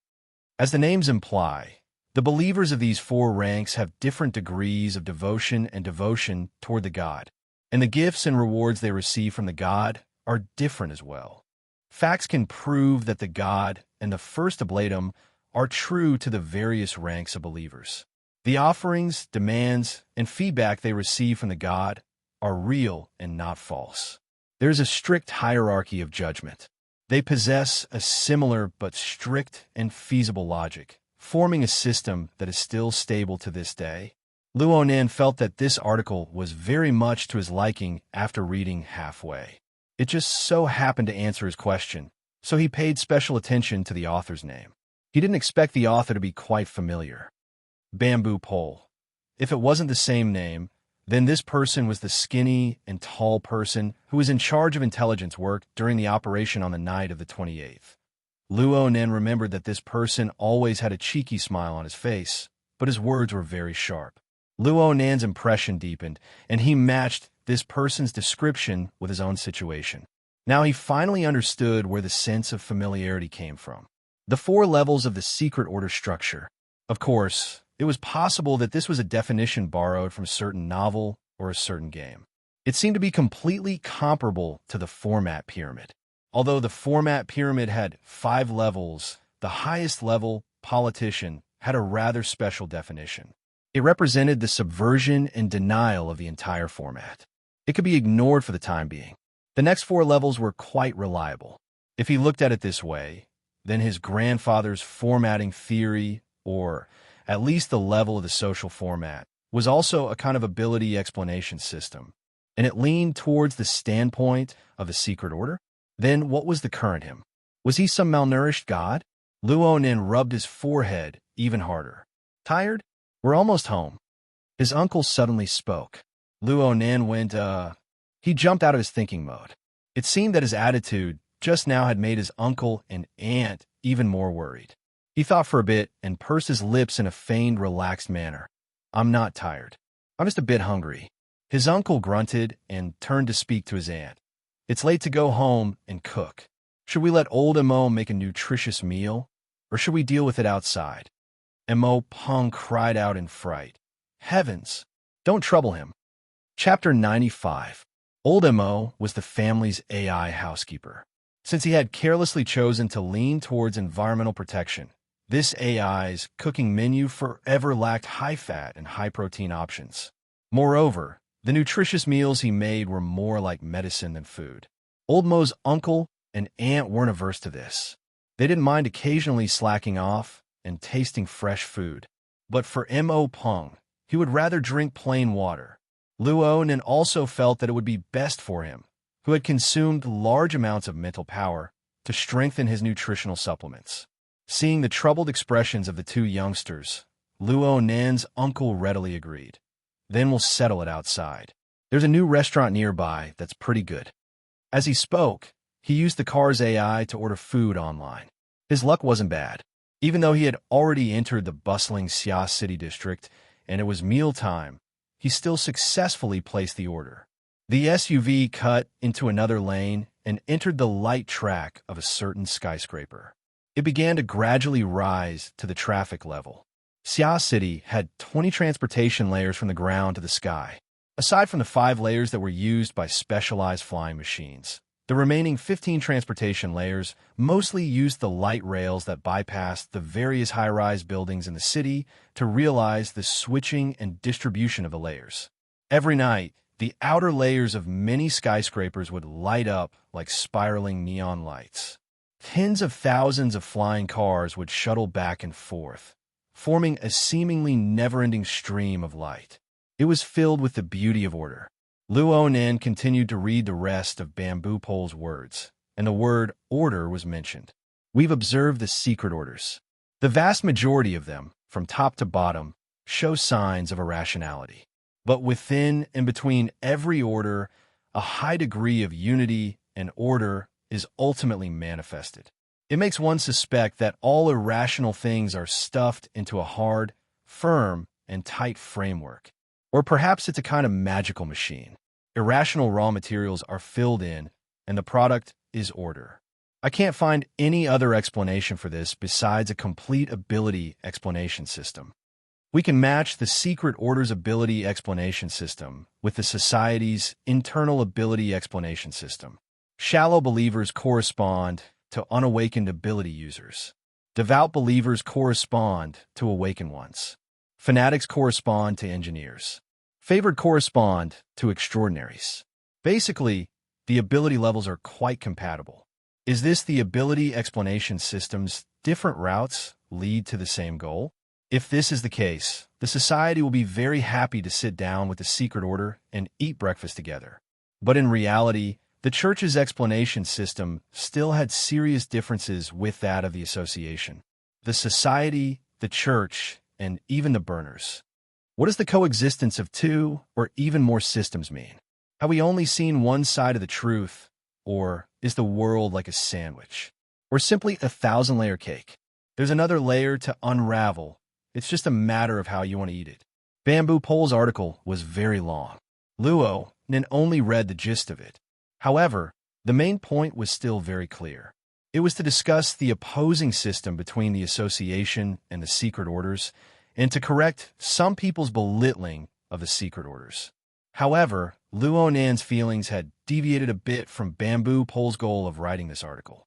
As the names imply, the believers of these 4 ranks have different degrees of devotion toward the God, and the gifts and rewards they receive from the God are different as well. Facts can prove that the God and the first ablatum are true to the various ranks of believers. The offerings, demands, and feedback they receive from the God are real and not false. There is a strict hierarchy of judgment. They possess a similar but strict and feasible logic, forming a system that is still stable to this day. Luo Nan felt that this article was very much to his liking after reading halfway. It just so happened to answer his question, so he paid special attention to the author's name. He didn't expect the author to be quite familiar. Bamboo Pole. If it wasn't the same name, then this person was the skinny and tall person who was in charge of intelligence work during the operation on the night of the 28th. Luo Nan remembered that this person always had a cheeky smile on his face, but his words were very sharp. Luo Nan's impression deepened, and he matched this person's description with his own situation. Now he finally understood where the sense of familiarity came from. The 4 levels of the secret order structure. Of course, it was possible that this was a definition borrowed from a certain novel or a certain game. It seemed to be completely comparable to the format pyramid. Although the format pyramid had 5 levels, the highest level, politician, had a rather special definition. It represented the subversion and denial of the entire format. It could be ignored for the time being. The next 4 levels were quite reliable. If he looked at it this way, then his grandfather's formatting theory or at least the level of the social format, was also a kind of ability explanation system, and it leaned towards the standpoint of the secret order. Then what was the current him? Was he some malnourished god? Luo Nin rubbed his forehead even harder. Tired? We're almost home. His uncle suddenly spoke. Luo Nin went, He jumped out of his thinking mode. It seemed that his attitude just now had made his uncle and aunt even more worried. He thought for a bit and pursed his lips in a feigned, relaxed manner. I'm not tired. I'm just a bit hungry. His uncle grunted and turned to speak to his aunt. It's late to go home and cook. Should we let old Mo make a nutritious meal, or should we deal with it outside? Mo Peng cried out in fright. Heavens! Don't trouble him. Chapter 95. Old Mo was the family's AI housekeeper. Since he had carelessly chosen to lean towards environmental protection, this AI's cooking menu forever lacked high-fat and high-protein options. Moreover, the nutritious meals he made were more like medicine than food. Old Mo's uncle and aunt weren't averse to this. They didn't mind occasionally slacking off and tasting fresh food. But for Mo Peng, he would rather drink plain water. Luo Nin also felt that it would be best for him, who had consumed large amounts of mental power, to strengthen his nutritional supplements. Seeing the troubled expressions of the two youngsters, Luo Nin's uncle readily agreed. Then we'll settle it outside. There's a new restaurant nearby that's pretty good. As he spoke, he used the car's AI to order food online. His luck wasn't bad. Even though he had already entered the bustling Xia City district and it was mealtime, he still successfully placed the order. The SUV cut into another lane and entered the light track of a certain skyscraper. It began to gradually rise to the traffic level. Xia City had 20 transportation layers from the ground to the sky. Aside from the 5 layers that were used by specialized flying machines, the remaining 15 transportation layers mostly used the light rails that bypassed the various high-rise buildings in the city to realize the switching and distribution of the layers. Every night, the outer layers of many skyscrapers would light up like spiraling neon lights. Tens of thousands of flying cars would shuttle back and forth, forming a seemingly never-ending stream of light. It was filled with the beauty of order. Luo Nin continued to read the rest of Bamboo Pole's words, and the word order was mentioned. We've observed the secret orders. The vast majority of them, from top to bottom, show signs of irrationality. But within and between every order, a high degree of unity and order is ultimately manifested. It makes one suspect that all irrational things are stuffed into a hard, firm, and tight framework. Or perhaps it's a kind of magical machine. Irrational raw materials are filled in, and the product is order. I can't find any other explanation for this besides a complete ability explanation system. We can match the secret order's ability explanation system with the society's internal ability explanation system. Shallow believers correspond to unawakened ability users. Devout believers correspond to awakened ones. Fanatics correspond to engineers. Favored correspond to extraordinaries. Basically, the ability levels are quite compatible. Is this the ability explanation system's different routes lead to the same goal? If this is the case, the society will be very happy to sit down with the secret order and eat breakfast together. But in reality, the church's explanation system still had serious differences with that of the association. The society, the church, and even the burners. What does the coexistence of 2 or even more systems mean? Have we only seen one side of the truth, or is the world like a sandwich? Or simply a 1,000-layer cake? There's another layer to unravel. It's just a matter of how you want to eat it. Bamboo Pole's article was very long. Luo Nin only read the gist of it. However, the main point was still very clear. It was to discuss the opposing system between the association and the secret orders, and to correct some people's belittling of the secret orders. However, Luo Nin's feelings had deviated a bit from Bamboo Pole's goal of writing this article.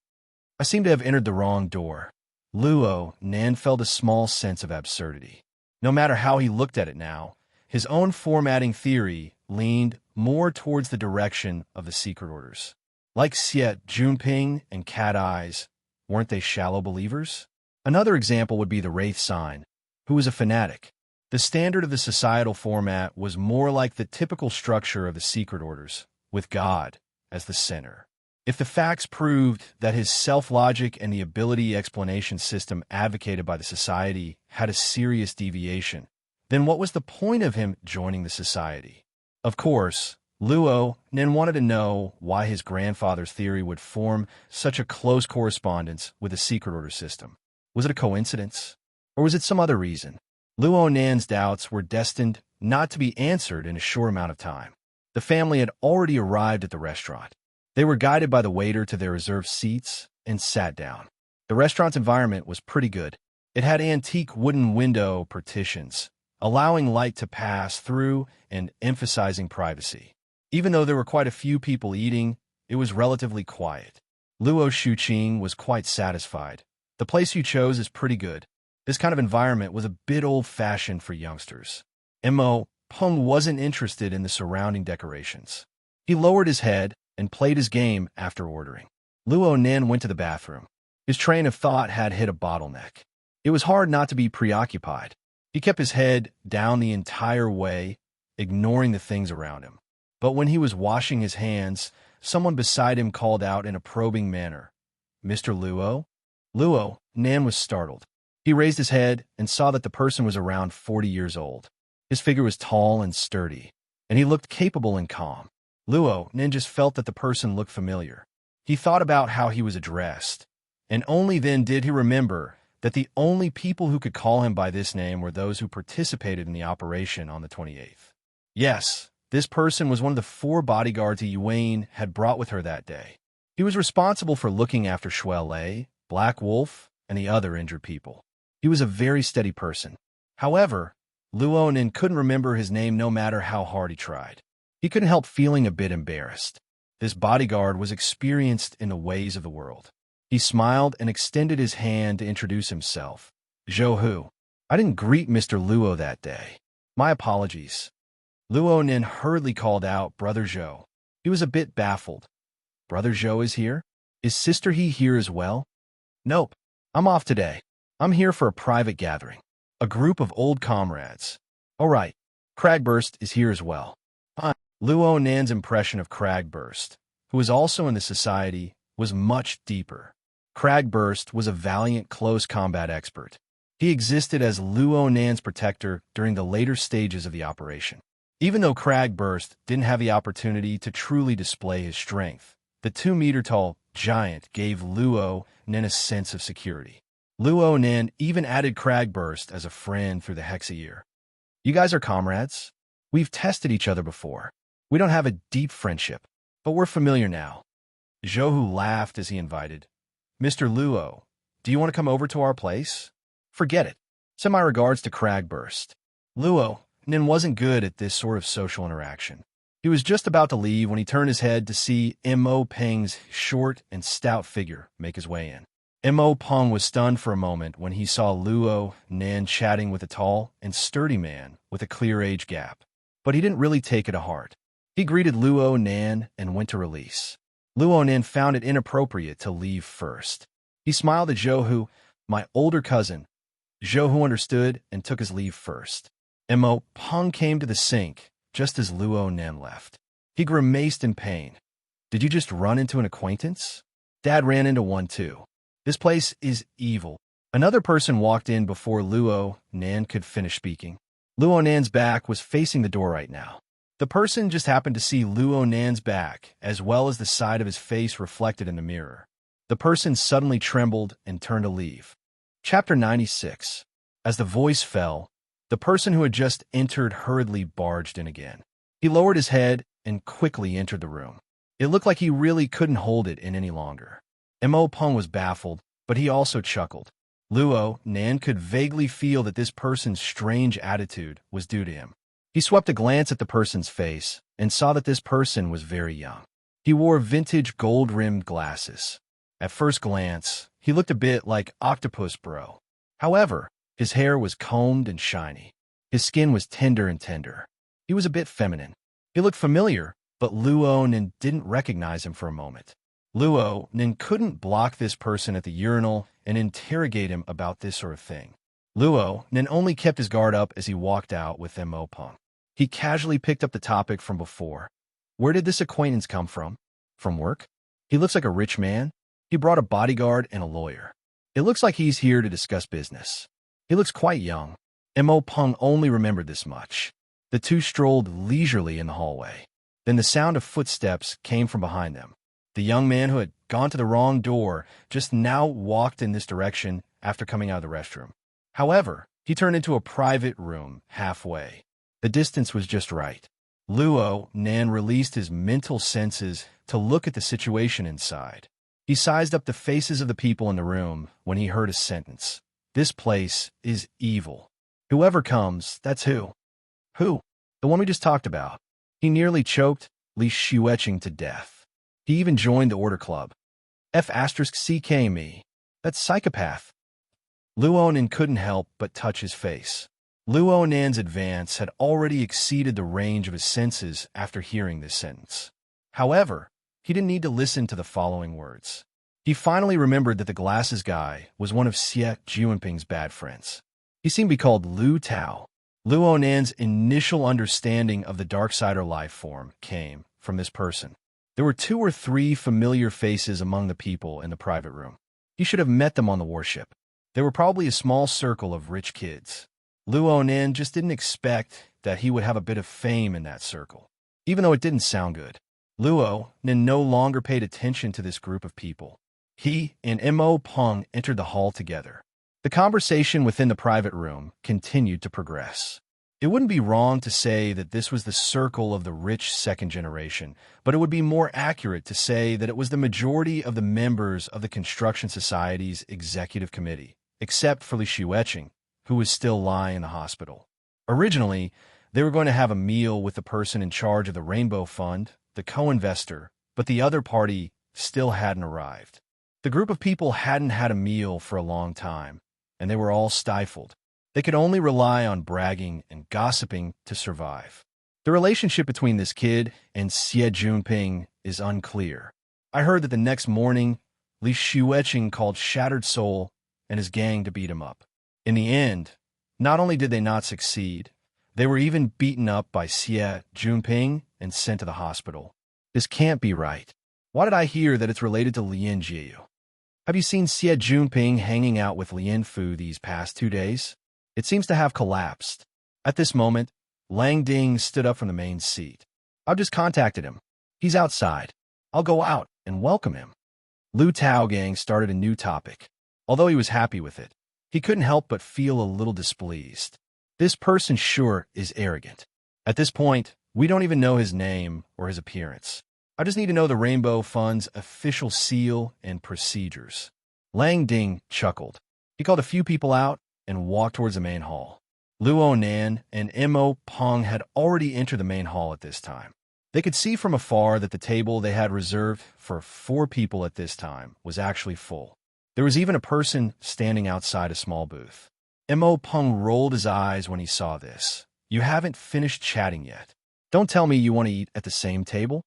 I seem to have entered the wrong door. Luo Nin felt a small sense of absurdity. No matter how he looked at it now, his own formatting theory leaned more towards the direction of the secret orders. Like Xie Junping and Cat Eyes, weren't they shallow believers? Another example would be the Wraith sign, who was a fanatic. The standard of the societal format was more like the typical structure of the secret orders, with God as the center. If the facts proved that his self-logic and the ability explanation system advocated by the society had a serious deviation, then what was the point of him joining the society? Of course, Luo then wanted to know why his grandfather's theory would form such a close correspondence with the secret order system. Was it a coincidence? Or was it some other reason? Luo Nan's doubts were destined not to be answered in a short amount of time. The family had already arrived at the restaurant. They were guided by the waiter to their reserved seats and sat down. The restaurant's environment was pretty good. It had antique wooden window partitions, allowing light to pass through and emphasizing privacy. Even though there were quite a few people eating, it was relatively quiet. Luo Shuqing was quite satisfied. The place you chose is pretty good. This kind of environment was a bit old-fashioned for youngsters. Mo Peng wasn't interested in the surrounding decorations. He lowered his head and played his game after ordering. Luo Nen went to the bathroom. His train of thought had hit a bottleneck. It was hard not to be preoccupied. He kept his head down the entire way, ignoring the things around him. But when he was washing his hands, someone beside him called out in a probing manner, "Mr. Luo?" Luo Nan was startled. He raised his head and saw that the person was around 40 years old. His figure was tall and sturdy, and he looked capable and calm. Luo Nen just felt that the person looked familiar. He thought about how he was addressed, and only then did he remember that the only people who could call him by this name were those who participated in the operation on the 28th. Yes, this person was one of the 4 bodyguards Yuan had brought with her that day. He was responsible for looking after Shuai Lei, Black Wolf, and the other injured people. He was a very steady person. However, Luo Nen couldn't remember his name no matter how hard he tried. He couldn't help feeling a bit embarrassed. This bodyguard was experienced in the ways of the world. He smiled and extended his hand to introduce himself. "Zhou Hu. I didn't greet Mr. Luo that day. My apologies." Luo Nen hurriedly called out, "Brother Zhou." He was a bit baffled. "Brother Zhou is here? Is Sister He here as well?" "Nope. I'm off today. I'm here for a private gathering. A group of old comrades." "All right. Cragburst is here as well." Luo Nan's impression of Cragburst, who was also in the society, was much deeper. Cragburst was a valiant close combat expert. He existed as Luo Nan's protector during the later stages of the operation. Even though Cragburst didn't have the opportunity to truly display his strength, the 2-meter-tall giant gave Luo Nan a sense of security. Luo Nan even added Cragburst as a friend through the Hexa-year. "You guys are comrades? We've tested each other before. We don't have a deep friendship, but we're familiar now." Zhou Hu laughed as he invited, "Mr. Luo, do you want to come over to our place?" "Forget it. Send my regards to Cragburst." Luo Nen wasn't good at this sort of social interaction. He was just about to leave when he turned his head to see Mo Peng's short and stout figure make his way in. Mo Peng was stunned for a moment when he saw Luo Nan chatting with a tall and sturdy man with a clear age gap, but he didn't really take it to heart. He greeted Luo Nan and went to release. Luo Nan found it inappropriate to leave first. He smiled at Zhou Hu, "My older cousin." Zhou Hu understood and took his leave first. Mo Peng came to the sink just as Luo Nan left. He grimaced in pain. "Did you just run into an acquaintance?" "Dad ran into one too. This place is evil." Another person walked in before Luo Nan could finish speaking. Luo Nan's back was facing the door right now. The person just happened to see Luo Nan's back, as well as the side of his face reflected in the mirror. The person suddenly trembled and turned to leave. Chapter 96. As the voice fell, the person who had just entered hurriedly barged in again. He lowered his head and quickly entered the room. It looked like he really couldn't hold it in any longer. Mo Peng was baffled, but he also chuckled. Luo Nan could vaguely feel that this person's strange attitude was due to him. He swept a glance at the person's face and saw that this person was very young. He wore vintage gold-rimmed glasses. At first glance, he looked a bit like Octopus Bro. However, his hair was combed and shiny. His skin was tender and tender. He was a bit feminine. He looked familiar, but Luo Nan didn't recognize him for a moment. Luo Nan couldn't block this person at the urinal and interrogate him about this sort of thing. Luo Nen only kept his guard up as he walked out with Mo Peng. He casually picked up the topic from before. Where did this acquaintance come from? From work? He looks like a rich man. He brought a bodyguard and a lawyer. It looks like he's here to discuss business. He looks quite young. Mo Peng only remembered this much. The two strolled leisurely in the hallway. Then the sound of footsteps came from behind them. The young man who had gone to the wrong door just now walked in this direction after coming out of the restroom. However, he turned into a private room halfway. The distance was just right. Luo Nan released his mental senses to look at the situation inside. He sized up the faces of the people in the room when he heard a sentence. This place is evil. Whoever comes, that's who. Who? The one we just talked about. He nearly choked Li Xueqing to death. He even joined the order club. F*CK me. That's psychopath. Luo Nan couldn't help but touch his face. Luo Nan's advance had already exceeded the range of his senses after hearing this sentence. However, he didn't need to listen to the following words. He finally remembered that the glasses guy was one of Xie Junping's bad friends. He seemed to be called Lu Tao. Luo Nan's initial understanding of the Darksider life form came from this person. There were 2 or 3 familiar faces among the people in the private room. He should have met them on the warship. They were probably a small circle of rich kids. Luo Nan just didn't expect that he would have a bit of fame in that circle, even though it didn't sound good. Luo Nan no longer paid attention to this group of people. He and Mo Peng entered the hall together. The conversation within the private room continued to progress. It wouldn't be wrong to say that this was the circle of the rich second generation, but it would be more accurate to say that it was the majority of the members of the Construction Society's executive committee, except for Li Xueqing, who was still lying in the hospital. Originally, they were going to have a meal with the person in charge of the Rainbow Fund, the co-investor, but the other party still hadn't arrived. The group of people hadn't had a meal for a long time, and they were all stifled. They could only rely on bragging and gossiping to survive. The relationship between this kid and Xie Junping is unclear. I heard that the next morning, Li Xueqing called Shattered Soul and his gang to beat him up. In the end, not only did they not succeed, they were even beaten up by Xie Junping and sent to the hospital. This can't be right. Why did I hear that it's related to Lien Jiu? Have you seen Xie Junping hanging out with Lien Fu these past 2 days? It seems to have collapsed. At this moment, Lang Ding stood up from the main seat. I've just contacted him. He's outside. I'll go out and welcome him. Lu Tao Gang started a new topic. Although he was happy with it, he couldn't help but feel a little displeased. This person sure is arrogant. At this point, we don't even know his name or his appearance. I just need to know the Rainbow Fund's official seal and procedures. Lang Ding chuckled. He called a few people out and walked towards the main hall. Luo Nan and Mo Peng had already entered the main hall at this time. They could see from afar that the table they had reserved for 4 people at this time was actually full. There was even a person standing outside a small booth. Mo Peng rolled his eyes when he saw this. You haven't finished chatting yet. Don't tell me you want to eat at the same table?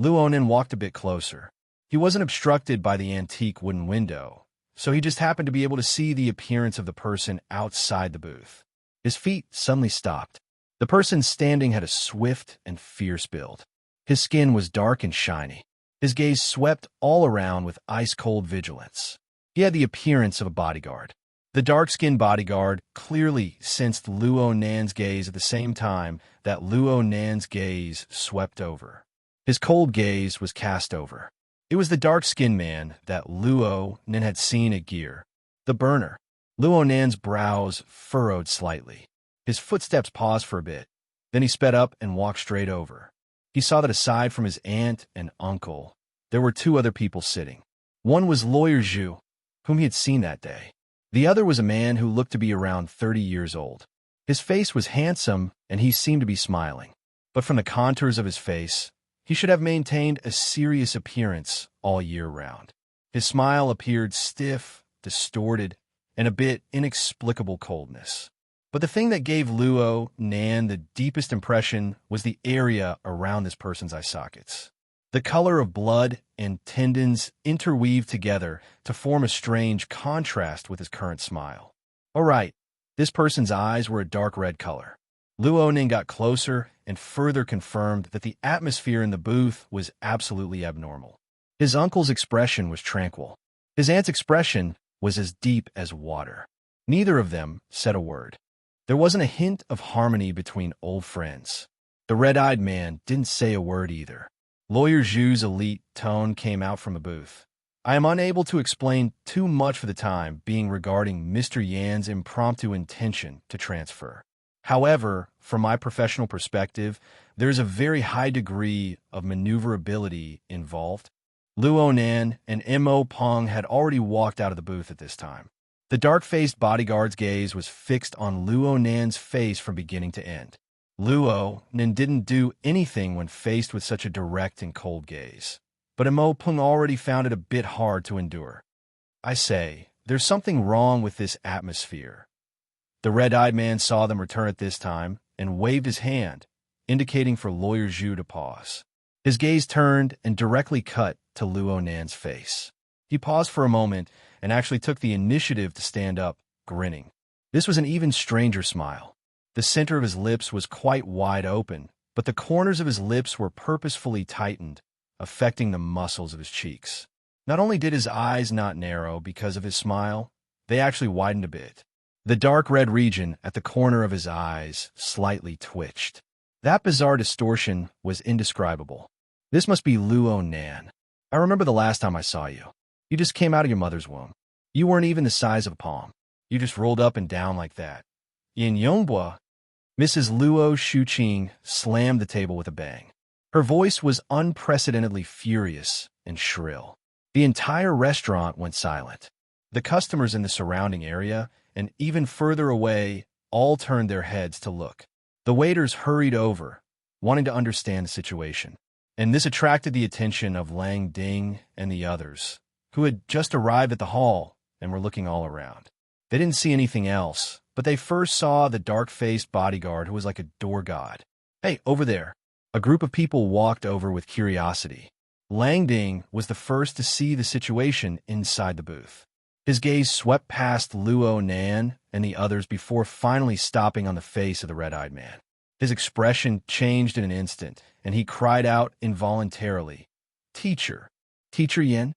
Luo Nan walked a bit closer. He wasn't obstructed by the antique wooden window, so he just happened to be able to see the appearance of the person outside the booth. His feet suddenly stopped. The person standing had a swift and fierce build. His skin was dark and shiny. His gaze swept all around with ice-cold vigilance. He had the appearance of a bodyguard. The dark-skinned bodyguard clearly sensed Luo Nan's gaze at the same time that Luo Nan's gaze swept over. His cold gaze was cast over. It was the dark-skinned man that Luo Nan had seen at Gear, the burner. Luo Nan's brows furrowed slightly. His footsteps paused for a bit. Then he sped up and walked straight over. He saw that aside from his aunt and uncle, there were 2 other people sitting. One was Lawyer Zhu, whom he had seen that day. The other was a man who looked to be around 30 years old. His face was handsome, and he seemed to be smiling. But from the contours of his face, he should have maintained a serious appearance all year round. His smile appeared stiff, distorted, and a bit inexplicable coldness. But the thing that gave Luo Nan the deepest impression was the area around this person's eye sockets. The color of blood and tendons interweaved together to form a strange contrast with his current smile. All right, this person's eyes were a dark red color. Luo got closer and further confirmed that the atmosphere in the booth was absolutely abnormal. His uncle's expression was tranquil. His aunt's expression was as deep as water. Neither of them said a word. There wasn't a hint of harmony between old friends. The red-eyed man didn't say a word either. Lawyer Zhu's elite tone came out from a booth. I am unable to explain too much for the time being regarding Mr. Yan's impromptu intention to transfer. However, from my professional perspective, there is a very high degree of maneuverability involved. Luo Nan and Mo Peng had already walked out of the booth at this time. The dark-faced bodyguard's gaze was fixed on Luo Nan's face from beginning to end. Luo Nan didn't do anything when faced with such a direct and cold gaze, but Mo Peng already found it a bit hard to endure. I say, there's something wrong with this atmosphere. The red-eyed man saw them return at this time and waved his hand, indicating for Lawyer Zhu to pause. His gaze turned and directly cut to Luo Nan's face. He paused for a moment and actually took the initiative to stand up, grinning. This was an even stranger smile. The center of his lips was quite wide open, but the corners of his lips were purposefully tightened, affecting the muscles of his cheeks. Not only did his eyes not narrow because of his smile, they actually widened a bit. The dark red region at the corner of his eyes slightly twitched. That bizarre distortion was indescribable. This must be Luo Nan. I remember the last time I saw you. You just came out of your mother's womb. You weren't even the size of a palm. You just rolled up and down like that. Yin Yongbua. Mrs. Luo Shuqing slammed the table with a bang. Her voice was unprecedentedly furious and shrill. The entire restaurant went silent. The customers in the surrounding area, and even further away, all turned their heads to look. The waiters hurried over, wanting to understand the situation. And this attracted the attention of Lang Ding and the others, who had just arrived at the hall and were looking all around. They didn't see anything else, but they first saw the dark-faced bodyguard who was like a door god. Hey, over there. A group of people walked over with curiosity. Lang Ding was the first to see the situation inside the booth. His gaze swept past Luo Nan and the others before finally stopping on the face of the red-eyed man. His expression changed in an instant, and he cried out involuntarily, "Teacher! Teacher Yin?"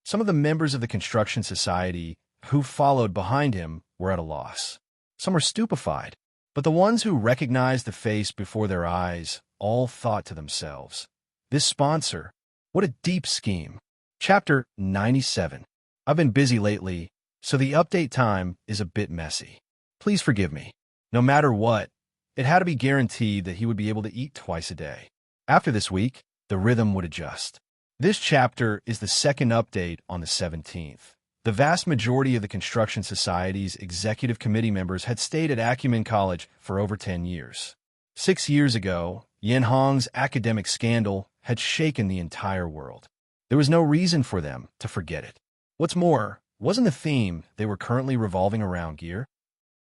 Some of the members of the construction society who followed behind him were at a loss. Some were stupefied, but the ones who recognized the face before their eyes all thought to themselves, "This sponsor, what a deep scheme." Chapter 97. I've been busy lately, so the update time is a bit messy. Please forgive me. No matter what, it had to be guaranteed that he would be able to eat twice a day. After this week, the rhythm would adjust. This chapter is the second update on the 17th. The vast majority of the Construction Society's executive committee members had stayed at Acumen College for over 10 years. 6 years ago, Yin Hong's academic scandal had shaken the entire world. There was no reason for them to forget it. What's more, wasn't the theme they were currently revolving around gear?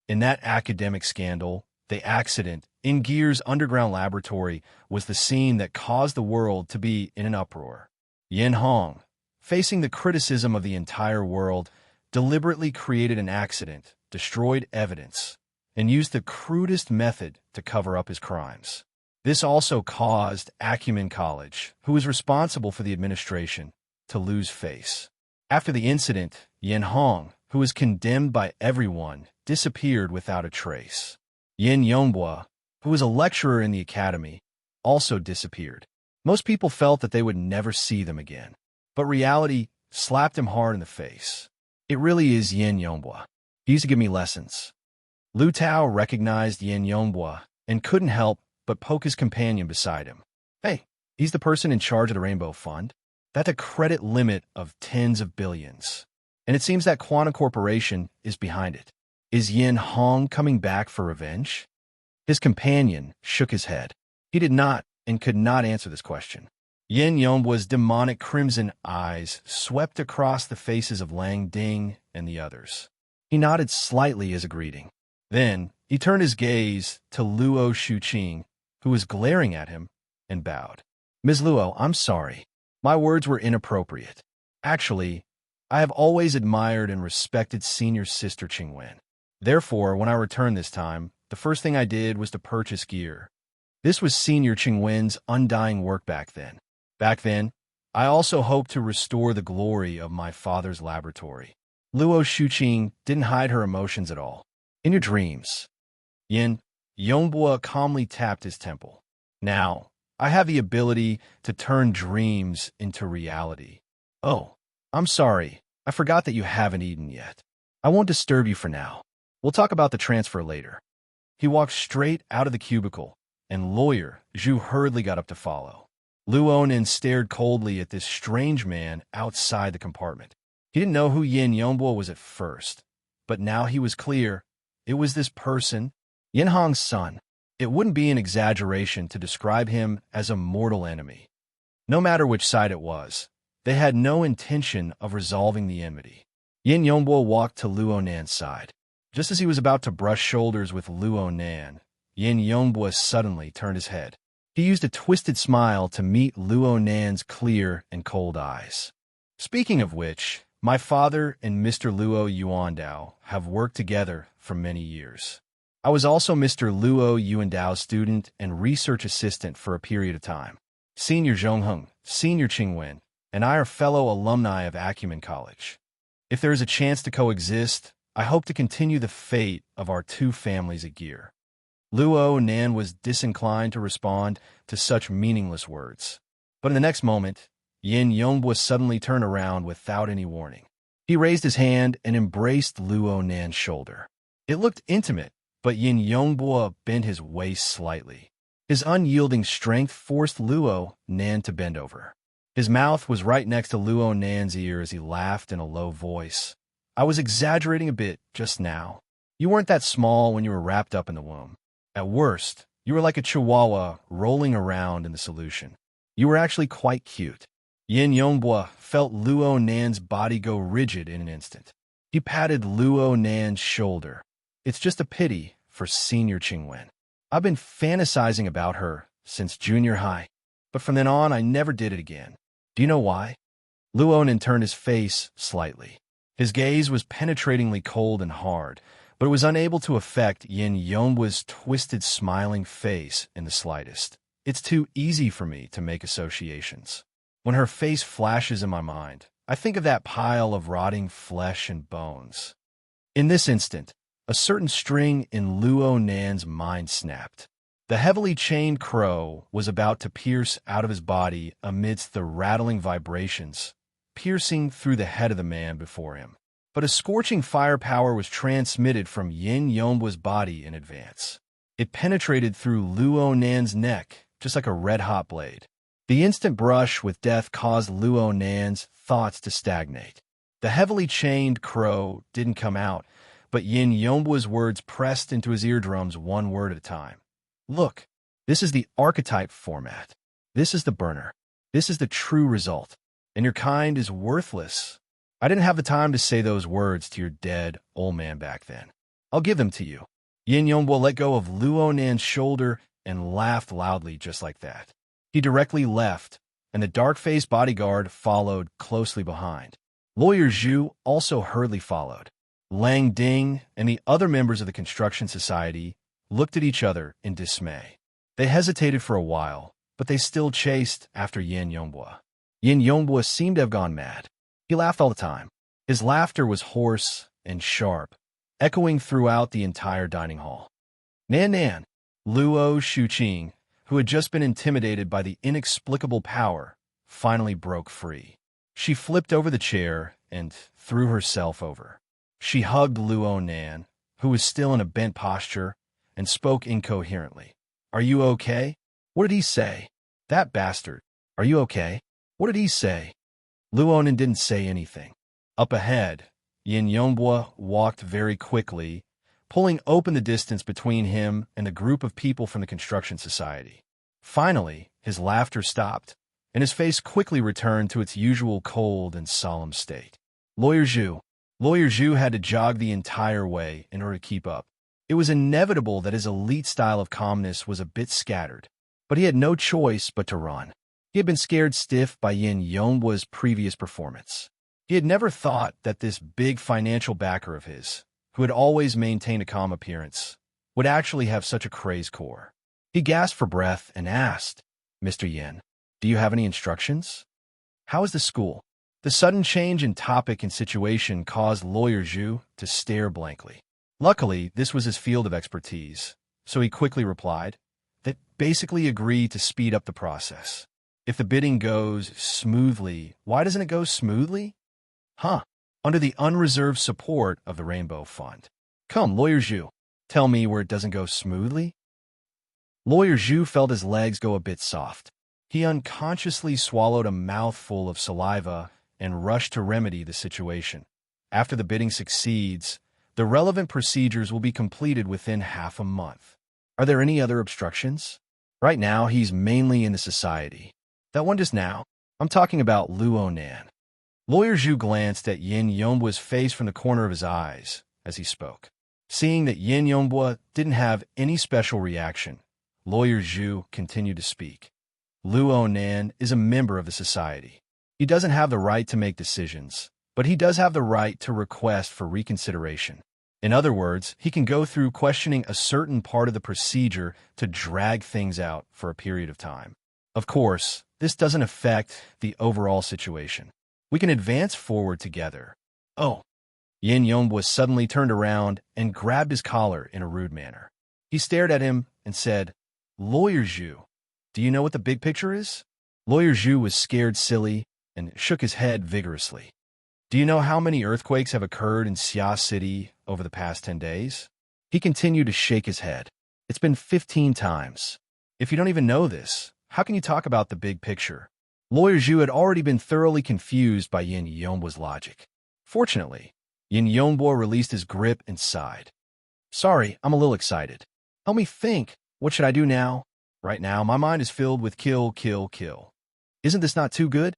In that academic scandal, the accident in Gear's underground laboratory was the scene that caused the world to be in an uproar. Yin Hong, facing the criticism of the entire world, deliberately created an accident, destroyed evidence, and used the crudest method to cover up his crimes. This also caused Acumen College, who was responsible for the administration, to lose face. After the incident, Yin Hong, who was condemned by everyone, disappeared without a trace. Yin Yongbua, who was a lecturer in the academy, also disappeared. Most people felt that they would never see them again. But reality slapped him hard in the face. It really is Yin Yongbua. He used to give me lessons. Lu Tao recognized Yin Yongbua and couldn't help but poke his companion beside him. Hey, he's the person in charge of the Rainbow Fund. That's a credit limit of tens of billions. And it seems that Quantum Corporation is behind it. Is Yin Hong coming back for revenge? His companion shook his head. He did not and could not answer this question. Yin Yongbua's demonic crimson eyes swept across the faces of Lang Ding and the others. He nodded slightly as a greeting. Then he turned his gaze to Luo Shuqing, who was glaring at him, and bowed. "Ms. Luo, I'm sorry. My words were inappropriate. Actually, I have always admired and respected senior sister Qingwen. Therefore, when I returned this time, the first thing I did was to purchase gear. This was senior Qingwen's undying work back then. Back then, I also hoped to restore the glory of my father's laboratory. Luo Shuqing didn't hide her emotions at all. In your dreams, Yin Yongbua calmly tapped his temple. Now, I have the ability to turn dreams into reality. Oh, I'm sorry. I forgot that you haven't eaten yet. I won't disturb you for now. We'll talk about the transfer later. He walked straight out of the cubicle, and lawyer Zhu hurriedly got up to follow. Luonin stared coldly at this strange man outside the compartment. He didn't know who Yin Yongbua was at first, but now he was clear. It was this person, Yin Hong's son. It wouldn't be an exaggeration to describe him as a mortal enemy. No matter which side it was, they had no intention of resolving the enmity. Yin Yongbua walked to Luo Nan's side. Just as he was about to brush shoulders with Luo Nan, Yin Yongbua suddenly turned his head. He used a twisted smile to meet Luo Nan's clear and cold eyes. Speaking of which, my father and Mr. Luo Yuandao have worked together for many years. I was also Mr. Luo Yuandao's student and research assistant for a period of time. Senior Zhongheng, Senior Qingwen, and I are fellow alumni of Acumen College. If there is a chance to coexist, I hope to continue the fate of our two families at Gear. Luo Nan was disinclined to respond to such meaningless words. But in the next moment, Yin Yongbua suddenly turned around without any warning. He raised his hand and embraced Luo Nan's shoulder. It looked intimate, but Yin Yongbua bent his waist slightly. His unyielding strength forced Luo Nan to bend over. His mouth was right next to Luo Nan's ear as he laughed in a low voice. I was exaggerating a bit just now. You weren't that small when you were wrapped up in the womb. At worst, you were like a chihuahua rolling around in the solution. You were actually quite cute. Yin Yongbua felt Luo Nan's body go rigid in an instant. He patted Luo Nan's shoulder. It's just a pity for Senior Qingwen. I've been fantasizing about her since junior high, but from then on I never did it again. Do you know why? Luo Nan turned his face slightly. His gaze was penetratingly cold and hard, but it was unable to affect Yin Yongbua's twisted smiling face in the slightest. It's too easy for me to make associations. When her face flashes in my mind, I think of that pile of rotting flesh and bones. In this instant, a certain string in Luo Nan's mind snapped. The heavily chained crow was about to pierce out of his body amidst the rattling vibrations, piercing through the head of the man before him. But a scorching firepower was transmitted from Yin Yongbua's body in advance. It penetrated through Luo Nan's neck, just like a red-hot blade. The instant brush with death caused Luo Nan's thoughts to stagnate. The heavily chained crow didn't come out, but Yin Yongbua's words pressed into his eardrums one word at a time. Look, this is the archetype format. This is the burner. This is the true result. And your kind is worthless. I didn't have the time to say those words to your dead old man back then. I'll give them to you. Yin Yongbua let go of Luo Nan's shoulder and laughed loudly just like that. He directly left, and the dark-faced bodyguard followed closely behind. Lawyer Zhu also hurriedly followed. Lang Ding and the other members of the construction society looked at each other in dismay. They hesitated for a while, but they still chased after Yin Yongbua. Yin Yongbua seemed to have gone mad. He laughed all the time. His laughter was hoarse and sharp, echoing throughout the entire dining hall. Nan, Luo Shuqing, who had just been intimidated by the inexplicable power, finally broke free. She flipped over the chair and threw herself over. She hugged Luo Nan, who was still in a bent posture, and spoke incoherently. Are you okay? What did he say? That bastard. Are you okay? What did he say? Luo Nan didn't say anything. Up ahead, Yin Yongbua walked very quickly, pulling open the distance between him and the group of people from the construction society. Finally, his laughter stopped, and his face quickly returned to its usual cold and solemn state. Lawyer Zhu had to jog the entire way in order to keep up. It was inevitable that his elite style of calmness was a bit scattered, but he had no choice but to run. He had been scared stiff by Yin Yonghwa's previous performance. He had never thought that this big financial backer of his, who had always maintained a calm appearance, would actually have such a crazed core. He gasped for breath and asked, "Mr. Yin, do you have any instructions? How is the school?" The sudden change in topic and situation caused Lawyer Zhu to stare blankly. Luckily, this was his field of expertise, so he quickly replied, "That basically agreed to speed up the process. If the bidding goes smoothly, why doesn't it go smoothly? Under the unreserved support of the Rainbow Fund. Come, Lawyer Zhu, tell me where it doesn't go smoothly." Lawyer Zhu felt his legs go a bit soft. He unconsciously swallowed a mouthful of saliva and rushed to remedy the situation. After the bidding succeeds, the relevant procedures will be completed within half a month. Are there any other obstructions? Right now, he's mainly in the society. That one just now? I'm talking about Luo Nan. Lawyer Zhu glanced at Yin Yonghwa's face from the corner of his eyes as he spoke. Seeing that Yin Yonghwa didn't have any special reaction, Lawyer Zhu continued to speak. Luo Nan is a member of the society. He doesn't have the right to make decisions, but he does have the right to request for reconsideration. In other words, he can go through questioning a certain part of the procedure to drag things out for a period of time. Of course, this doesn't affect the overall situation. We can advance forward together. Oh. Yin Yonghwa suddenly turned around and grabbed his collar in a rude manner. He stared at him and said, "Lawyer Zhu, do you know what the big picture is?" Lawyer Zhu was scared silly and shook his head vigorously. "Do you know how many earthquakes have occurred in Xia City over the past 10 days? He continued to shake his head. "It's been 15 times. If you don't even know this, how can you talk about the big picture?" Lawyer Zhu had already been thoroughly confused by Yin Yonghwa's logic. Fortunately, Yin Yonghwa released his grip and sighed. "Sorry, I'm a little excited. Help me think. What should I do now? Right now, my mind is filled with kill, kill, kill. Isn't this not too good?"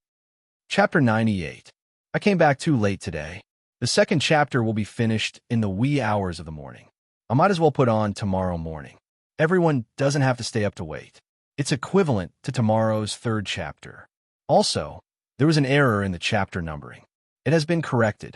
Chapter 98. I came back too late today. The second chapter will be finished in the wee hours of the morning. I might as well put on tomorrow morning. Everyone doesn't have to stay up to wait. It's equivalent to tomorrow's third chapter. Also, there was an error in the chapter numbering. It has been corrected.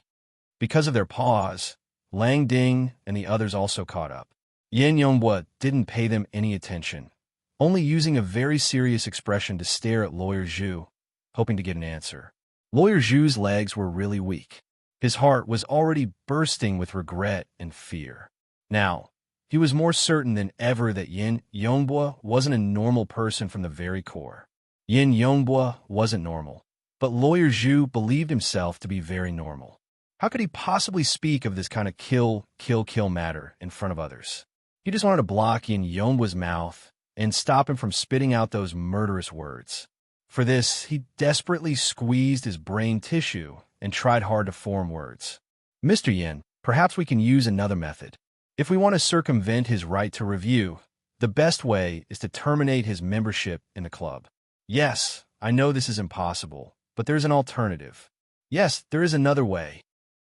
Because of their pause, Lang Ding and the others also caught up. Yin Yonghwa didn't pay them any attention, only using a very serious expression to stare at Lawyer Zhu, hoping to get an answer. Lawyer Zhu's legs were really weak. His heart was already bursting with regret and fear. Now, he was more certain than ever that Yin Yonghwa wasn't a normal person from the very core. Yin Yonghwa wasn't normal, but Lawyer Zhu believed himself to be very normal. How could he possibly speak of this kind of kill, kill, kill matter in front of others? He just wanted to block Yin Yonghwa's mouth and stop him from spitting out those murderous words. For this, he desperately squeezed his brain tissue and tried hard to form words. "Mr. Yin, perhaps we can use another method. If we want to circumvent his right to review, the best way is to terminate his membership in the club." "Yes, I know this is impossible, but there's an alternative." "Yes, there is another way."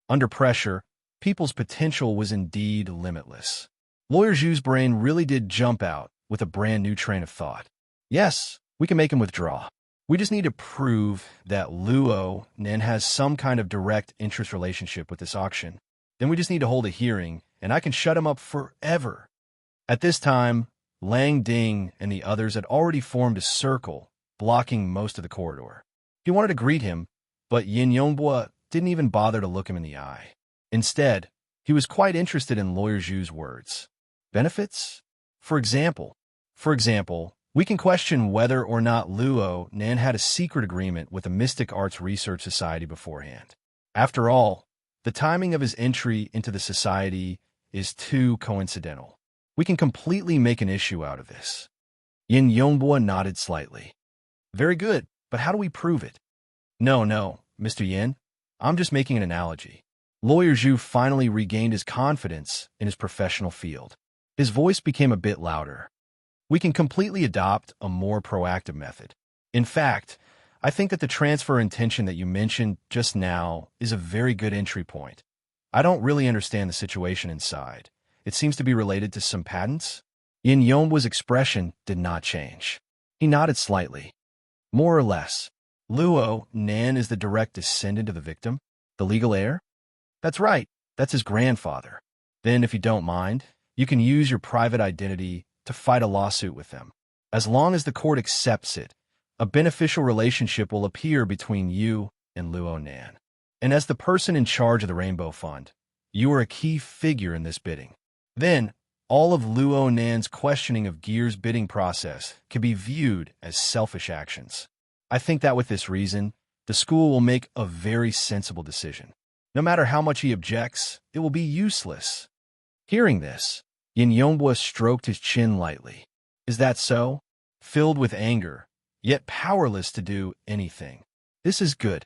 Under pressure, people's potential was indeed limitless. Lawyer Zhu's brain really did jump out with a brand new train of thought. "Yes, we can make him withdraw. We just need to prove that Luo Nan has some kind of direct interest relationship with this auction. Then we just need to hold a hearing, and I can shut him up forever." At this time, Lang Ding and the others had already formed a circle, blocking most of the corridor. He wanted to greet him, but Yin Yonghwa didn't even bother to look him in the eye. Instead, he was quite interested in Lawyer Zhu's words. Benefits? For example, we can question whether or not Luo Nan had a secret agreement with the Mystic Arts Research Society beforehand. After all, the timing of his entry into the society is too coincidental. We can completely make an issue out of this. Yin Yonghwa nodded slightly. "Very good, but how do we prove it?" No, Mr. Yin. I'm just making an analogy." Lawyer Zhu finally regained his confidence in his professional field. His voice became a bit louder. "We can completely adopt a more proactive method. In fact, I think that the transfer intention that you mentioned just now is a very good entry point. I don't really understand the situation inside. It seems to be related to some patents." Yin Yonghwa's expression did not change. He nodded slightly. More or less. Luo Nan is the direct descendant of the victim? The legal heir? That's right. That's his grandfather. Then, if you don't mind, you can use your private identity to fight a lawsuit with them. As long as the court accepts it, a beneficial relationship will appear between you and Luo Nan. And as the person in charge of the Rainbow Fund, you are a key figure in this bidding. Then, all of Luo Nan's questioning of Gear's bidding process can be viewed as selfish actions. I think that with this reason, the school will make a very sensible decision. No matter how much he objects, it will be useless. Hearing this, Yin Yongbua stroked his chin lightly. Is that so? Filled with anger, yet powerless to do anything. This is good.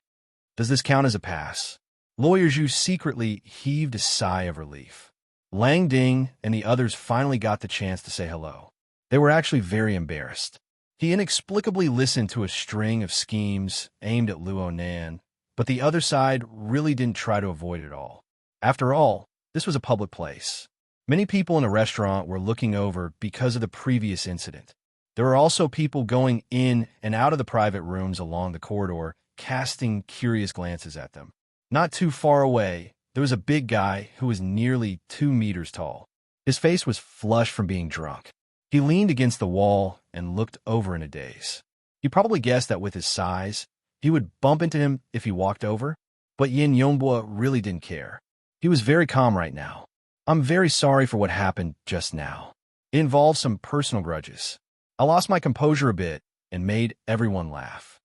Does this count as a pass? Lawyer Zhu secretly heaved a sigh of relief. Lang Ding and the others finally got the chance to say hello. They were actually very embarrassed. He inexplicably listened to a string of schemes aimed at Luo Nan, but the other side really didn't try to avoid it all. After all, this was a public place. Many people in the restaurant were looking over because of the previous incident. There were also people going in and out of the private rooms along the corridor, casting curious glances at them. Not too far away, there was a big guy who was nearly 2 meters tall. His face was flushed from being drunk. He leaned against the wall and looked over in a daze. You probably guessed that with his size, he would bump into him if he walked over, but Yin Yongbua really didn't care. He was very calm right now. I'm very sorry for what happened just now. It involved some personal grudges. I lost my composure a bit and made everyone laugh.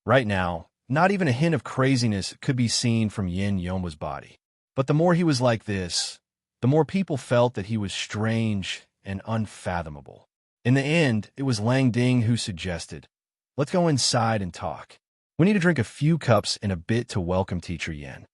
Right now, not even a hint of craziness could be seen from Yin Yongbua's body. But the more he was like this, the more people felt that he was strange and unfathomable. In the end, it was Lang Ding who suggested, "Let's go inside and talk. We need to drink a few cups in a bit to welcome Teacher Yin."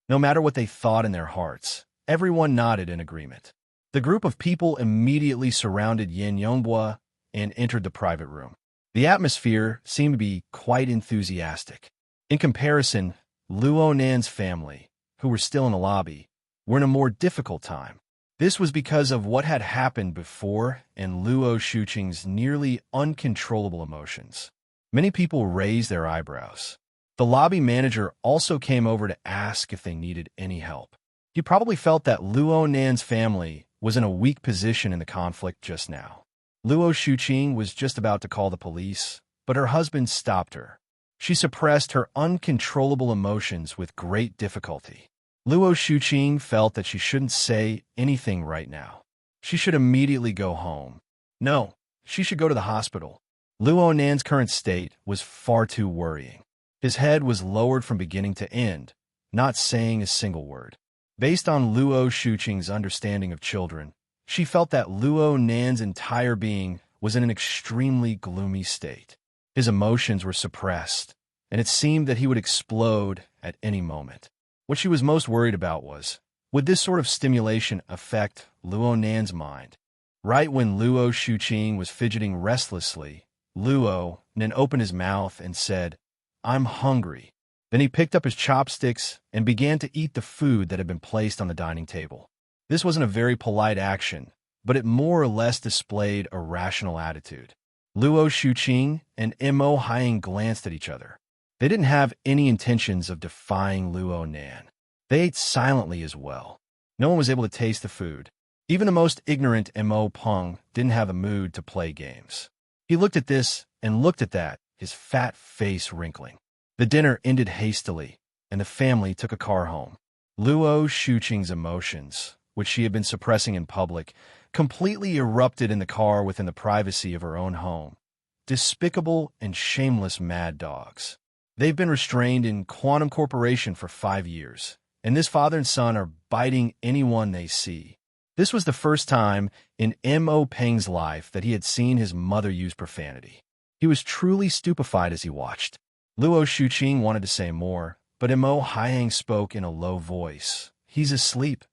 No matter what they thought in their hearts, everyone nodded in agreement. The group of people immediately surrounded Yin Yongbua and entered the private room. The atmosphere seemed to be quite enthusiastic. In comparison, Luo Nan's family, who were still in the lobby, were in a more difficult time. This was because of what had happened before and Luo Shuqing's nearly uncontrollable emotions. Many people raised their eyebrows. The lobby manager also came over to ask if they needed any help. He probably felt that Luo Nan's family was in a weak position in the conflict just now. Luo Shuqing was just about to call the police, but her husband stopped her. She suppressed her uncontrollable emotions with great difficulty. Luo Shuqing felt that she shouldn't say anything right now. She should immediately go home. No, she should go to the hospital. Luo Nan's current state was far too worrying. His head was lowered from beginning to end, not saying a single word. Based on Luo Shuqing's understanding of children, she felt that Luo Nan's entire being was in an extremely gloomy state. His emotions were suppressed, and it seemed that he would explode at any moment. What she was most worried about was, would this sort of stimulation affect Luo Nan's mind? Right when Luo Shuqing was fidgeting restlessly, Luo Nan opened his mouth and said, "I'm hungry." Then he picked up his chopsticks and began to eat the food that had been placed on the dining table. This wasn't a very polite action, but it more or less displayed a rational attitude. Luo Shuqing and Mo Hying glanced at each other. They didn't have any intentions of defying Luo Nan. They ate silently as well. No one was able to taste the food. Even the most ignorant Mo Peng didn't have a mood to play games. He looked at this and looked at that, his fat face wrinkling. The dinner ended hastily, and the family took a car home. Luo Shuqing's emotions, which she had been suppressing in public, completely erupted in the car within the privacy of her own home. Despicable and shameless mad dogs. They've been restrained in Quantum Corporation for 5 years, and this father and son are biting anyone they see. This was the first time in M.O. Peng's life that he had seen his mother use profanity. He was truly stupefied as he watched. Luo Shuqing wanted to say more, but M.O. Hyang spoke in a low voice. "He's asleep."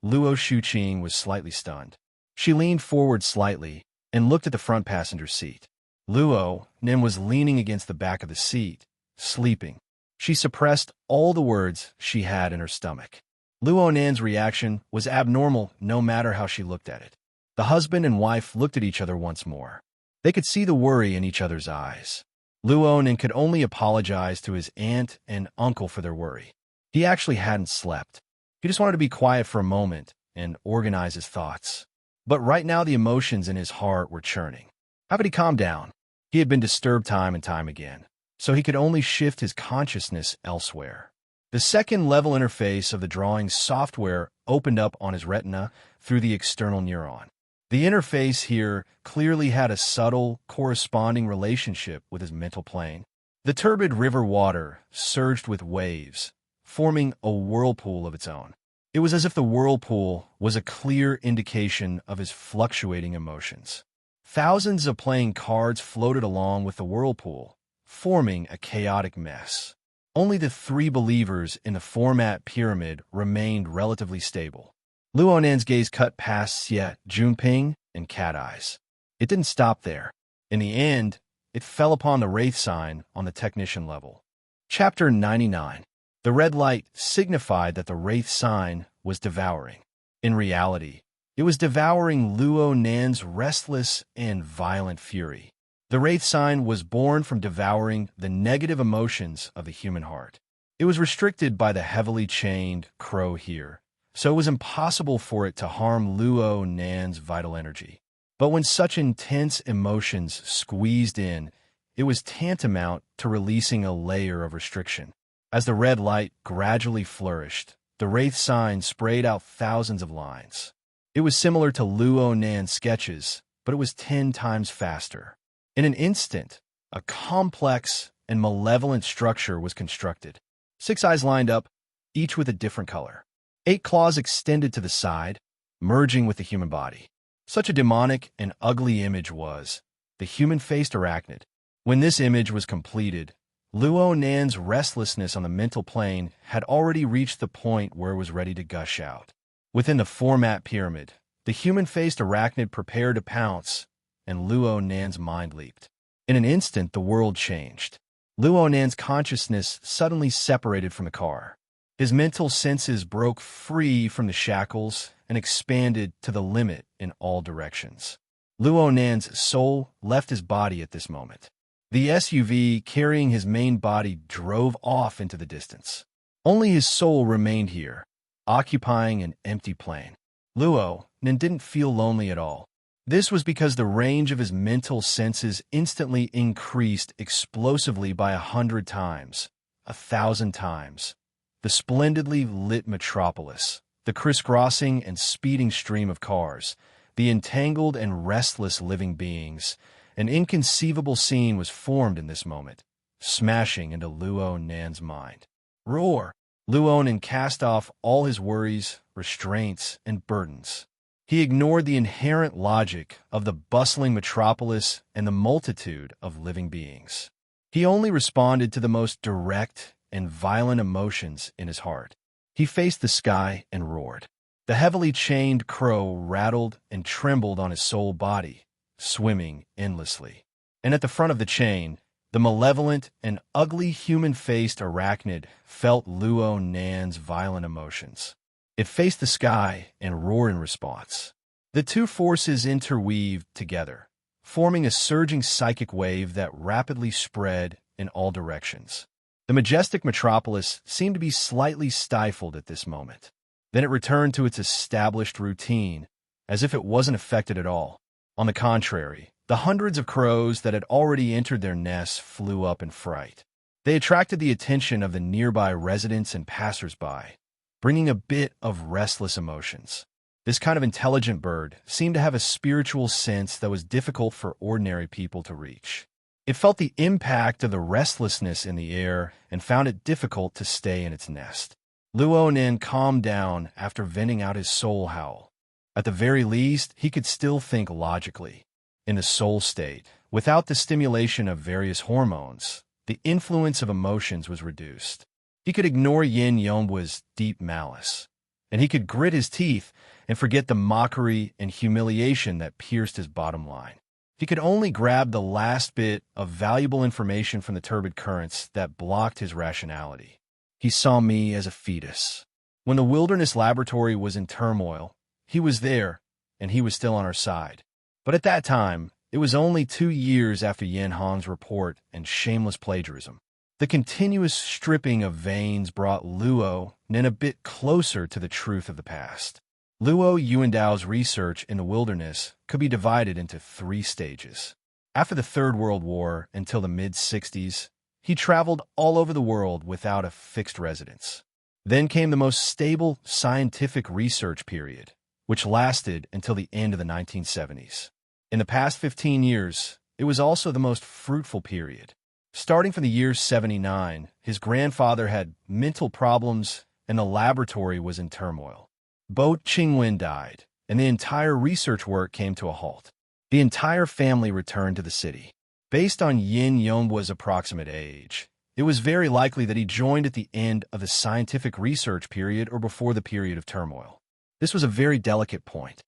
Luo Shuqing was slightly stunned. She leaned forward slightly and looked at the front passenger seat. Luo Nan was leaning against the back of the seat, sleeping. She suppressed all the words she had in her stomach. Luo Nan's reaction was abnormal no matter how she looked at it. The husband and wife looked at each other once more. They could see the worry in each other's eyes. Luonin could only apologize to his aunt and uncle for their worry. He actually hadn't slept. He just wanted to be quiet for a moment and organize his thoughts. But right now the emotions in his heart were churning. How could he calm down? He had been disturbed time and time again, so he could only shift his consciousness elsewhere. The second-level interface of the drawing software opened up on his retina through the external neuron. The interface here clearly had a subtle, corresponding relationship with his mental plane. The turbid river water surged with waves, forming a whirlpool of its own. It was as if the whirlpool was a clear indication of his fluctuating emotions. Thousands of playing cards floated along with the whirlpool, forming a chaotic mess. Only the three believers in the format pyramid remained relatively stable. Luonin's gaze cut past Xie, Junping, and Cat Eyes. It didn't stop there. In the end, it fell upon the Wraith sign on the technician level. Chapter 99. The red light signified that the Wraith sign was devouring. In reality, it was devouring Luonan's restless and violent fury. The Wraith sign was born from devouring the negative emotions of the human heart. It was restricted by the heavily chained crow here, so it was impossible for it to harm Luonan's vital energy. But when such intense emotions squeezed in, it was tantamount to releasing a layer of restriction. As the red light gradually flourished, the Wraith sign sprayed out thousands of lines. It was similar to Luonan's sketches, but it was 10 times faster. In an instant, a complex and malevolent structure was constructed. 6 eyes lined up, each with a different color. 8 claws extended to the side, merging with the human body. Such a demonic and ugly image was the human-faced arachnid. When this image was completed, Luonan's restlessness on the mental plane had already reached the point where it was ready to gush out. Within the format pyramid, the human-faced arachnid prepared to pounce, and Luonan's mind leaped. In an instant, the world changed. Luonan's consciousness suddenly separated from the car. His mental senses broke free from the shackles and expanded to the limit in all directions. Luonan's soul left his body at this moment. The SUV carrying his main body drove off into the distance. Only his soul remained here, occupying an empty plane. Luonan didn't feel lonely at all. This was because the range of his mental senses instantly increased explosively by 100 times, 1,000 times. The splendidly lit metropolis, the crisscrossing and speeding stream of cars, the entangled and restless living beings, an inconceivable scene was formed in this moment, smashing into Luonan's mind. Roar! Luonan cast off all his worries, restraints, and burdens. He ignored the inherent logic of the bustling metropolis and the multitude of living beings. He only responded to the most direct and violent emotions in his heart. He faced the sky and roared. The heavily chained crow rattled and trembled on his soul body, swimming endlessly. And at the front of the chain, the malevolent and ugly human-faced arachnid felt Luonan's violent emotions. It faced the sky and roared in response. The two forces interweaved together, forming a surging psychic wave that rapidly spread in all directions. The majestic metropolis seemed to be slightly stifled at this moment. Then it returned to its established routine, as if it wasn't affected at all. On the contrary, the hundreds of crows that had already entered their nests flew up in fright. They attracted the attention of the nearby residents and passers-by, bringing a bit of restless emotions. This kind of intelligent bird seemed to have a spiritual sense that was difficult for ordinary people to reach. It felt the impact of the restlessness in the air and found it difficult to stay in its nest. Luonan calmed down after venting out his soul howl. At the very least, he could still think logically. In the soul state, without the stimulation of various hormones, the influence of emotions was reduced. He could ignore Yin Yonbua's deep malice, and he could grit his teeth and forget the mockery and humiliation that pierced his bottom line. He could only grab the last bit of valuable information from the turbid currents that blocked his rationality. He saw me as a fetus. When the wilderness laboratory was in turmoil, he was there, and he was still on our side. But at that time, It was only 2 years after Yin Hong's report and shameless plagiarism. The continuous stripping of veins brought Luo Nen a bit closer to the truth of the past. Luo Yuandao's research in the wilderness could be divided into 3 stages. After the Third World War until the mid-60s, he traveled all over the world without a fixed residence. Then came the most stable scientific research period, which lasted until the end of the 1970s. In the past 15 years, it was also the most fruitful period. Starting from the year 79, his grandfather had mental problems and the laboratory was in turmoil. Bo Qingwen died, and the entire research work came to a halt. The entire family returned to the city. Based on Yin Yongbua's approximate age, it was very likely that he joined at the end of the scientific research period or before the period of turmoil. This was a very delicate point.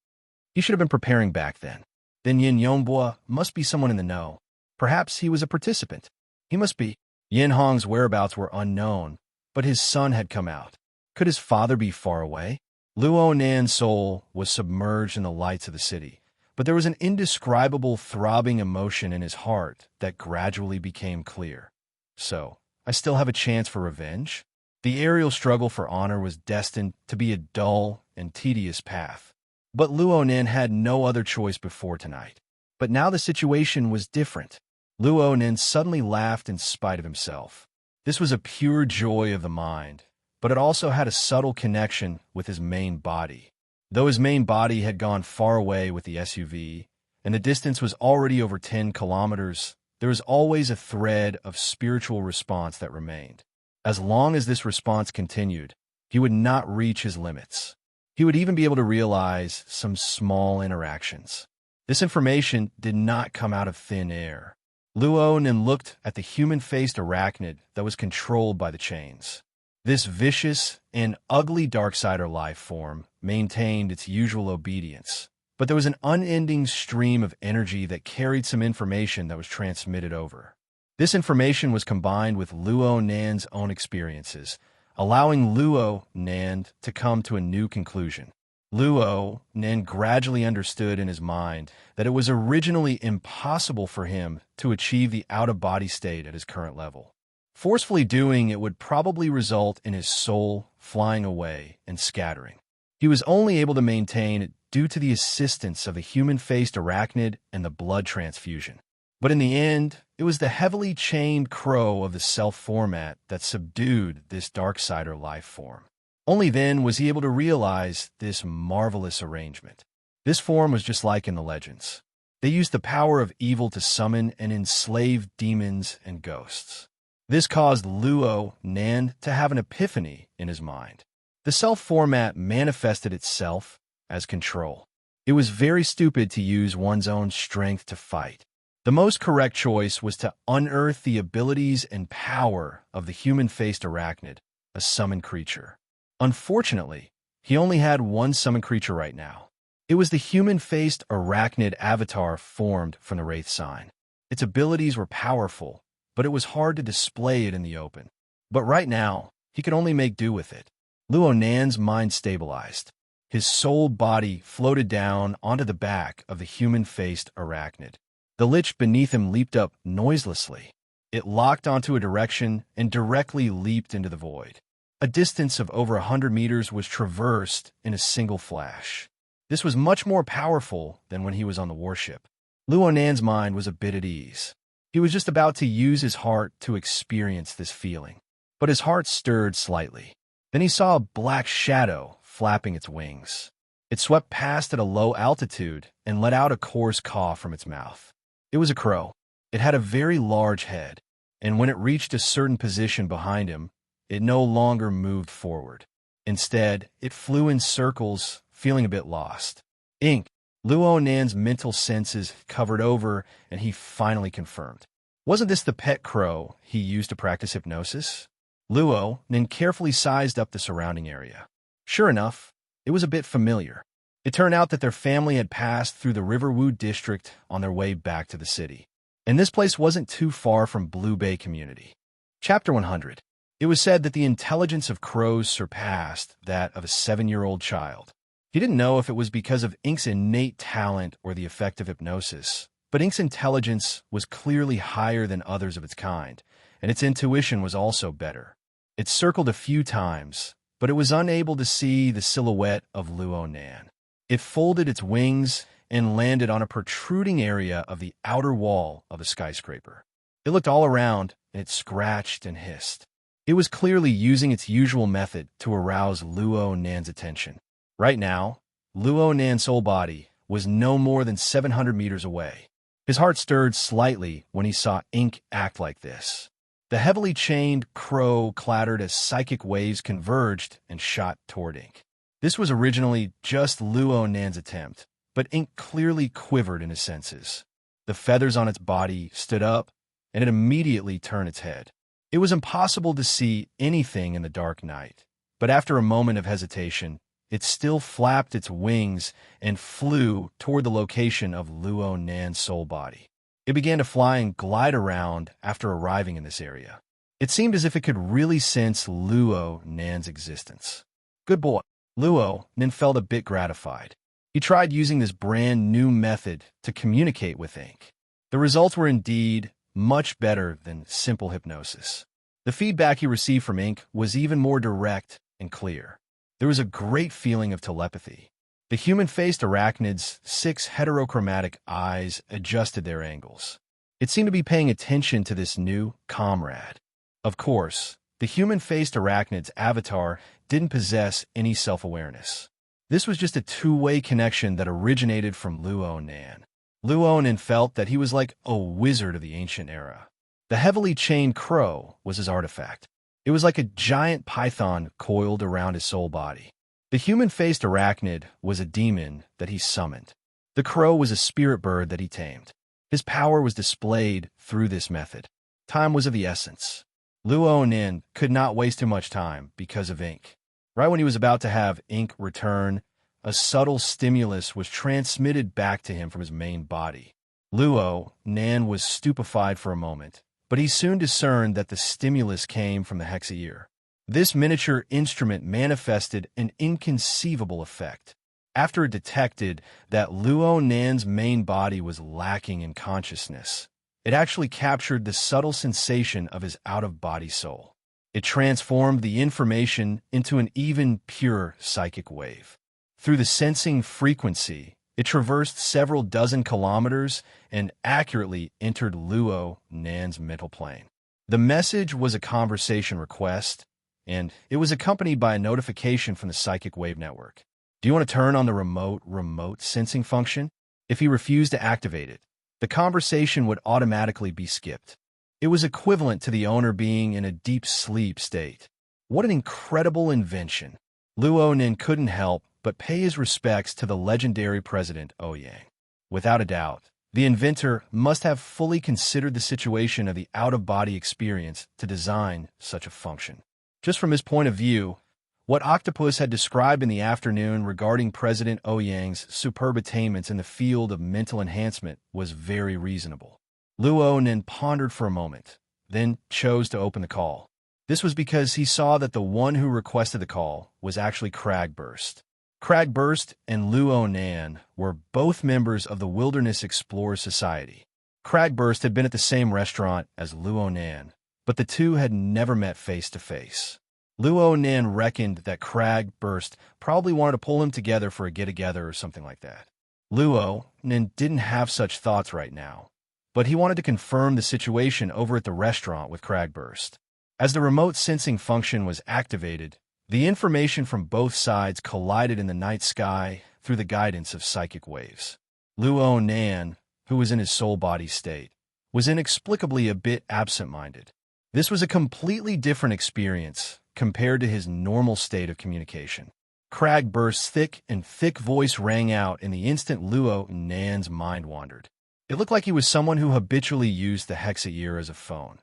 He should have been preparing back then. Then Yin Yongbua must be someone in the know. Perhaps he was a participant. He must be. Yin Hong's whereabouts were unknown, but his son had come out. Could his father be far away? Luo Nan's soul was submerged in the lights of the city, but there was an indescribable throbbing emotion in his heart that gradually became clear. So, I still have a chance for revenge? The aerial struggle for honor was destined to be a dull and tedious path. But Luo Nan had no other choice before tonight. But now the situation was different. Luo Nan suddenly laughed in spite of himself. This was a pure joy of the mind, but it also had a subtle connection with his main body. Though his main body had gone far away with the SUV, and the distance was already over 10 kilometers, there was always a thread of spiritual response that remained. As long as this response continued, he would not reach his limits. He would even be able to realize some small interactions. This information did not come out of thin air. Luo Nan looked at the human-faced arachnid that was controlled by the chains. This vicious and ugly Darksider life form maintained its usual obedience, but there was an unending stream of energy that carried some information that was transmitted over. This information was combined with Luo Nan's own experiences, allowing Luo Nan to come to a new conclusion. Luo Nan gradually understood in his mind that it was originally impossible for him to achieve the out-of-body state at his current level. Forcefully doing it would probably result in his soul flying away and scattering. He was only able to maintain it due to the assistance of the human-faced arachnid and the blood transfusion. But in the end, it was the heavily chained crow of the self format that subdued this Darksider life form. Only then was he able to realize this marvelous arrangement. This form was just like in the legends. They used the power of evil to summon and enslave demons and ghosts. This caused Luo Nan to have an epiphany in his mind. The self format manifested itself as control. It was very stupid to use one's own strength to fight. The most correct choice was to unearth the abilities and power of the human-faced arachnid, a summoned creature. Unfortunately, he only had one summoned creature right now. It was the human-faced arachnid avatar formed from the Wraith sign. Its abilities were powerful, but it was hard to display it in the open. But right now, he could only make do with it. Luo Nan's mind stabilized. His soul body floated down onto the back of the human-faced arachnid. The lich beneath him leaped up noiselessly. It locked onto a direction and directly leaped into the void. A distance of over 100 meters was traversed in a single flash. This was much more powerful than when he was on the warship. Luo Nan's mind was a bit at ease. He was just about to use his heart to experience this feeling. But his heart stirred slightly. Then he saw a black shadow flapping its wings. It swept past at a low altitude and let out a coarse caw from its mouth. It was a crow. It had a very large head, and when it reached a certain position behind him, it no longer moved forward. Instead, it flew in circles, feeling a bit lost. Ink. Luo Nan's mental senses covered over, and he finally confirmed. Wasn't this the pet crow he used to practice hypnosis? Luo Nan carefully sized up the surrounding area. Sure enough, it was a bit familiar. It turned out that their family had passed through the Riverwood district on their way back to the city. And this place wasn't too far from Blue Bay Community. Chapter 100. It was said that the intelligence of crows surpassed that of a 7-year-old child. He didn't know if it was because of Ink's innate talent or the effect of hypnosis, But Ink's intelligence was clearly higher than others of its kind, and its intuition was also better. It circled a few times, but it was unable to see the silhouette of Luo Nan. It folded its wings and landed on a protruding area of the outer wall of a skyscraper. It looked all around, and it scratched and hissed. It was clearly using its usual method to arouse Luo Nan's attention. Right now, Luo Nan's soul body was no more than 700 meters away. His heart stirred slightly when he saw Ink act like this. The heavily chained crow clattered as psychic waves converged and shot toward Ink. This was originally just Luo Nan's attempt, but Ink clearly quivered in his senses. The feathers on its body stood up, and it immediately turned its head. It was impossible to see anything in the dark night, but after a moment of hesitation, it still flapped its wings and flew toward the location of Luo Nan's soul body. It began to fly and glide around after arriving in this area. It seemed as if it could really sense Luo Nan's existence. Good boy. Luo Nan felt a bit gratified. He tried using this brand new method to communicate with Ink. The results were indeed much better than simple hypnosis. The feedback he received from Ink was even more direct and clear. There was a great feeling of telepathy. The human-faced arachnid's 6 heterochromatic eyes adjusted their angles. It seemed to be paying attention to this new comrade. Of course, the human-faced arachnid's avatar didn't possess any self-awareness. This was just a two-way connection that originated from Luo Nan. Luo Nan felt that he was like a wizard of the ancient era. The heavily chained crow was his artifact. It was like a giant python coiled around his soul body. The human-faced arachnid was a demon that he summoned. The crow was a spirit bird that he tamed. His power was displayed through this method. Time was of the essence. Luo Nan could not waste too much time because of Ink. Right when he was about to have Ink return, a subtle stimulus was transmitted back to him from his main body. Luo Nan was stupefied for a moment, but he soon discerned that the stimulus came from the hexaear. This miniature instrument manifested an inconceivable effect. After it detected that Luo Nan's main body was lacking in consciousness, it actually captured the subtle sensation of his out-of-body soul. It transformed the information into an even purer psychic wave. Through the sensing frequency, it traversed several dozen kilometers and accurately entered Luo Nan's mental plane. The message was a conversation request, and it was accompanied by a notification from the psychic wave network. Do you want to turn on the remote sensing function? If he refused to activate it, the conversation would automatically be skipped. It was equivalent to the owner being in a deep sleep state. What an incredible invention! Luo Nan couldn't help but pay his respects to the legendary President Ouyang. Without a doubt, the inventor must have fully considered the situation of the out-of-body experience to design such a function. Just from his point of view, what Octopus had described in the afternoon regarding President Ouyang's superb attainments in the field of mental enhancement was very reasonable. Luo Nan pondered for a moment, then chose to open the call. This was because he saw that the one who requested the call was actually Cragburst. Cragburst and Luo Nan were both members of the Wilderness Explorers Society. Cragburst had been at the same restaurant as Luo Nan, but the two had never met face-to-face. Luo Nan reckoned that Cragburst probably wanted to pull him together for a get-together or something like that. Luo Nan didn't have such thoughts right now, but he wanted to confirm the situation over at the restaurant with Cragburst. As the remote sensing function was activated, the information from both sides collided in the night sky through the guidance of psychic waves. Luo Nan, who was in his soul-body state, was inexplicably a bit absent-minded. This was a completely different experience compared to his normal state of communication. Cragburst's thick voice rang out in the instant Luo Nan's mind wandered. It looked like he was someone who habitually used the hexaear as a phone.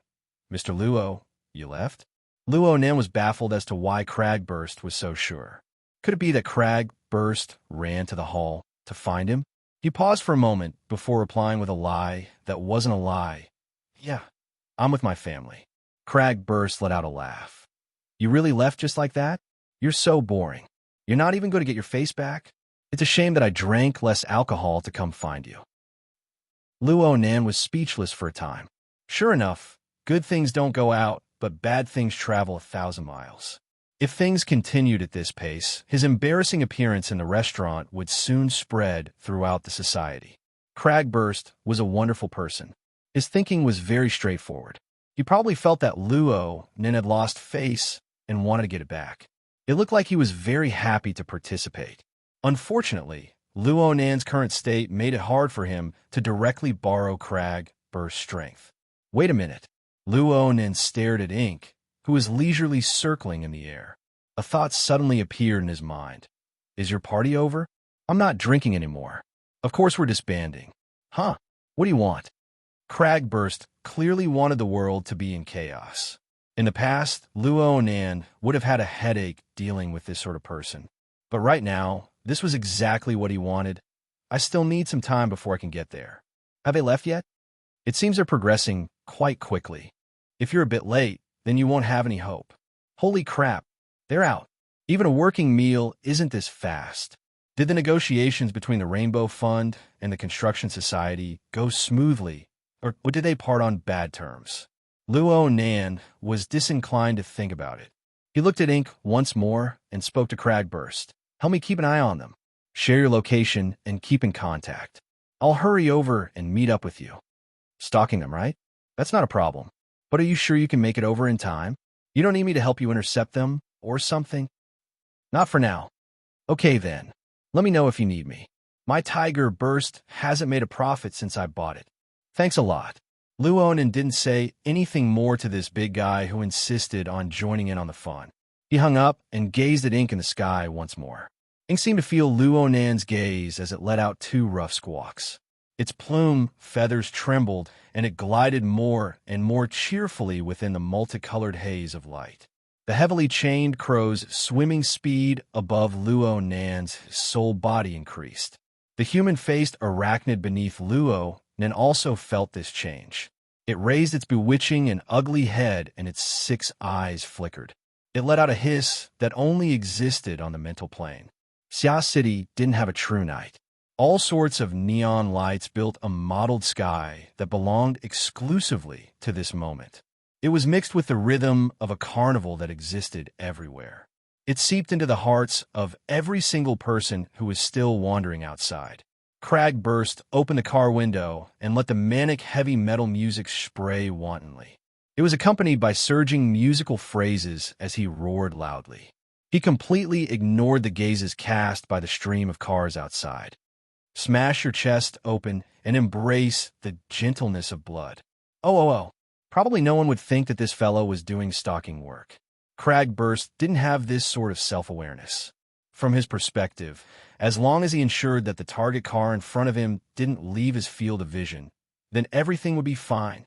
"Mr. Luo, you left?" Luo Nan was baffled as to why Cragburst was so sure. Could it be that Cragburst ran to the hall to find him? He paused for a moment before replying with a lie that wasn't a lie. "Yeah, I'm with my family." Cragburst let out a laugh. "You really left just like that? You're so boring. You're not even going to get your face back? It's a shame that I drank less alcohol to come find you." Luo Nan was speechless for a time. Sure enough, good things don't go out, but bad things travel 1,000 miles. If things continued at this pace, his embarrassing appearance in the restaurant would soon spread throughout the society. Cragburst was a wonderful person. His thinking was very straightforward. He probably felt that Luo Nin had lost face and wanted to get it back. It looked like he was very happy to participate. Unfortunately, Luo Nan's current state made it hard for him to directly borrow Cragburst's strength. Wait a minute. Luo Nin stared at Ink, who was leisurely circling in the air. A thought suddenly appeared in his mind. Is your party over? I'm not drinking anymore. Of course we're disbanding. Huh? What do you want? Cragburst clearly wanted the world to be in chaos. In the past, Luo Nan would have had a headache dealing with this sort of person. But right now, this was exactly what he wanted. I still need some time before I can get there. Have they left yet? It seems they're progressing quite quickly. If you're a bit late, then you won't have any hope. Holy crap, they're out. Even a working meal isn't this fast. Did the negotiations between the Rainbow Fund and the Construction Society go smoothly, or did they part on bad terms? Luo Nan was disinclined to think about it. He looked at Ink once more and spoke to Cragburst. Help me keep an eye on them. Share your location and keep in contact. I'll hurry over and meet up with you. Stalking them, right? That's not a problem. But are you sure you can make it over in time? You don't need me to help you intercept them or something? Not for now. Okay then. Let me know if you need me. My Tiger Burst hasn't made a profit since I bought it. Thanks a lot. Luonin didn't say anything more to this big guy who insisted on joining in on the fun. He hung up and gazed at Ink in the sky once more. Ink seemed to feel Luonan's gaze as it let out 2 rough squawks. Its plume feathers trembled, and it glided more and more cheerfully within the multicolored haze of light. The heavily chained crow's swimming speed above Luo Nan's sole body increased. The human-faced arachnid beneath Luo Nan also felt this change. It raised its bewitching and ugly head, and its 6 eyes flickered. It let out a hiss that only existed on the mental plane. Xia City didn't have a true night. All sorts of neon lights built a mottled sky that belonged exclusively to this moment. It was mixed with the rhythm of a carnival that existed everywhere. It seeped into the hearts of every single person who was still wandering outside. Cragburst opened the car window and let the manic heavy metal music spray wantonly. It was accompanied by surging musical phrases as he roared loudly. He completely ignored the gazes cast by the stream of cars outside. Smash your chest open and embrace the gentleness of blood. Oh. Probably no one would think that this fellow was doing stalking work. Cragburst didn't have this sort of self-awareness. From his perspective, as long as he ensured that the target car in front of him didn't leave his field of vision, then everything would be fine.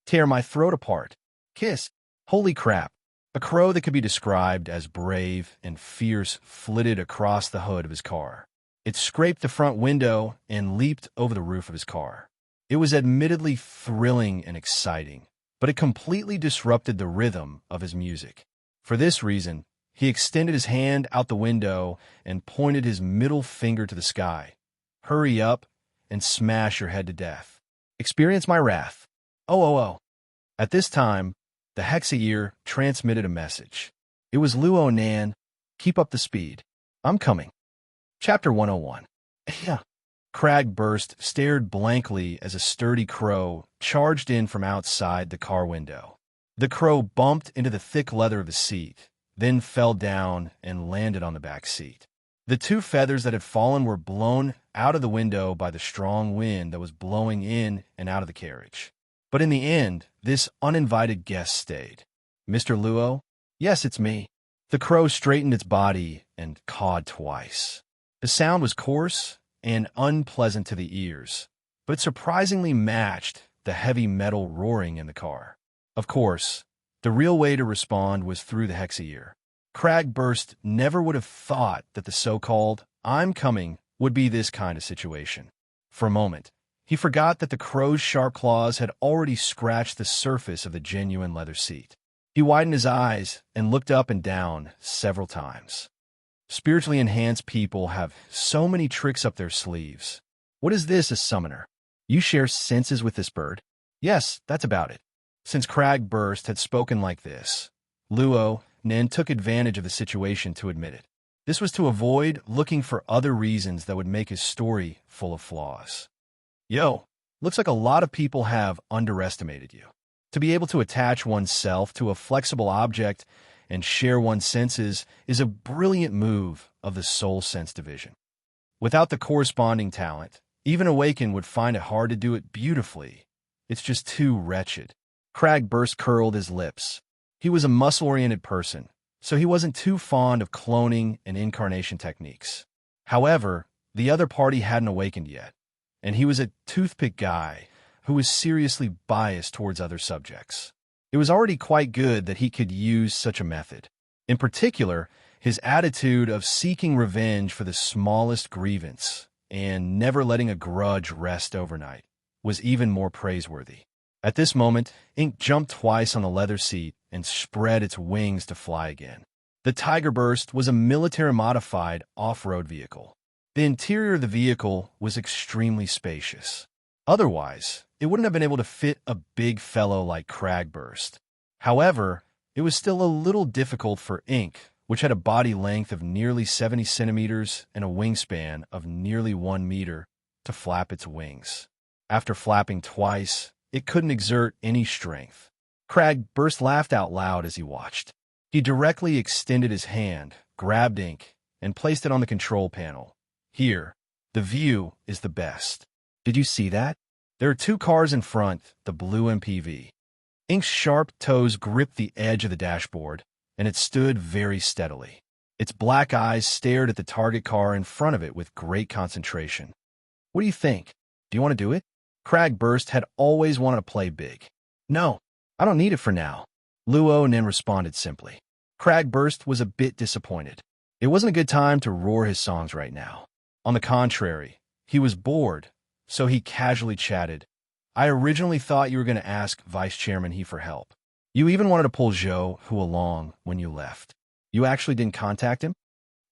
Tear my throat apart. Kiss. Holy crap. A crow that could be described as brave and fierce flitted across the hood of his car. It scraped the front window and leaped over the roof of his car. It was admittedly thrilling and exciting, but it completely disrupted the rhythm of his music. For this reason, he extended his hand out the window and pointed his middle finger to the sky. Hurry up and smash your head to death. Experience my wrath. Oh. At this time, the Hexaear transmitted a message. It was Luo Nan. Keep up the speed. I'm coming. Chapter 101. Yeah. Cragburst stared blankly as a sturdy crow charged in from outside the car window. The crow bumped into the thick leather of his seat, then fell down and landed on the back seat. The 2 feathers that had fallen were blown out of the window by the strong wind that was blowing in and out of the carriage. But in the end, this uninvited guest stayed. Mr. Luo? Yes, it's me. The crow straightened its body and cawed twice. The sound was coarse and unpleasant to the ears, but it surprisingly matched the heavy metal roaring in the car. Of course, the real way to respond was through the Hexaear. Cragburst never would have thought that the so-called "I'm coming" would be this kind of situation. For a moment, he forgot that the crow's sharp claws had already scratched the surface of the genuine leather seat. He widened his eyes and looked up and down several times. Spiritually enhanced people have so many tricks up their sleeves. What is this, a summoner? You share senses with this bird? Yes, that's about it. Since Cragburst had spoken like this, Luo Nen took advantage of the situation to admit it. This was to avoid looking for other reasons that would make his story full of flaws. Yo, looks like a lot of people have underestimated you. To be able to attach oneself to a flexible object and share one's senses is a brilliant move of the soul sense division. Without the corresponding talent, even Awaken would find it hard to do it beautifully. It's just too wretched. Cragburst curled his lips. He was a muscle-oriented person, so he wasn't too fond of cloning and incarnation techniques. However, the other party hadn't awakened yet, and he was a toothpick guy who was seriously biased towards other subjects. It was already quite good that he could use such a method. In particular, his attitude of seeking revenge for the smallest grievance and never letting a grudge rest overnight was even more praiseworthy. At this moment, Ink jumped twice on the leather seat and spread its wings to fly again. The Tigerburst was a military-modified off-road vehicle. The interior of the vehicle was extremely spacious. Otherwise, it wouldn't have been able to fit a big fellow like Cragburst. However, it was still a little difficult for Ink, which had a body length of nearly 70 centimeters and a wingspan of nearly 1 meter, to flap its wings. After flapping twice, it couldn't exert any strength. Cragburst laughed out loud as he watched. He directly extended his hand, grabbed Ink, and placed it on the control panel. Here, the view is the best. Did you see that? There are 2 cars in front, the blue MPV. Ink's sharp toes gripped the edge of the dashboard, and it stood very steadily. Its black eyes stared at the target car in front of it with great concentration. What do you think? Do you want to do it? Cragburst had always wanted to play big. No, I don't need it for now, Luo Nen responded simply. Cragburst was a bit disappointed. It wasn't a good time to roar his songs right now. On the contrary, he was bored, so he casually chatted. I originally thought you were going to ask Vice Chairman He for help. You even wanted to pull Zhou Hu along when you left. You actually didn't contact him?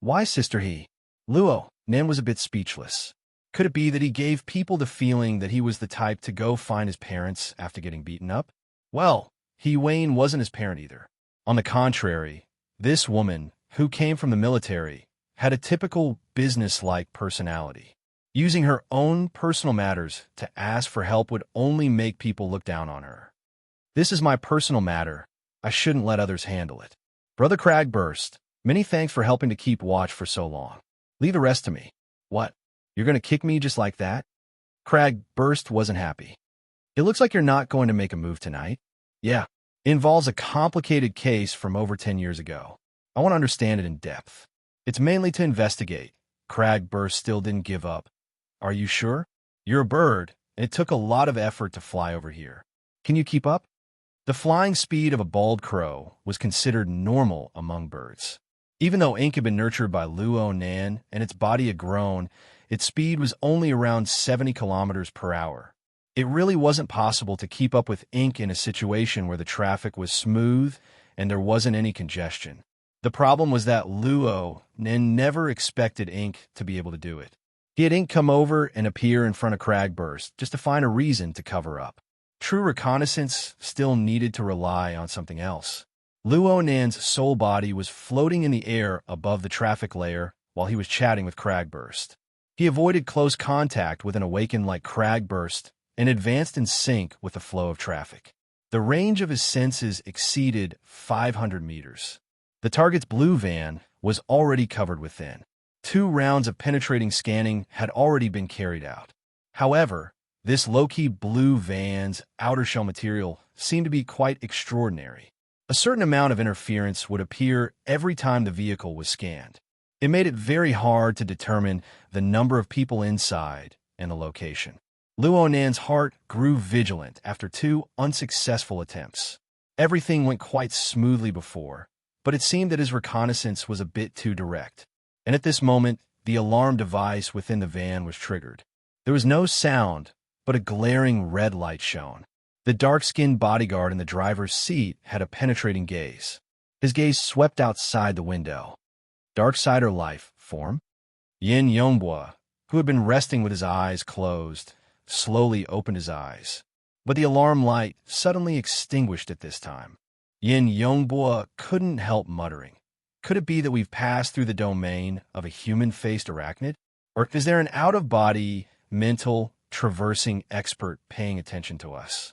Why, Sister He? Luo Nen was a bit speechless. Could it be that he gave people the feeling that he was the type to go find his parents after getting beaten up? Well, He Wayne wasn't his parent either. On the contrary, this woman, who came from the military, had a typical business-like personality. Using her own personal matters to ask for help would only make people look down on her. This is my personal matter. I shouldn't let others handle it. Brother Cragburst, many thanks for helping to keep watch for so long. Leave the rest to me. What? You're going to kick me just like that? Cragburst wasn't happy. It looks like you're not going to make a move tonight. Yeah, it involves a complicated case from over 10 years ago. I want to understand it in depth. It's mainly to investigate. Cragburst still didn't give up. Are you sure? You're a bird, and it took a lot of effort to fly over here. Can you keep up? The flying speed of a bald crow was considered normal among birds. Even though Ink had been nurtured by Luo Nan and its body had grown, its speed was only around 70 kilometers per hour. It really wasn't possible to keep up with Ink in a situation where the traffic was smooth and there wasn't any congestion. The problem was that Luo Nan never expected Ink to be able to do it. He had Ink come over and appear in front of Cragburst just to find a reason to cover up. True reconnaissance still needed to rely on something else. Luo Nan's soul body was floating in the air above the traffic layer while he was chatting with Cragburst. He avoided close contact with an awakened like Cragburst and advanced in sync with the flow of traffic. The range of his senses exceeded 500 meters. The target's blue van was already covered within. 2 rounds of penetrating scanning had already been carried out. However, this low-key blue van's outer shell material seemed to be quite extraordinary. A certain amount of interference would appear every time the vehicle was scanned. It made it very hard to determine the number of people inside and the location. Luo Nan's heart grew vigilant after 2 unsuccessful attempts. Everything went quite smoothly before, but it seemed that his reconnaissance was a bit too direct. And at this moment, the alarm device within the van was triggered. There was no sound, but a glaring red light shone. The dark-skinned bodyguard in the driver's seat had a penetrating gaze. His gaze swept outside the window. Darksider life form? Yin Yonghua, who had been resting with his eyes closed, slowly opened his eyes. But the alarm light suddenly extinguished at this time. Yin Yongbo couldn't help muttering. Could it be that we've passed through the domain of a human-faced arachnid? Or is there an out-of-body, mental, traversing expert paying attention to us?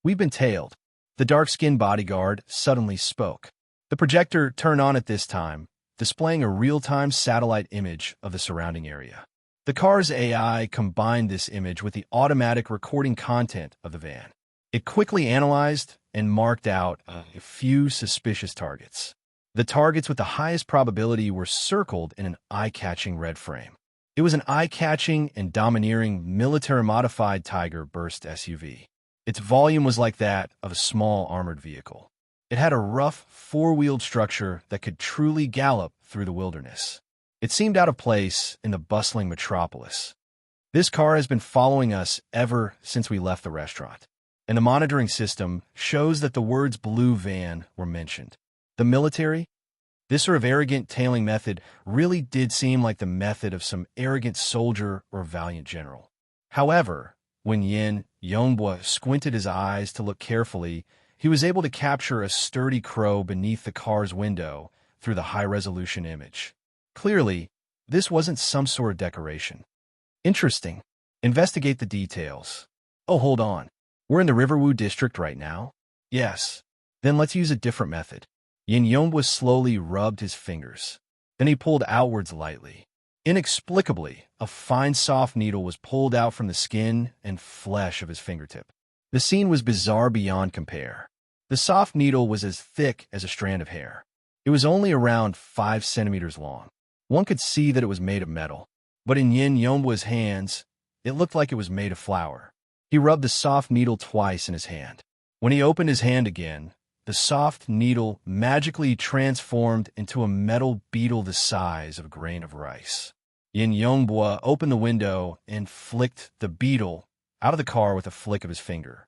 We've been tailed. The dark-skinned bodyguard suddenly spoke. The projector turned on at this time, displaying a real-time satellite image of the surrounding area. The car's AI combined this image with the automatic recording content of the van. It quickly analyzed and marked out a few suspicious targets. The targets with the highest probability were circled in an eye-catching red frame. It was an eye-catching and domineering military-modified Tiger Burst SUV. Its volume was like that of a small armored vehicle. It had a rough, four-wheeled structure that could truly gallop through the wilderness. It seemed out of place in the bustling metropolis. This car has been following us ever since we left the restaurant, and the monitoring system shows that the words blue van were mentioned. The military? This sort of arrogant tailing method really did seem like the method of some arrogant soldier or valiant general. However, when Yin Yongbo squinted his eyes to look carefully, he was able to capture a sturdy crow beneath the car's window through the high-resolution image. Clearly, this wasn't some sort of decoration. Interesting. Investigate the details. Oh, hold on. We're in the Riverwoo district right now? Yes. Then let's use a different method. Yin Yongbo slowly rubbed his fingers. Then he pulled outwards lightly. Inexplicably, a fine soft needle was pulled out from the skin and flesh of his fingertip. The scene was bizarre beyond compare. The soft needle was as thick as a strand of hair. It was only around 5 centimeters long. One could see that it was made of metal. But in Yin Yongbo's hands, it looked like it was made of flour. He rubbed the soft needle twice in his hand. When he opened his hand again, the soft needle magically transformed into a metal beetle the size of a grain of rice. Yin Yongbo opened the window and flicked the beetle out of the car with a flick of his finger.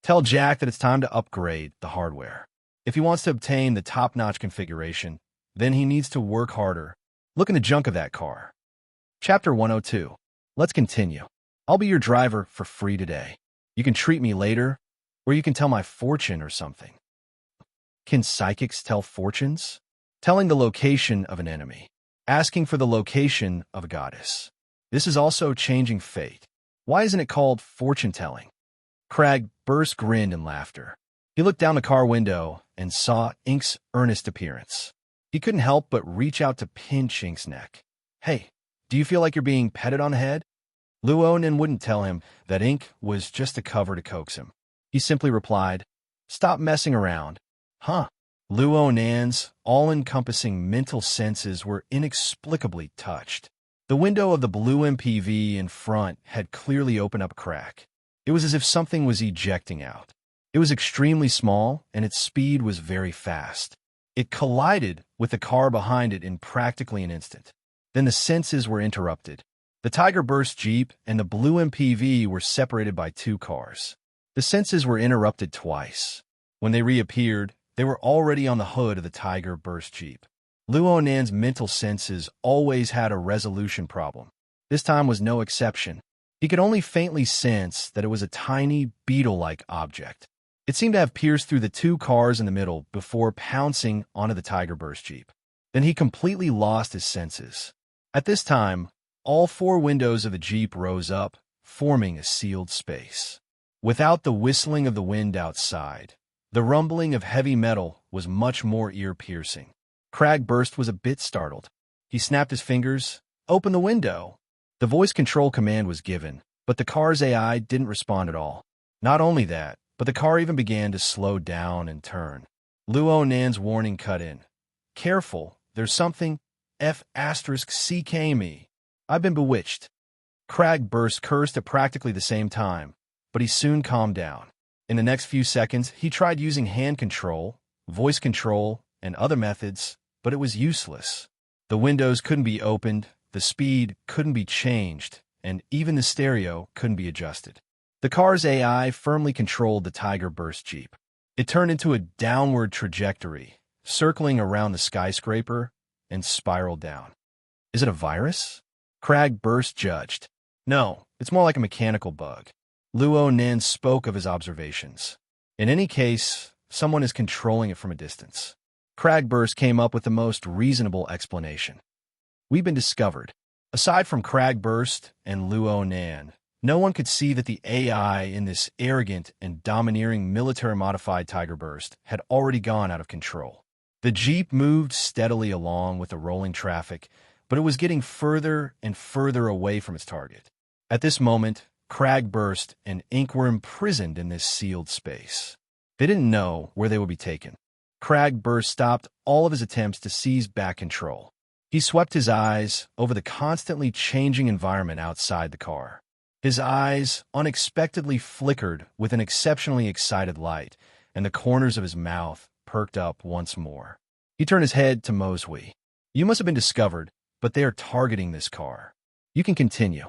Tell Jack that it's time to upgrade the hardware. If he wants to obtain the top-notch configuration, then he needs to work harder. Look in the junk of that car. Chapter 102. Let's continue. I'll be your driver for free today. You can treat me later, or you can tell my fortune or something. Can psychics tell fortunes? Telling the location of an enemy. Asking for the location of a goddess. This is also changing fate. Why isn't it called fortune-telling? Crag burst grinned in laughter. He looked down the car window and saw Ink's earnest appearance. He couldn't help but reach out to pinch Ink's neck. Hey, do you feel like you're being petted on the head? Luonan wouldn't tell him that Ink was just a cover to coax him. He simply replied, "Stop messing around." Huh. Luonan's all-encompassing mental senses were inexplicably touched. The window of the blue MPV in front had clearly opened up a crack. It was as if something was ejecting out. It was extremely small, and its speed was very fast. It collided with the car behind it in practically an instant. Then the senses were interrupted. The Tiger Burst Jeep and the blue MPV were separated by 2 cars. The senses were interrupted twice. When they reappeared, they were already on the hood of the Tiger Burst Jeep. Luonan's mental senses always had a resolution problem. This time was no exception. He could only faintly sense that it was a tiny, beetle-like object. It seemed to have pierced through the 2 cars in the middle before pouncing onto the Tiger Burst Jeep. Then he completely lost his senses. At this time, all 4 windows of the Jeep rose up, forming a sealed space. Without the whistling of the wind outside, the rumbling of heavy metal was much more ear-piercing. Crag Burst was a bit startled. He snapped his fingers. "Open the window." The voice control command was given, but the car's AI didn't respond at all. Not only that, but the car even began to slow down and turn. Luonan's warning cut in. "Careful, there's something F***ck me. I've been bewitched." Crag Burst cursed at practically the same time, but he soon calmed down. In the next few seconds, he tried using hand control, voice control, and other methods, but it was useless. The windows couldn't be opened, the speed couldn't be changed, and even the stereo couldn't be adjusted. The car's AI firmly controlled the Tiger Burst Jeep. It turned into a downward trajectory, circling around the skyscraper, and spiraled down. Is it a virus? Crag Burst judged. No, It's more like a mechanical bug. Luo Nan spoke of his observations. In any case, someone is controlling it from a distance. Cragburst came up with the most reasonable explanation. We've been discovered. Aside from Cragburst and Luo Nan, no one could see that the AI in this arrogant and domineering military-modified Tigerburst had already gone out of control. The Jeep moved steadily along with the rolling traffic, but it was getting further and further away from its target. At this moment, Cragburst and Ink were imprisoned in this sealed space. They didn't know where they would be taken. Cragburst stopped all of his attempts to seize back control. He swept his eyes over the constantly changing environment outside the car. His eyes unexpectedly flickered with an exceptionally excited light, and the corners of his mouth perked up once more. He turned his head to Moswe. You must have been discovered, but they are targeting this car. You can continue.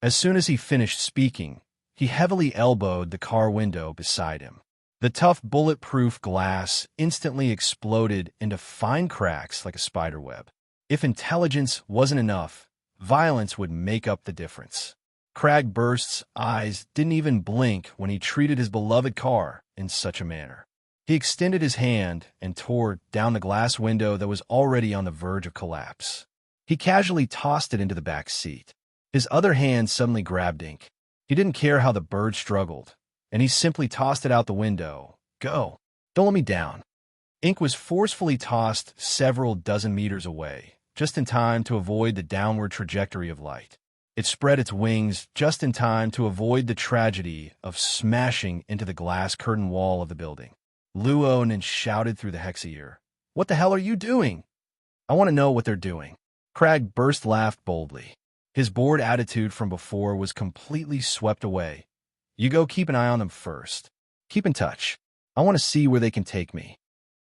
As soon as he finished speaking, he heavily elbowed the car window beside him. The tough bulletproof glass instantly exploded into fine cracks like a spiderweb. If intelligence wasn't enough, violence would make up the difference. Cragburst's eyes didn't even blink when he treated his beloved car in such a manner. He extended his hand and tore down the glass window that was already on the verge of collapse. He casually tossed it into the back seat. His other hand suddenly grabbed Ink. He didn't care how the bird struggled, and he simply tossed it out the window. Go. Don't let me down. Ink was forcefully tossed several dozen meters away, just in time to avoid the downward trajectory of light. It spread its wings just in time to avoid the tragedy of smashing into the glass curtain wall of the building. Luonin shouted through the hexa-ear, "What the hell are you doing?" "I want to know what they're doing." Cragburst laughed boldly. His bored attitude from before was completely swept away. "You go keep an eye on them first. Keep in touch. I want to see where they can take me."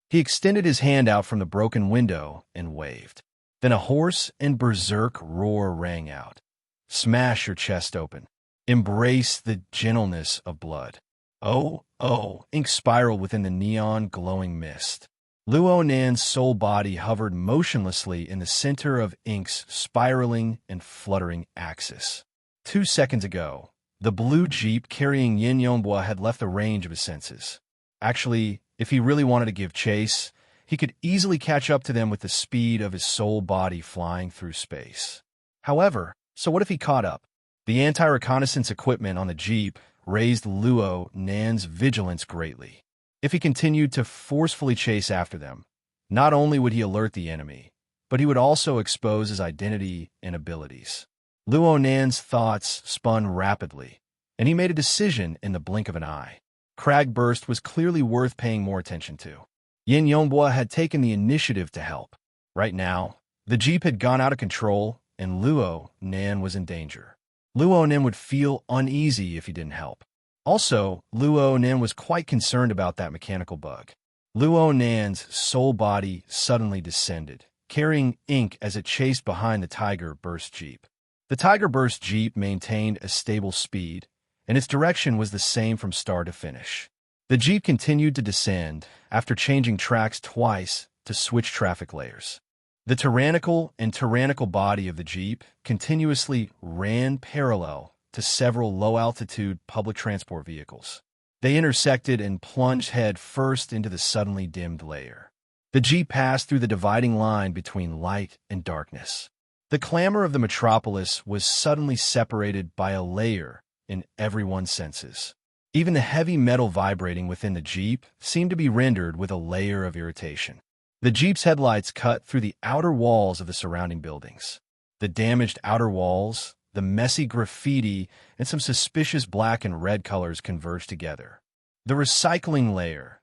He extended his hand out from the broken window and waved. Then a hoarse and berserk roar rang out. "Smash your chest open. Embrace the gentleness of blood." Oh, Ink spiraled within the neon glowing mist. Luo Nan's soul body hovered motionlessly in the center of Ink's spiraling and fluttering axis. 2 seconds ago, the blue Jeep carrying Yin Yonghua had left the range of his senses. Actually, if he really wanted to give chase, he could easily catch up to them with the speed of his soul body flying through space. However, so what if he caught up? The anti-reconnaissance equipment on the Jeep raised Luo Nan's vigilance greatly. If he continued to forcefully chase after them, not only would he alert the enemy, but he would also expose his identity and abilities. Luo Nan's thoughts spun rapidly, and he made a decision in the blink of an eye. Cragburst was clearly worth paying more attention to. Yin Yonghua had taken the initiative to help. Right now, the Jeep had gone out of control, and Luo Nan was in danger. Luo Nan would feel uneasy if he didn't help. Also, Luo Nan was quite concerned about that mechanical bug. Luo Nan's soul body suddenly descended, carrying Ink as it chased behind the Tigerburst Jeep. The Tigerburst Jeep maintained a stable speed, and its direction was the same from start to finish. The Jeep continued to descend after changing tracks twice to switch traffic layers. The tyrannical body of the Jeep continuously ran parallel to several low-altitude public transport vehicles. They intersected and plunged head first into the suddenly dimmed layer. The Jeep passed through the dividing line between light and darkness. The clamor of the metropolis was suddenly separated by a layer in everyone's senses. Even the heavy metal vibrating within the Jeep seemed to be rendered with a layer of irritation. The Jeep's headlights cut through the outer walls of the surrounding buildings. The damaged outer walls, the messy graffiti, and some suspicious black and red colors converged together. The recycling layer.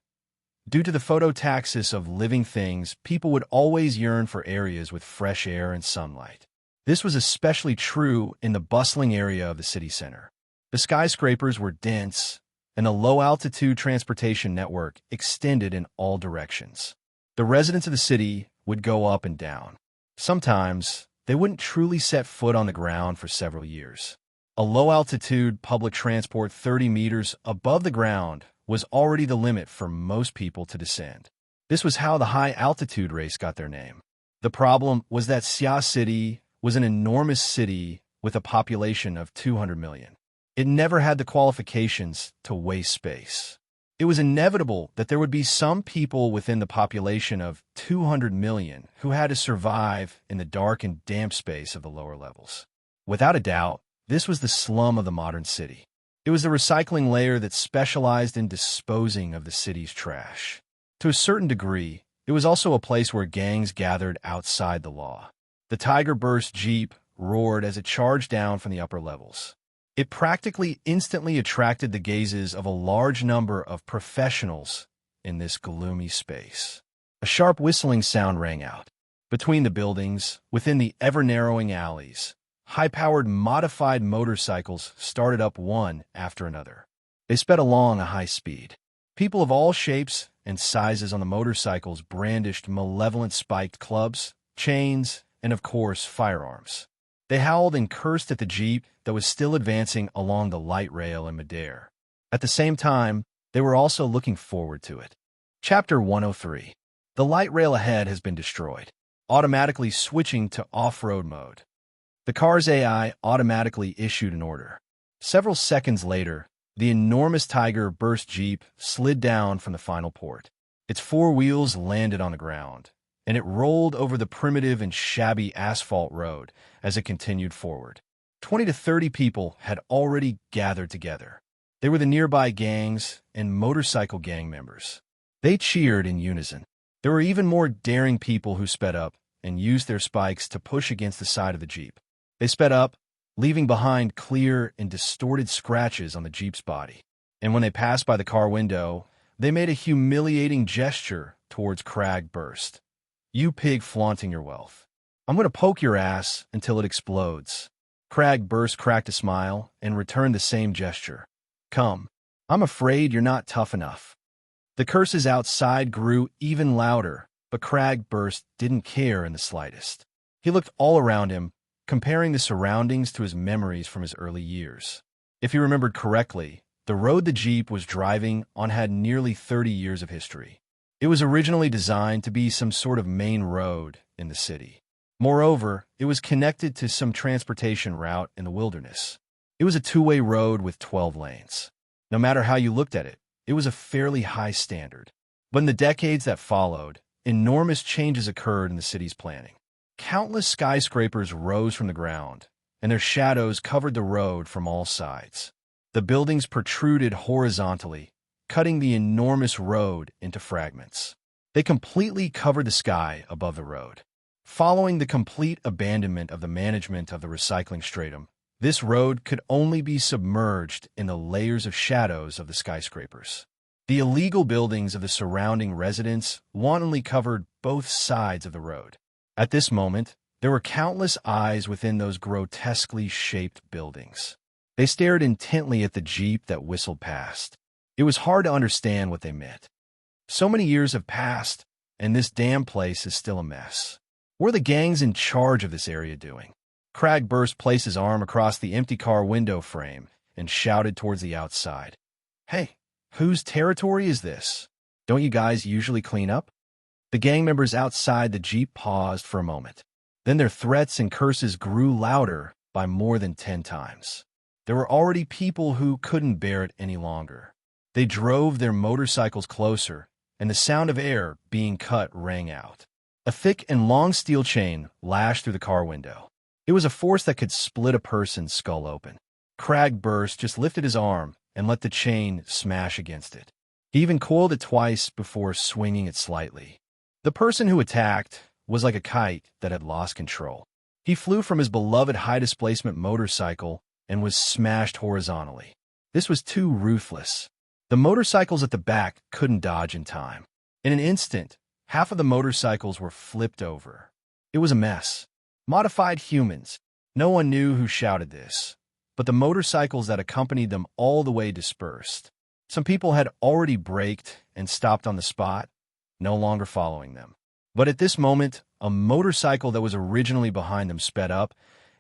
Due to the phototaxis of living things, people would always yearn for areas with fresh air and sunlight. This was especially true in the bustling area of the city center. The skyscrapers were dense, and the low-altitude transportation network extended in all directions. The residents of the city would go up and down. Sometimes, they wouldn't truly set foot on the ground for several years. A low-altitude public transport 30 meters above the ground was already the limit for most people to descend. This was how the high-altitude race got their name. The problem was that Xia City was an enormous city with a population of 200 million. It never had the qualifications to waste space. It was inevitable that there would be some people within the population of 200 million who had to survive in the dark and damp space of the lower levels. Without a doubt, this was the slum of the modern city. It was the recycling layer that specialized in disposing of the city's trash. To a certain degree, it was also a place where gangs gathered outside the law. The Tiger Burst Jeep roared as it charged down from the upper levels. It practically instantly attracted the gazes of a large number of professionals in this gloomy space. A sharp whistling sound rang out. Between the buildings, within the ever-narrowing alleys, high-powered modified motorcycles started up one after another. They sped along a high speed. People of all shapes and sizes on the motorcycles brandished malevolent spiked clubs, chains, and of course, firearms. They howled and cursed at the Jeep that was still advancing along the light rail in midair. At the same time, they were also looking forward to it. Chapter 103. The light rail ahead has been destroyed, automatically switching to off-road mode. The car's AI automatically issued an order. Several seconds later, the enormous Tiger Burst Jeep slid down from the final port. Its four wheels landed on the ground, and it rolled over the primitive and shabby asphalt road as it continued forward. 20 to 30 people had already gathered together. They were the nearby gangs and motorcycle gang members. They cheered in unison. There were even more daring people who sped up and used their spikes to push against the side of the Jeep. They sped up, leaving behind clear and distorted scratches on the Jeep's body. And when they passed by the car window, they made a humiliating gesture towards Crag Burst. "You pig flaunting your wealth. I'm going to poke your ass until it explodes." Crag Burst cracked a smile and returned the same gesture. "Come. I'm afraid you're not tough enough." The curses outside grew even louder, but Crag Burst didn't care in the slightest. He looked all around him, comparing the surroundings to his memories from his early years. If he remembered correctly, the road the Jeep was driving on had nearly 30 years of history. It was originally designed to be some sort of main road in the city. Moreover, it was connected to some transportation route in the wilderness. It was a two-way road with 12 lanes. No matter how you looked at it, it was a fairly high standard. But in the decades that followed, enormous changes occurred in the city's planning. Countless skyscrapers rose from the ground, and their shadows covered the road from all sides. The buildings protruded horizontally, cutting the enormous road into fragments. They completely covered the sky above the road. Following the complete abandonment of the management of the recycling stratum, this road could only be submerged in the layers of shadows of the skyscrapers. The illegal buildings of the surrounding residents wantonly covered both sides of the road. At this moment, there were countless eyes within those grotesquely shaped buildings. They stared intently at the Jeep that whistled past. It was hard to understand what they meant. So many years have passed, and this damn place is still a mess. What are the gangs in charge of this area doing? Crag Burst placed his arm across the empty car window frame and shouted towards the outside. "Hey, whose territory is this? Don't you guys usually clean up?" The gang members outside the Jeep paused for a moment. Then their threats and curses grew louder by more than 10 times. There were already people who couldn't bear it any longer. They drove their motorcycles closer, and the sound of air being cut rang out. A thick and long steel chain lashed through the car window. It was a force that could split a person's skull open. Crag Burst just lifted his arm and let the chain smash against it. He even coiled it twice before swinging it slightly. The person who attacked was like a kite that had lost control. He flew from his beloved high-displacement motorcycle and was smashed horizontally. This was too ruthless. The motorcycles at the back couldn't dodge in time. In an instant, half of the motorcycles were flipped over. It was a mess. Modified humans. No one knew who shouted this, but the motorcycles that accompanied them all the way dispersed. Some people had already braked and stopped on the spot, no longer following them. But at this moment, a motorcycle that was originally behind them sped up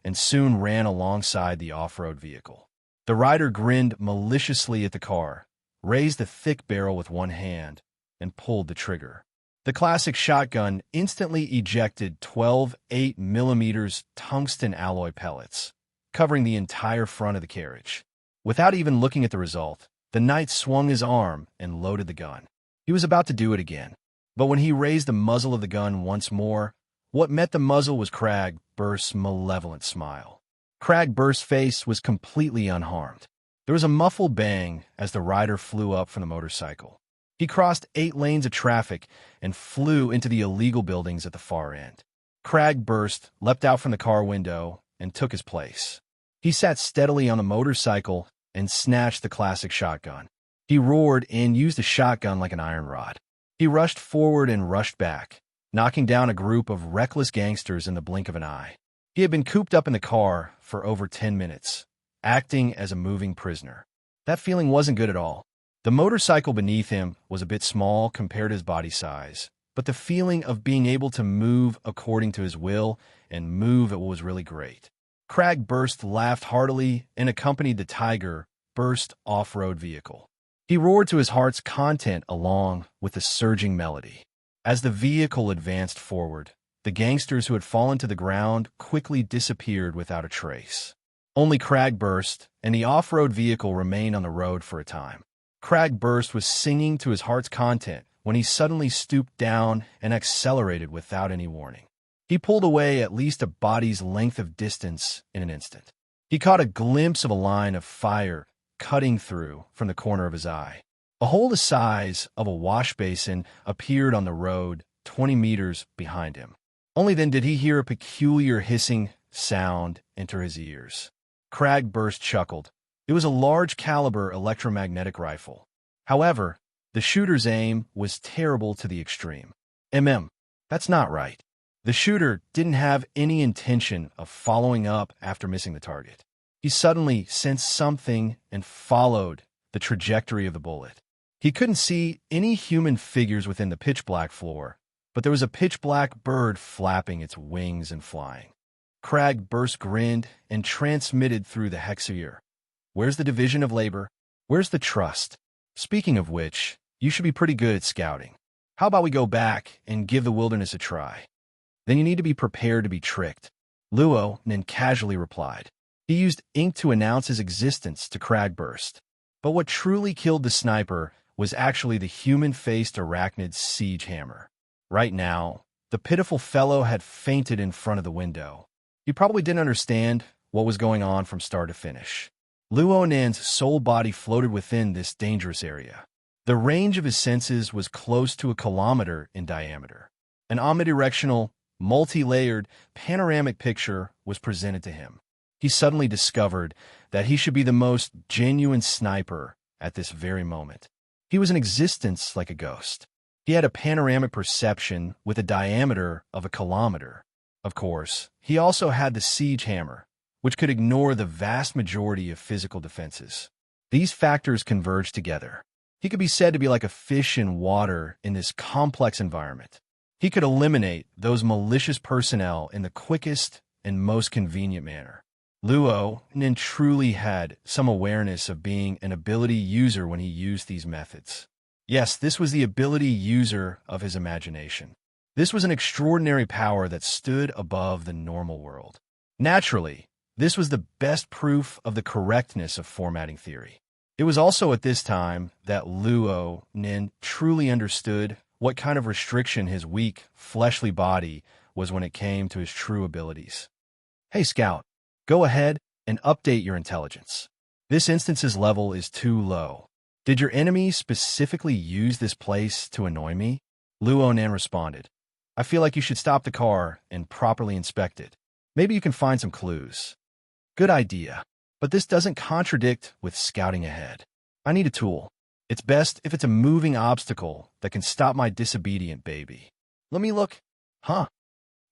and soon ran alongside the off-road vehicle. The rider grinned maliciously at the car, raised the thick barrel with one hand, and pulled the trigger. The classic shotgun instantly ejected 12 8mm tungsten alloy pellets, covering the entire front of the carriage. Without even looking at the result, the knight swung his arm and loaded the gun. He was about to do it again. But when he raised the muzzle of the gun once more, what met the muzzle was Crag Burst's malevolent smile. Crag Burst's face was completely unharmed. There was a muffled bang as the rider flew up from the motorcycle. He crossed 8 lanes of traffic and flew into the illegal buildings at the far end. Crag Burst leapt out from the car window and took his place. He sat steadily on the motorcycle and snatched the classic shotgun. He roared and used the shotgun like an iron rod. He rushed forward and rushed back, knocking down a group of reckless gangsters in the blink of an eye. He had been cooped up in the car for over 10 minutes, acting as a moving prisoner. That feeling wasn't good at all. The motorcycle beneath him was a bit small compared to his body size, but the feeling of being able to move according to his will and move at what was really great. Crag Burst laughed heartily and accompanied the Tiger Burst off-road vehicle. He roared to his heart's content along with the surging melody. As the vehicle advanced forward, the gangsters who had fallen to the ground quickly disappeared without a trace. Only Crag Burst and the off-road vehicle remained on the road for a time. Crag Burst was singing to his heart's content when he suddenly stooped down and accelerated without any warning. He pulled away at least a body's length of distance in an instant. He caught a glimpse of a line of fire cutting through from the corner of his eye. A hole the size of a wash basin appeared on the road 20 meters behind him. Only then did he hear a peculiar hissing sound enter his ears. Crag Burst chuckled. It was a large-caliber electromagnetic rifle. However, the shooter's aim was terrible to the extreme. That's not right. The shooter didn't have any intention of following up after missing the target. He suddenly sensed something and followed the trajectory of the bullet. He couldn't see any human figures within the pitch-black floor, but there was a pitch-black bird flapping its wings and flying. Crag Burst grinned and transmitted through the hexaear. Where's the division of labor? Where's the trust? Speaking of which, you should be pretty good at scouting. How about we go back and give the wilderness a try? Then you need to be prepared to be tricked. Luo then casually replied. He used ink to announce his existence to Crag Burst. But what truly killed the sniper was actually the human-faced arachnid's siege hammer. Right now, the pitiful fellow had fainted in front of the window. He probably didn't understand what was going on from start to finish. Luo Nan's soul body floated within this dangerous area. The range of his senses was close to a kilometer in diameter. An omnidirectional, multi-layered, panoramic picture was presented to him. He suddenly discovered that he should be the most genuine sniper at this very moment. He was in existence like a ghost. He had a panoramic perception with a diameter of a kilometer. Of course, he also had the siege hammer, which could ignore the vast majority of physical defenses. These factors converged together. He could be said to be like a fish in water in this complex environment. He could eliminate those malicious personnel in the quickest and most convenient manner. Luo Nin truly had some awareness of being an ability user when he used these methods. Yes, this was the ability user of his imagination. This was an extraordinary power that stood above the normal world. Naturally, this was the best proof of the correctness of formatting theory. It was also at this time that Luo Nin truly understood what kind of restriction his weak, fleshly body was when it came to his true abilities. Hey, Scout. Go ahead and update your intelligence. This instance's level is too low. Did your enemy specifically use this place to annoy me? Luo Nan responded. I feel like you should stop the car and properly inspect it. Maybe you can find some clues. Good idea. But this doesn't contradict with scouting ahead. I need a tool. It's best if it's a moving obstacle that can stop my disobedient baby. Let me look.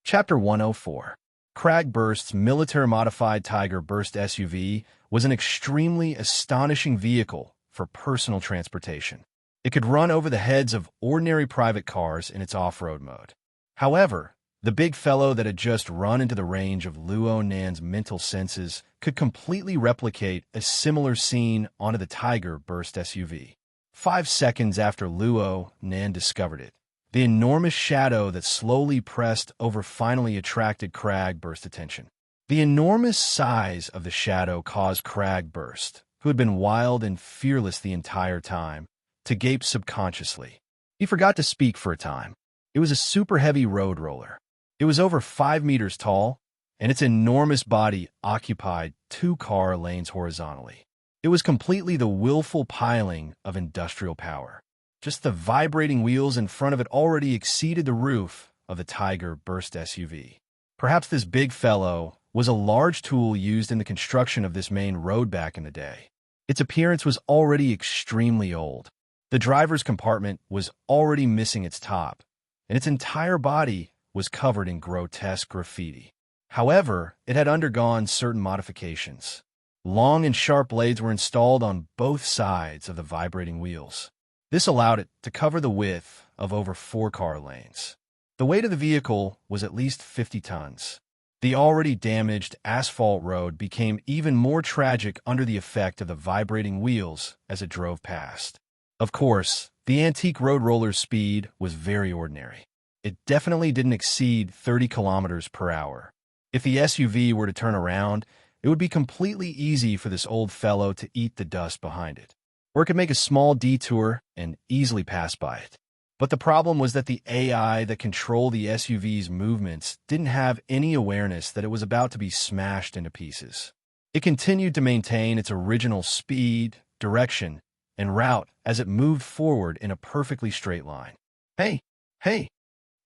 Chapter 104. Crag Burst's military-modified Tiger Burst SUV was an extremely astonishing vehicle for personal transportation. It could run over the heads of ordinary private cars in its off-road mode. However, the big fellow that had just run into the range of Luo Nan's mental senses could completely replicate a similar scene onto the Tiger Burst SUV. 5 seconds after Luo Nan discovered it, the enormous shadow that slowly pressed over finally attracted Crag Burst's attention. The enormous size of the shadow caused Cragburst, who had been wild and fearless the entire time, to gape subconsciously. He forgot to speak for a time. It was a super heavy road roller. It was over 5 meters tall, and its enormous body occupied 2 car lanes horizontally. It was completely the willful piling of industrial power. Just the vibrating wheels in front of it already exceeded the roof of the Tiger Burst SUV. Perhaps this big fellow was a large tool used in the construction of this main road back in the day. Its appearance was already extremely old. The driver's compartment was already missing its top, and its entire body was covered in grotesque graffiti. However, it had undergone certain modifications. Long and sharp blades were installed on both sides of the vibrating wheels. This allowed it to cover the width of over 4 car lanes. The weight of the vehicle was at least 50 tons. The already damaged asphalt road became even more tragic under the effect of the vibrating wheels as it drove past. Of course, the antique road roller's speed was very ordinary. It definitely didn't exceed 30 kilometers per hour. If the SUV were to turn around, it would be completely easy for this old fellow to eat the dust behind it. Or it could make a small detour and easily pass by it. But the problem was that the AI that controlled the SUV's movements didn't have any awareness that it was about to be smashed into pieces. It continued to maintain its original speed, direction, and route as it moved forward in a perfectly straight line. Hey!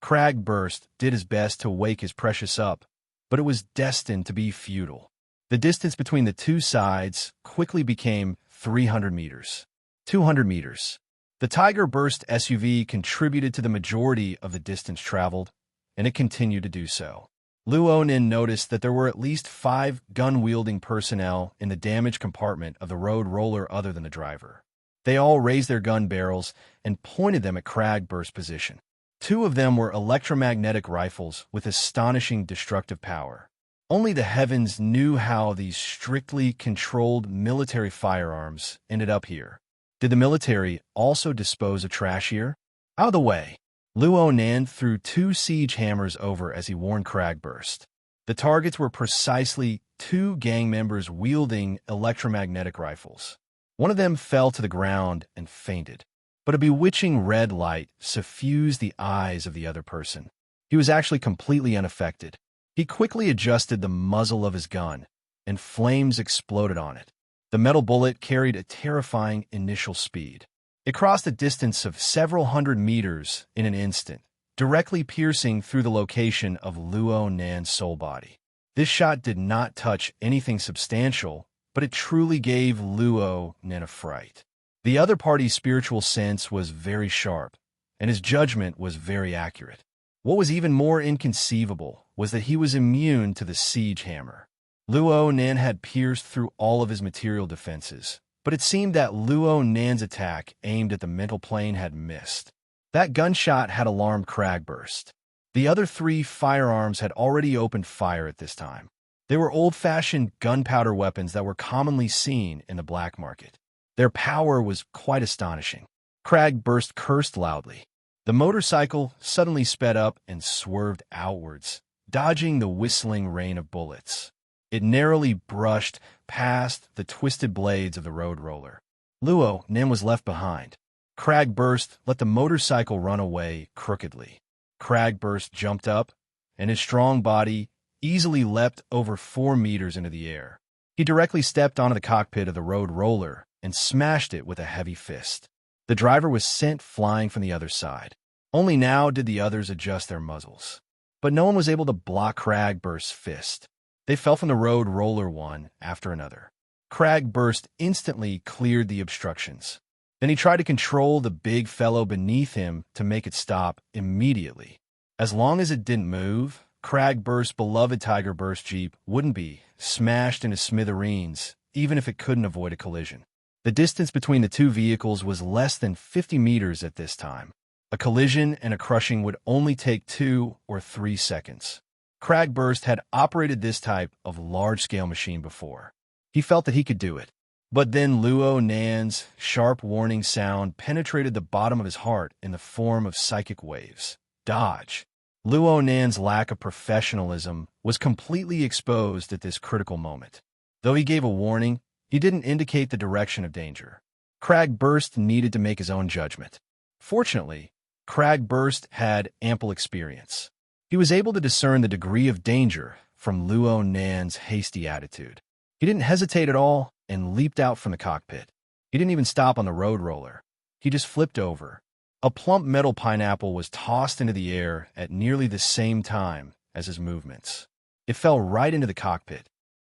Cragburst did his best to wake his precious up, but it was destined to be futile. The distance between the two sides quickly became 300 meters. 200 meters. The Tiger Burst SUV contributed to the majority of the distance traveled, and it continued to do so. Luo Nin noticed that there were at least 5 gun-wielding personnel in the damaged compartment of the road roller other than the driver. They all raised their gun barrels and pointed them at Cragburst's position. 2 of them were electromagnetic rifles with astonishing destructive power. Only the heavens knew how these strictly controlled military firearms ended up here. Did the military also dispose of trash here? Out of the way. Luo Nan threw 2 siege hammers over as he warned Cragburst. The targets were precisely 2 gang members wielding electromagnetic rifles. One of them fell to the ground and fainted, but a bewitching red light suffused the eyes of the other person. He was actually completely unaffected. He quickly adjusted the muzzle of his gun, and flames exploded on it. The metal bullet carried a terrifying initial speed. It crossed a distance of several hundred meters in an instant, directly piercing through the location of Luo Nan's soul body. This shot did not touch anything substantial, but it truly gave Luo Nan a fright. The other party's spiritual sense was very sharp, and his judgment was very accurate. What was even more inconceivable was that he was immune to the siege hammer. Luo Nan had pierced through all of his material defenses, but it seemed that Luo Nan's attack aimed at the mental plane had missed. That gunshot had alarmed Cragburst. The other 3 firearms had already opened fire at this time. They were old-fashioned gunpowder weapons that were commonly seen in the black market. Their power was quite astonishing. Cragburst cursed loudly. The motorcycle suddenly sped up and swerved outwards, dodging the whistling rain of bullets. It narrowly brushed past the twisted blades of the road roller. Luo Nin was left behind. Cragburst let the motorcycle run away crookedly. Cragburst jumped up, and his strong body easily leapt over 4 meters into the air. He directly stepped onto the cockpit of the road roller and smashed it with a heavy fist. The driver was sent flying from the other side. Only now did the others adjust their muzzles. But no one was able to block Cragburst's fist. They fell from the road roller one after another. Cragburst instantly cleared the obstructions. Then he tried to control the big fellow beneath him to make it stop immediately. As long as it didn't move, Cragburst's beloved Tiger Burst Jeep wouldn't be smashed into smithereens, even if it couldn't avoid a collision. The distance between the 2 vehicles was less than 50 meters at this time. A collision and a crushing would only take 2 or 3 seconds. Cragburst had operated this type of large-scale machine before. He felt that he could do it. But then Luo Nan's sharp warning sound penetrated the bottom of his heart in the form of psychic waves. Dodge. Luo Nan's lack of professionalism was completely exposed at this critical moment. Though he gave a warning, he didn't indicate the direction of danger. Cragburst needed to make his own judgment. Fortunately, Cragburst had ample experience. He was able to discern the degree of danger from Luo Nan's hasty attitude. He didn't hesitate at all and leaped out from the cockpit. He didn't even stop on the road roller. He just flipped over. A plump metal pineapple was tossed into the air at nearly the same time as his movements. It fell right into the cockpit.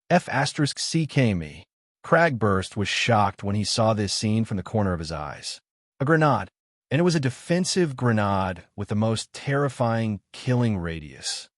F***CK me. Cragburst was shocked when he saw this scene from the corner of his eyes. A grenade, and it was a defensive grenade with the most terrifying killing radius.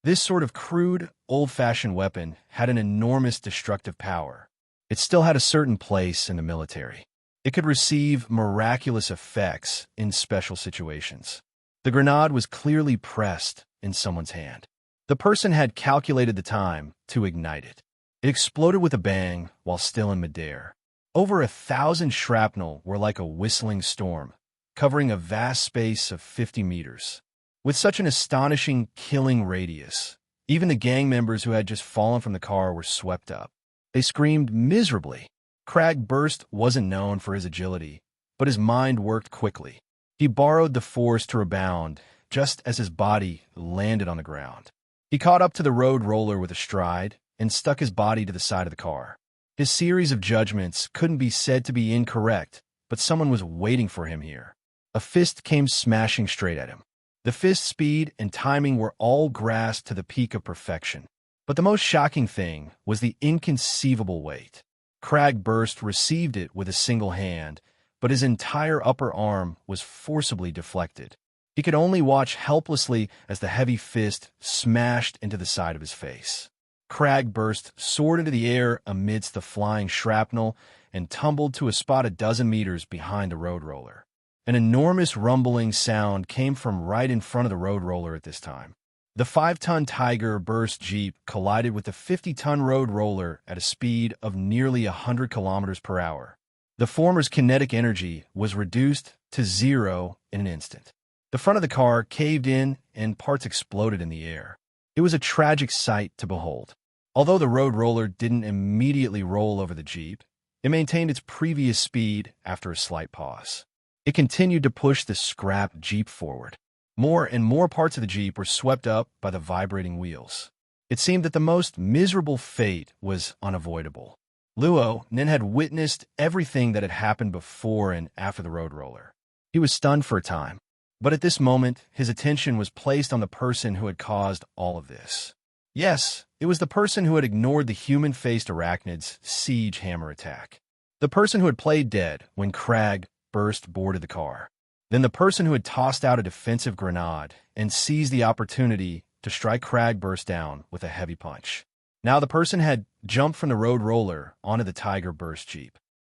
This sort of crude, old-fashioned weapon had an enormous destructive power. It still had a certain place in the military. It could receive miraculous effects in special situations. The grenade was clearly pressed in someone's hand. The person had calculated the time to ignite it. It exploded with a bang while still in midair. Over 1,000 shrapnel were like a whistling storm, covering a vast space of 50 meters. With such an astonishing killing radius, even the gang members who had just fallen from the car were swept up. They screamed miserably. Cragburst wasn't known for his agility, but his mind worked quickly. He borrowed the force to rebound just as his body landed on the ground. He caught up to the road roller with a stride and stuck his body to the side of the car. His series of judgments couldn't be said to be incorrect, but someone was waiting for him here. A fist came smashing straight at him. The fist's speed and timing were all grasped to the peak of perfection. But the most shocking thing was the inconceivable weight. Cragburst received it with a single hand, but his entire upper arm was forcibly deflected. He could only watch helplessly as the heavy fist smashed into the side of his face. Cragburst soared into the air amidst the flying shrapnel and tumbled to a spot a dozen meters behind the road roller. An enormous rumbling sound came from right in front of the road roller at this time. The 5-ton Tiger burst Jeep collided with the 50-ton road roller at a speed of nearly 100 kilometers per hour. The former's kinetic energy was reduced to zero in an instant. The front of the car caved in and parts exploded in the air. It was a tragic sight to behold. Although the road roller didn't immediately roll over the Jeep, it maintained its previous speed after a slight pause. It continued to push the scrapped Jeep forward. More and more parts of the Jeep were swept up by the vibrating wheels. It seemed that the most miserable fate was unavoidable. Luo Nan had witnessed everything that had happened before and after the road roller. He was stunned for a time, but at this moment, his attention was placed on the person who had caused all of this. Yes, it was the person who had ignored the human-faced arachnid's siege hammer attack. The person who had played dead when Cragburst boarded the car. Then the person who had tossed out a defensive grenade and seized the opportunity to strike Cragburst down with a heavy punch. Now the person had jumped from the road roller onto the Tiger burst Jeep.